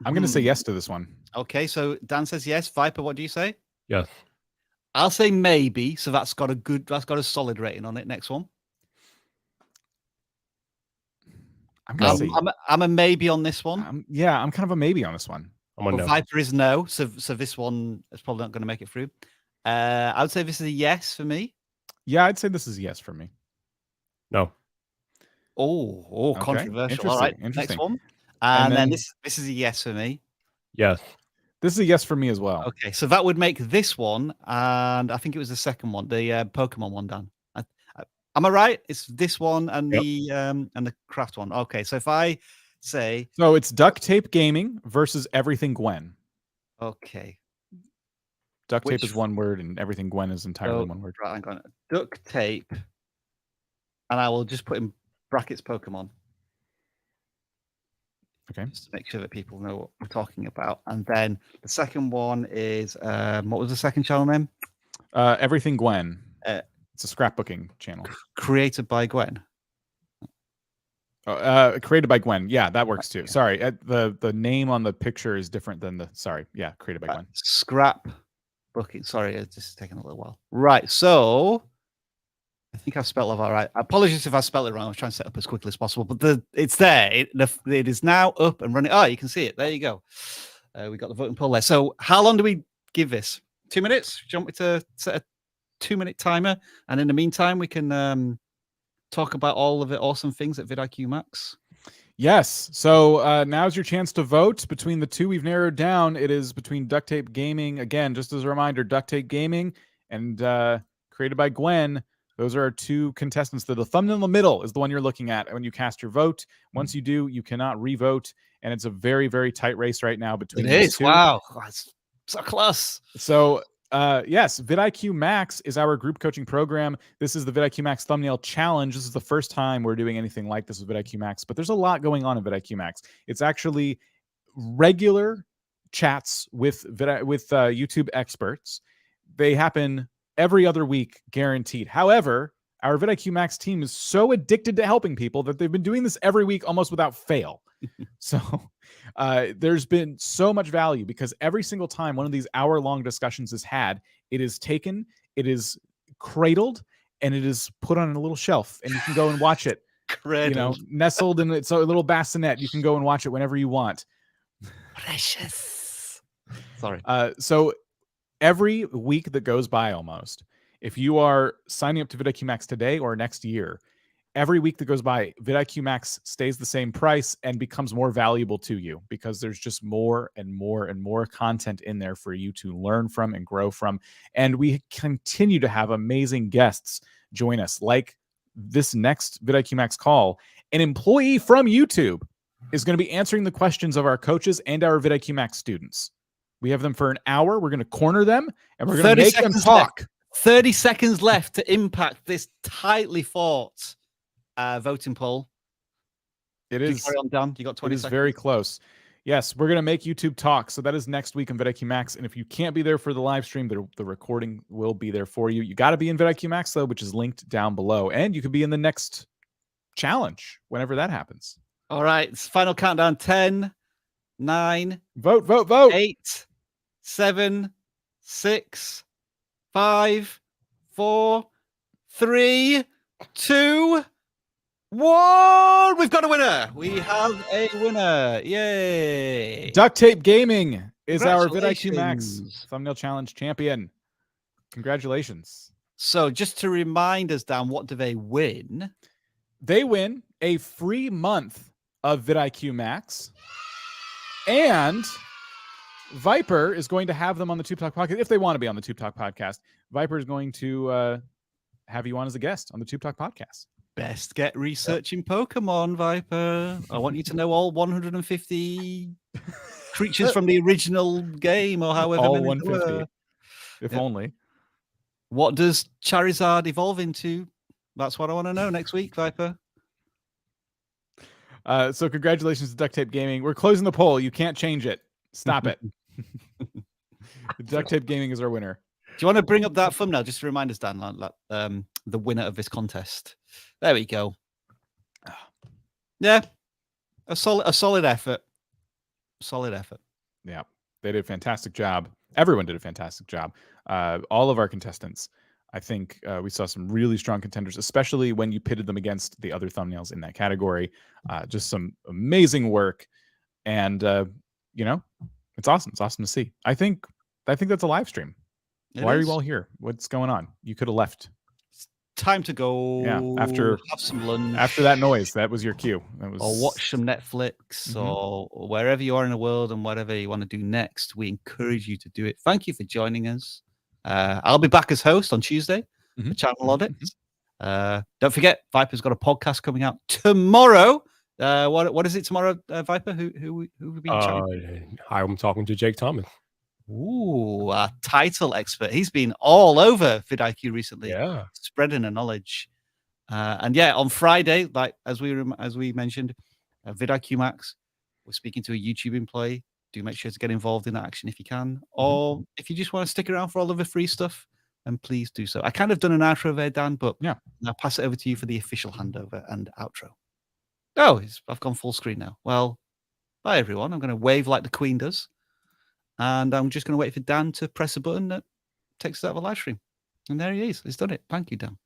[SPEAKER 1] I'm going to say yes to this one.
[SPEAKER 2] Okay, so Dan says yes. Viper, what do you say?
[SPEAKER 3] Yes.
[SPEAKER 2] I'll say maybe. So that's got a solid rating on it. Next one. I'm a maybe on this one.
[SPEAKER 1] Yeah, I'm kind of a maybe on this one.
[SPEAKER 3] No.
[SPEAKER 2] Viper is no. So this one is probably not going to make it through. I would say this is a yes for me.
[SPEAKER 1] Yeah, I'd say this is a yes for me.
[SPEAKER 3] No.
[SPEAKER 2] Okay. Controversial. All right, next one. And then this is a yes for me.
[SPEAKER 3] Yes.
[SPEAKER 1] This is a yes for me as well.
[SPEAKER 2] Okay, so that would make this one, and I think it was the second one, the Pokemon one, Dan. Am I right? It's this one and the craft one. Okay, so if I say...
[SPEAKER 1] So it's Duct Tape Gaming versus Everything Gwen.
[SPEAKER 2] Okay.
[SPEAKER 1] Duct tape is one word, and Everything Gwen is entirely one word.
[SPEAKER 2] Right, I'm going to duct tape, and I will just put in brackets Pokemon.
[SPEAKER 1] Okay.
[SPEAKER 2] Just to make sure that people know what we're talking about. And then the second one is, what was the second channel name?
[SPEAKER 1] Everything Gwen. It's a scrapbooking channel.
[SPEAKER 2] Created by Gwen.
[SPEAKER 1] Created by Gwen. Yeah, that works too. Sorry. The name on the picture is different than the, sorry. Yeah, created by Gwen.
[SPEAKER 2] Scrapbooking. Sorry, it's just taking a little while. Right, so I think I've spelled it all right. Apologies if I spelled it wrong. I was trying to set it up as quickly as possible, but it's there. It is now up and running. Oh, you can see it. There you go. We got the voting poll there. So how long do we give this? 2 minutes? Do you want me to set a 2-minute timer? And in the meantime, we can talk about all of the awesome things at vidIQ Max.
[SPEAKER 1] Yes. So now's your chance to vote. Between the 2 we've narrowed down, it is between Duct Tape Gaming. Again, just as a reminder, Duct Tape Gaming and Created by Gwen. Those are our 2 contestants. The thumbnail in the middle is the one you're looking at when you cast your vote. Once you do, you cannot re-vote. And it's a very, very tight race right now between these 2.
[SPEAKER 2] Wow. That's so close.
[SPEAKER 1] So yes, vidIQ Max is our group coaching program. This is the vidIQ Max thumbnail challenge. This is the first time we're doing anything like this with vidIQ Max, but there's a lot going on in vidIQ Max. It's actually regular chats with YouTube experts. They happen every other week, guaranteed. However, our vidIQ Max team is so addicted to helping people that they've been doing this every week almost without fail. So there's been so much value because every single time one of these hour-long discussions is had, it is taken, it is cradled, and it is put on a little shelf, and you can go and watch it.
[SPEAKER 2] Cradled.
[SPEAKER 1] You know, nestled in its a little bassinet. You can go and watch it whenever you want.
[SPEAKER 2] Precious. Sorry.
[SPEAKER 1] So every week that goes by almost, if you are signing up to vidIQ Max today or next year, every week that goes by, vidIQ Max stays the same price and becomes more valuable to you because there's just more and more and more content in there for you to learn from and grow from. And we continue to have amazing guests join us, like this next vidIQ Max call. An employee from YouTube is going to be answering the questions of our coaches and our vidIQ Max students. We have them for an hour. We're going to corner them and we're going to make them talk.
[SPEAKER 2] 30 seconds left to impact this tightly fought voting poll.
[SPEAKER 1] It is.
[SPEAKER 2] Carry on, Dan. You got 20
[SPEAKER 1] It is
[SPEAKER 2] seconds.
[SPEAKER 1] very close. Yes, we're going to make YouTube talk. So that is next week on vidIQ Max. And if you can't be there for the live stream, the recording will be there for you. You got to be in vidIQ Max, though, which is linked down below. And you could be in the next challenge whenever that happens.
[SPEAKER 2] All right. It's final countdown. 10, 9.
[SPEAKER 1] Vote, vote, vote.
[SPEAKER 2] 8, 7, 6, 5, 4, 3, 2, 1. We've got a winner. We have a winner. Yay.
[SPEAKER 1] Duct Tape Gaming is our vidIQ Max
[SPEAKER 2] Congratulations.
[SPEAKER 1] thumbnail challenge champion. Congratulations.
[SPEAKER 2] So just to remind us, Dan, what do they win?
[SPEAKER 1] They win a free month of vidIQ Max. And Viper is going to have them on the Tube Talk podcast. If they want to be on the Tube Talk podcast, Viper is going to have you on as a guest on the Tube Talk podcast.
[SPEAKER 2] Best get researching Pokemon, Viper. I want you to know all 150 creatures from the original game, or however
[SPEAKER 1] All
[SPEAKER 2] many there
[SPEAKER 1] 150.
[SPEAKER 2] were.
[SPEAKER 1] If
[SPEAKER 2] Yep.
[SPEAKER 1] only.
[SPEAKER 2] What does Charizard evolve into? That's what I want to know next week, Viper.
[SPEAKER 1] So congratulations to Duct Tape Gaming. We're closing the poll. You can't change it. Stop it. Duct Tape Gaming is our winner.
[SPEAKER 2] Do you want to bring up that thumbnail just to remind us, Dan, the winner of this contest? There we go. Yeah, a solid effort. Solid effort.
[SPEAKER 1] Yeah, they did a fantastic job. Everyone did a fantastic job. All of our contestants. I think we saw some really strong contenders, especially when you pitted them against the other thumbnails in that category. Just some amazing work, and you know, it's awesome. It's awesome to see. I think that's a live stream. Why are you all here? What's going on? You could have left.
[SPEAKER 2] Time to go.
[SPEAKER 1] Yeah, after
[SPEAKER 2] have some lunch.
[SPEAKER 1] After that noise, that was your cue. That was...
[SPEAKER 2] Or watch some Netflix, or wherever you are in the world, and whatever you want to do next. We encourage you to do it. Thank you for joining us. I'll be back as host on Tuesday for Channel Audits. Don't forget, Viper's got a podcast coming out tomorrow. What is it tomorrow, Viper? Who we been chatting?
[SPEAKER 3] I'm talking to Jake Thomas.
[SPEAKER 2] Ooh, our title expert. He's been all over vidIQ recently, spreading the knowledge. And yeah, on Friday, like as we mentioned, vidIQ Max, we're speaking to a YouTube employee. Do make sure to get involved in that action if you can, or if you just want to stick around for all of the free stuff, then please do so. I kind of done an outro there, Dan, but
[SPEAKER 1] yeah,
[SPEAKER 2] I'll pass it over to you for the official handover and outro. Oh, I've gone full screen now. Well, bye everyone. I'm going to wave like the Queen does. And I'm just going to wait for Dan to press a button that takes us out of a live stream. And there he is. He's done it. Thank you, Dan.